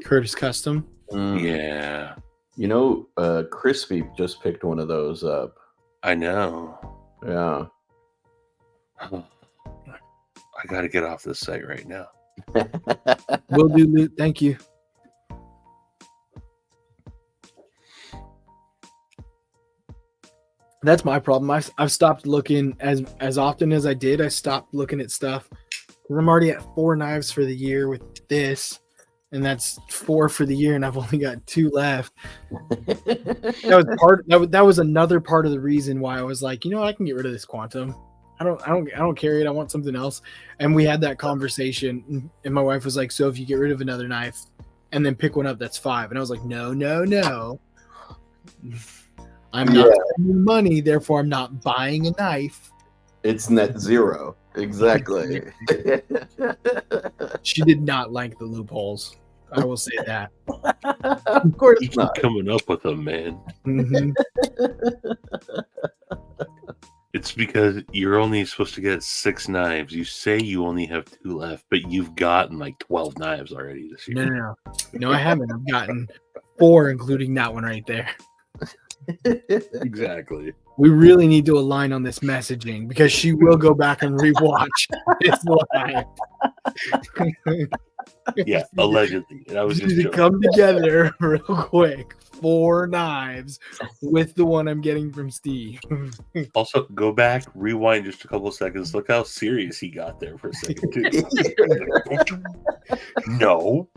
Curtis Custom. Yeah. You know, Crispy just picked one of those up. I know. Yeah. I gotta get off this site right now. Will do, Luke. Thank you. That's my problem. I've stopped looking as often as I did. I stopped looking at stuff. I'm already at 4 knives for the year with this, and that's 4 for the year, and I've only got 2 left. That was another part of the reason why I was like, you know what, I can get rid of this Quantum. I don't carry it. I want something else. And we had that conversation, and my wife was like, so if you get rid of another knife and then pick one up, that's 5. And I was like, no. I'm not spending money, therefore I'm not buying a knife. It's net zero. Exactly. She did not like the loopholes. I will say that. Of course You keep not. coming up with them, man. Mm-hmm. It's because you're only supposed to get 6 knives. You say you only have 2 left, but you've gotten like 12 knives already this year. No, I haven't. I've gotten 4, including that one right there. Exactly. We really need to align on this messaging because she will go back and rewatch this live. Yeah, allegedly. And I was We just need to joking. come together real quick. 4 knives with the one I'm getting from Steve. Also, go back, rewind just a couple seconds. Look how serious he got there for a second, too. No.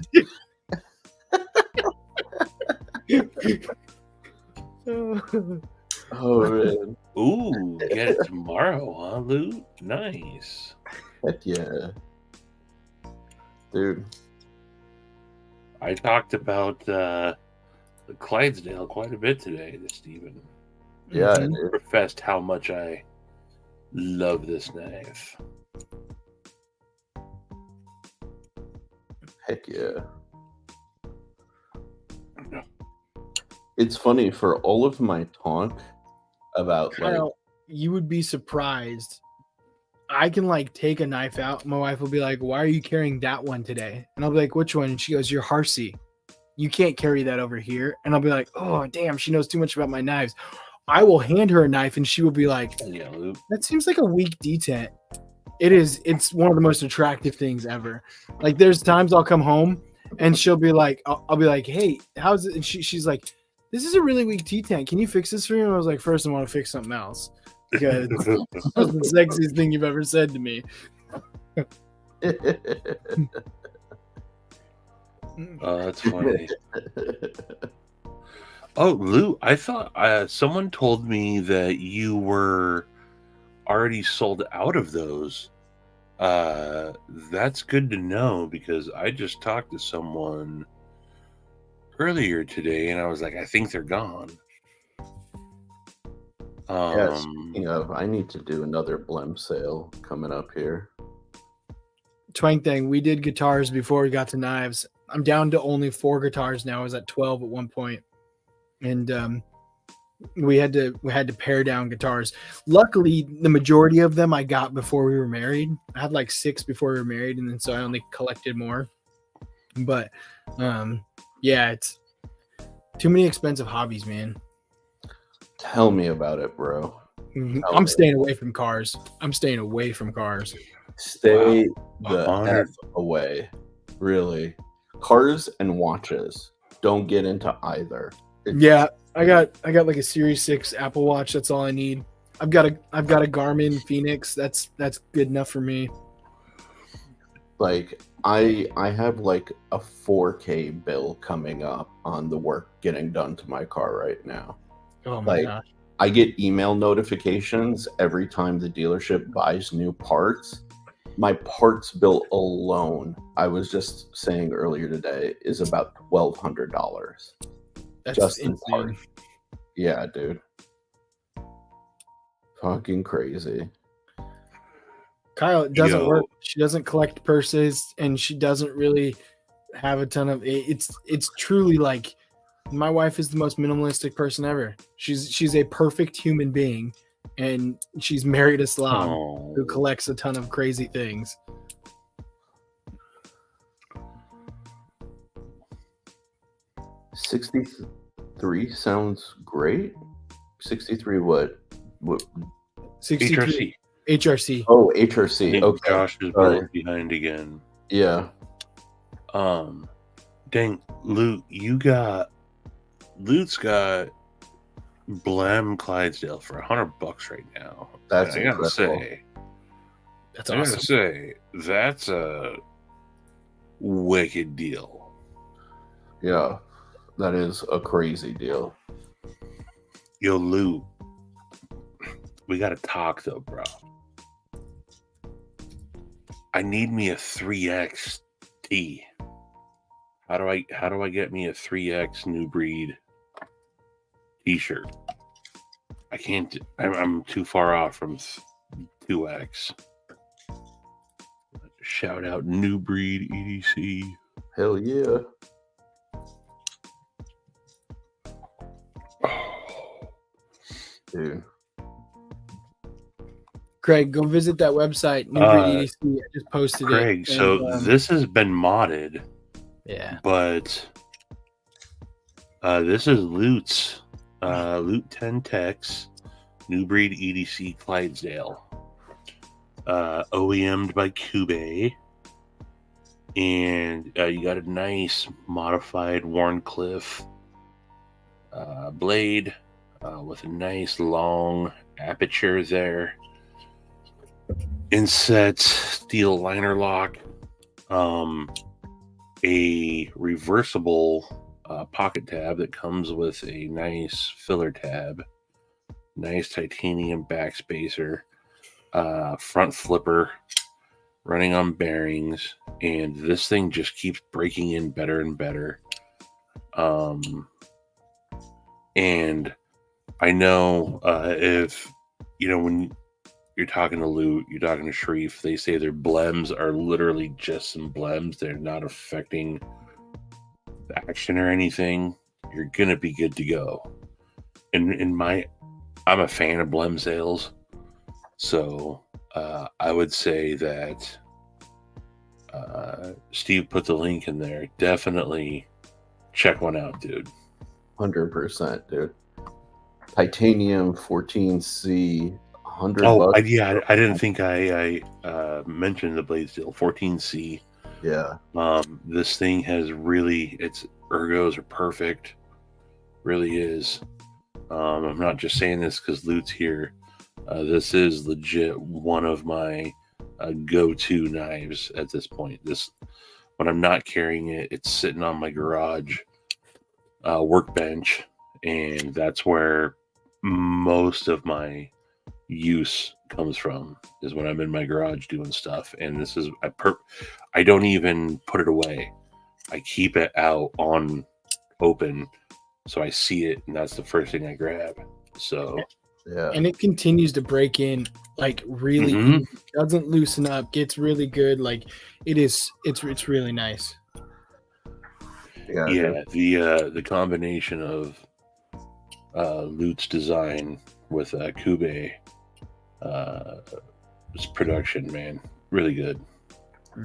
Oh, man. Ooh, get it tomorrow, huh, Lou? Nice. Heck yeah. Dude. I talked about the Clydesdale quite a bit today to Steven. Yeah. Mhm. Dude. Professed how much I love this knife. Heck yeah. It's funny, for all of my talk about like Kyle, you would be surprised. I can like take a knife out. My wife will be like, "Why are you carrying that one today?" And I'll be like, "Which one?" And she goes, "Your Harsey. You can't carry that over here." And I'll be like, "Oh, damn, she knows too much about my knives." I will hand her a knife and she will be like, Yeah, Lou. "That seems like a weak detent." It is. It's one of the most attractive things ever. Like there's times I'll come home and she'll be like, I'll be like, "Hey, how's it?" And she's like, "This is a really weak detent. Can you fix this for me?" And I was like, "First, I want to fix something else." Because that's the sexiest thing you've ever said to me. That's funny. Oh, Lou, I thought someone told me that you were already sold out of those. That's good to know because I just talked to someone earlier today and I was like, I think they're gone. Yes, speaking of, I need to do another Blem sale coming up here. Twang thing, we did guitars before we got to knives. I'm down to only 4 guitars now. I was at 12 at one point. And we had to pare down guitars. Luckily, the majority of them I got before we were married. I had like 6 before we were married, and then so I only collected more. But yeah, it's too many expensive hobbies, man. Tell me about it, bro. I'm staying away from cars. Stay the F away. Really. Cars and watches. Don't get into either. Yeah, I got like a Series 6 Apple Watch. That's all I need. I've got a Garmin Phoenix. That's good enough for me. Like I have like a 4K bill coming up on the work getting done to my car right now. Oh my gosh. I get email notifications every time the dealership buys new parts. My parts bill alone, I was just saying earlier today, is about $1,200. That's just in insane. parts. Yeah, dude. Fucking crazy. Kyle, it doesn't work. She doesn't collect purses, and she doesn't really have a ton of. It's truly like my wife is the most minimalistic person ever. She's a perfect human being, and she's married a slob who collects a ton of crazy things. $63 sounds great. 63 what? 63 HRC. Oh, HRC. Okay. Josh is behind again. Yeah. Dang, Lute's got Blem Clydesdale for $100 right now. That's I gotta say, that's awesome. That's a wicked deal. Yeah, that is a crazy deal. Yo, Lute, we gotta talk though, bro. I need me a 3X T. How do I get me a 3X New Breed t-shirt? I can't. I'm too far off from 2X. Shout out New Breed EDC. Hell yeah. Dude. Craig, go visit that website. New Breed EDC. I just posted it. Craig, so this has been modded. Yeah. But this is Lute's Lute 10 Tex New Breed EDC Clydesdale. OEM'd by Cube. And you got a nice modified Warncliffe blade with a nice long aperture there. Inset steel liner lock. A reversible pocket tab that comes with a nice filler tab, nice titanium backspacer, front flipper, running on bearings, and this thing just keeps breaking in better and better. And I know if when you're talking to Lute, you're talking to Sharif, they say their blems are literally just some blems. They're not affecting the action or anything. You're gonna be good to go. I'm a fan of blem sales, so I would say that Steve put the link in there. Definitely check one out, dude. 100%, dude. Titanium 14C. $100. I didn't think I mentioned the blade steel 14C. Yeah. This thing has its ergos are perfect. Really is. I'm not just saying this because Lute's here. This is legit one of my go-to knives at this point. when I'm not carrying it, it's sitting on my garage workbench, and that's where most of my use comes from, is when I'm in my garage doing stuff. And this is I don't even put it away. I keep it out on open so I see it, and that's the first thing I grab. So Yeah. And it continues to break in like really easy. Doesn't loosen up, gets really good. Like it's really nice. Yeah, the combination of Lute's design with Kube production, man, really good.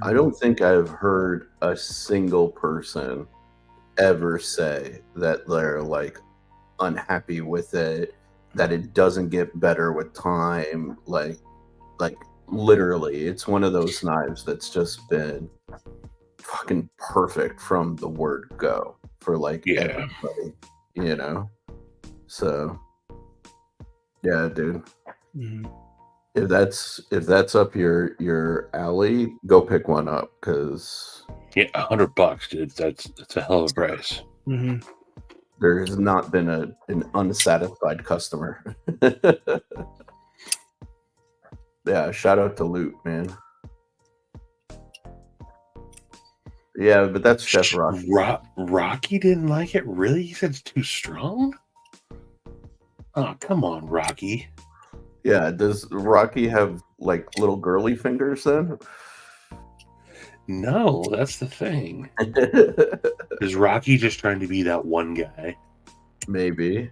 I don't think I've heard a single person ever say that they're like unhappy with it, that it doesn't get better with time. Like literally, it's one of those knives that's just been fucking perfect from the word go for like everybody, you know. So yeah, dude. Mm-hmm. If that's up your alley, go pick one up, because $100, dude. That's a hell of a price. Mm-hmm. There has not been an unsatisfied customer. Yeah, shout out to Loot, man. Yeah, but that's Chef Rocky. Rocky didn't like it? Really? He said it's too strong? Oh, come on, Rocky. Yeah, does Rocky have like little girly fingers then? No, that's the thing. Is Rocky just trying to be that one guy? Maybe.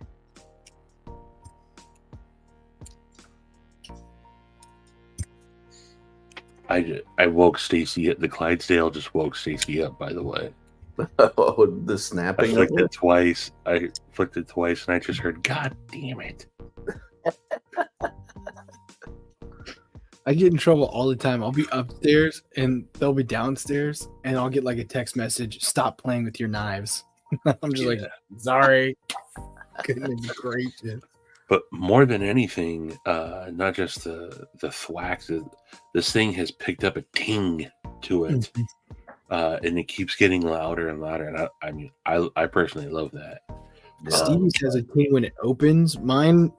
I woke Stacy up. The Clydesdale just woke Stacy up, by the way. Oh, the I snapping. flicked it twice. And I just heard, God damn it. I get in trouble all the time. I'll be upstairs and they'll be downstairs, and I'll get like a text message, "Stop playing with your knives." I'm just like, sorry. Goodness gracious. But more than anything, not just the thwacks, this thing has picked up a ting to it. And it keeps getting louder and louder. And I personally love that. Stevie has a ting when it opens. Mine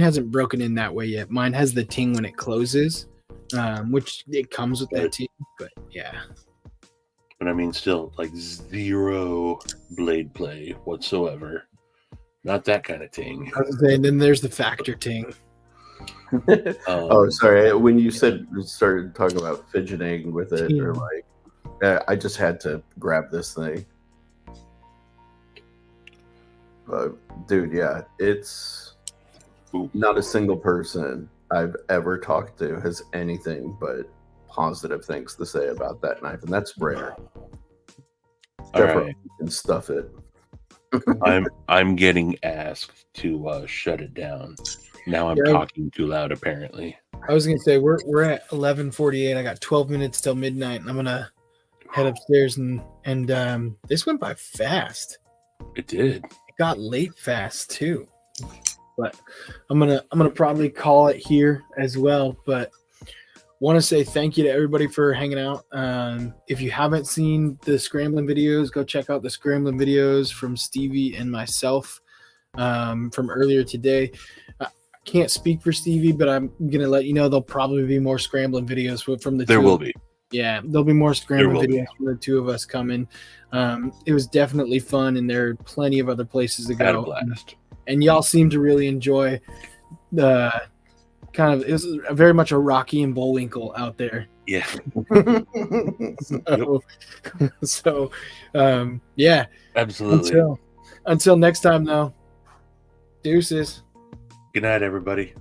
hasn't broken in that way yet. Mine has the ting when it closes, which it comes with that ting. But yeah. But I mean, still, like, zero blade play whatsoever. Not that kind of ting. And then there's the factor ting. Oh, sorry. When you started talking about fidgeting with it, or like, I just had to grab this thing. But dude, yeah, it's not a single person I've ever talked to has anything but positive things to say about that knife, and that's rare. Definitely can stuff it. I'm getting asked to shut it down. Now I'm talking too loud, apparently. I was gonna say we're at 11:48. I got 12 minutes till midnight, and I'm gonna head upstairs and this went by fast. It did. It got late fast too. But I'm gonna probably call it here as well. But want to say thank you to everybody for hanging out. If you haven't seen the scrambling videos, go check out the scrambling videos from Stevie and myself from earlier today. I can't speak for Stevie, but I'm gonna let you know there'll probably be more scrambling videos from the two. There will be. Yeah, there'll be more scrambling videos from the two of us coming. It was definitely fun, and there are plenty of other places to go. Had a blast. And y'all seem to really enjoy the kind of, it was very much a Rocky and Bullwinkle out there. Yeah. So yeah. Absolutely. Until next time, though. Deuces. Good night, everybody.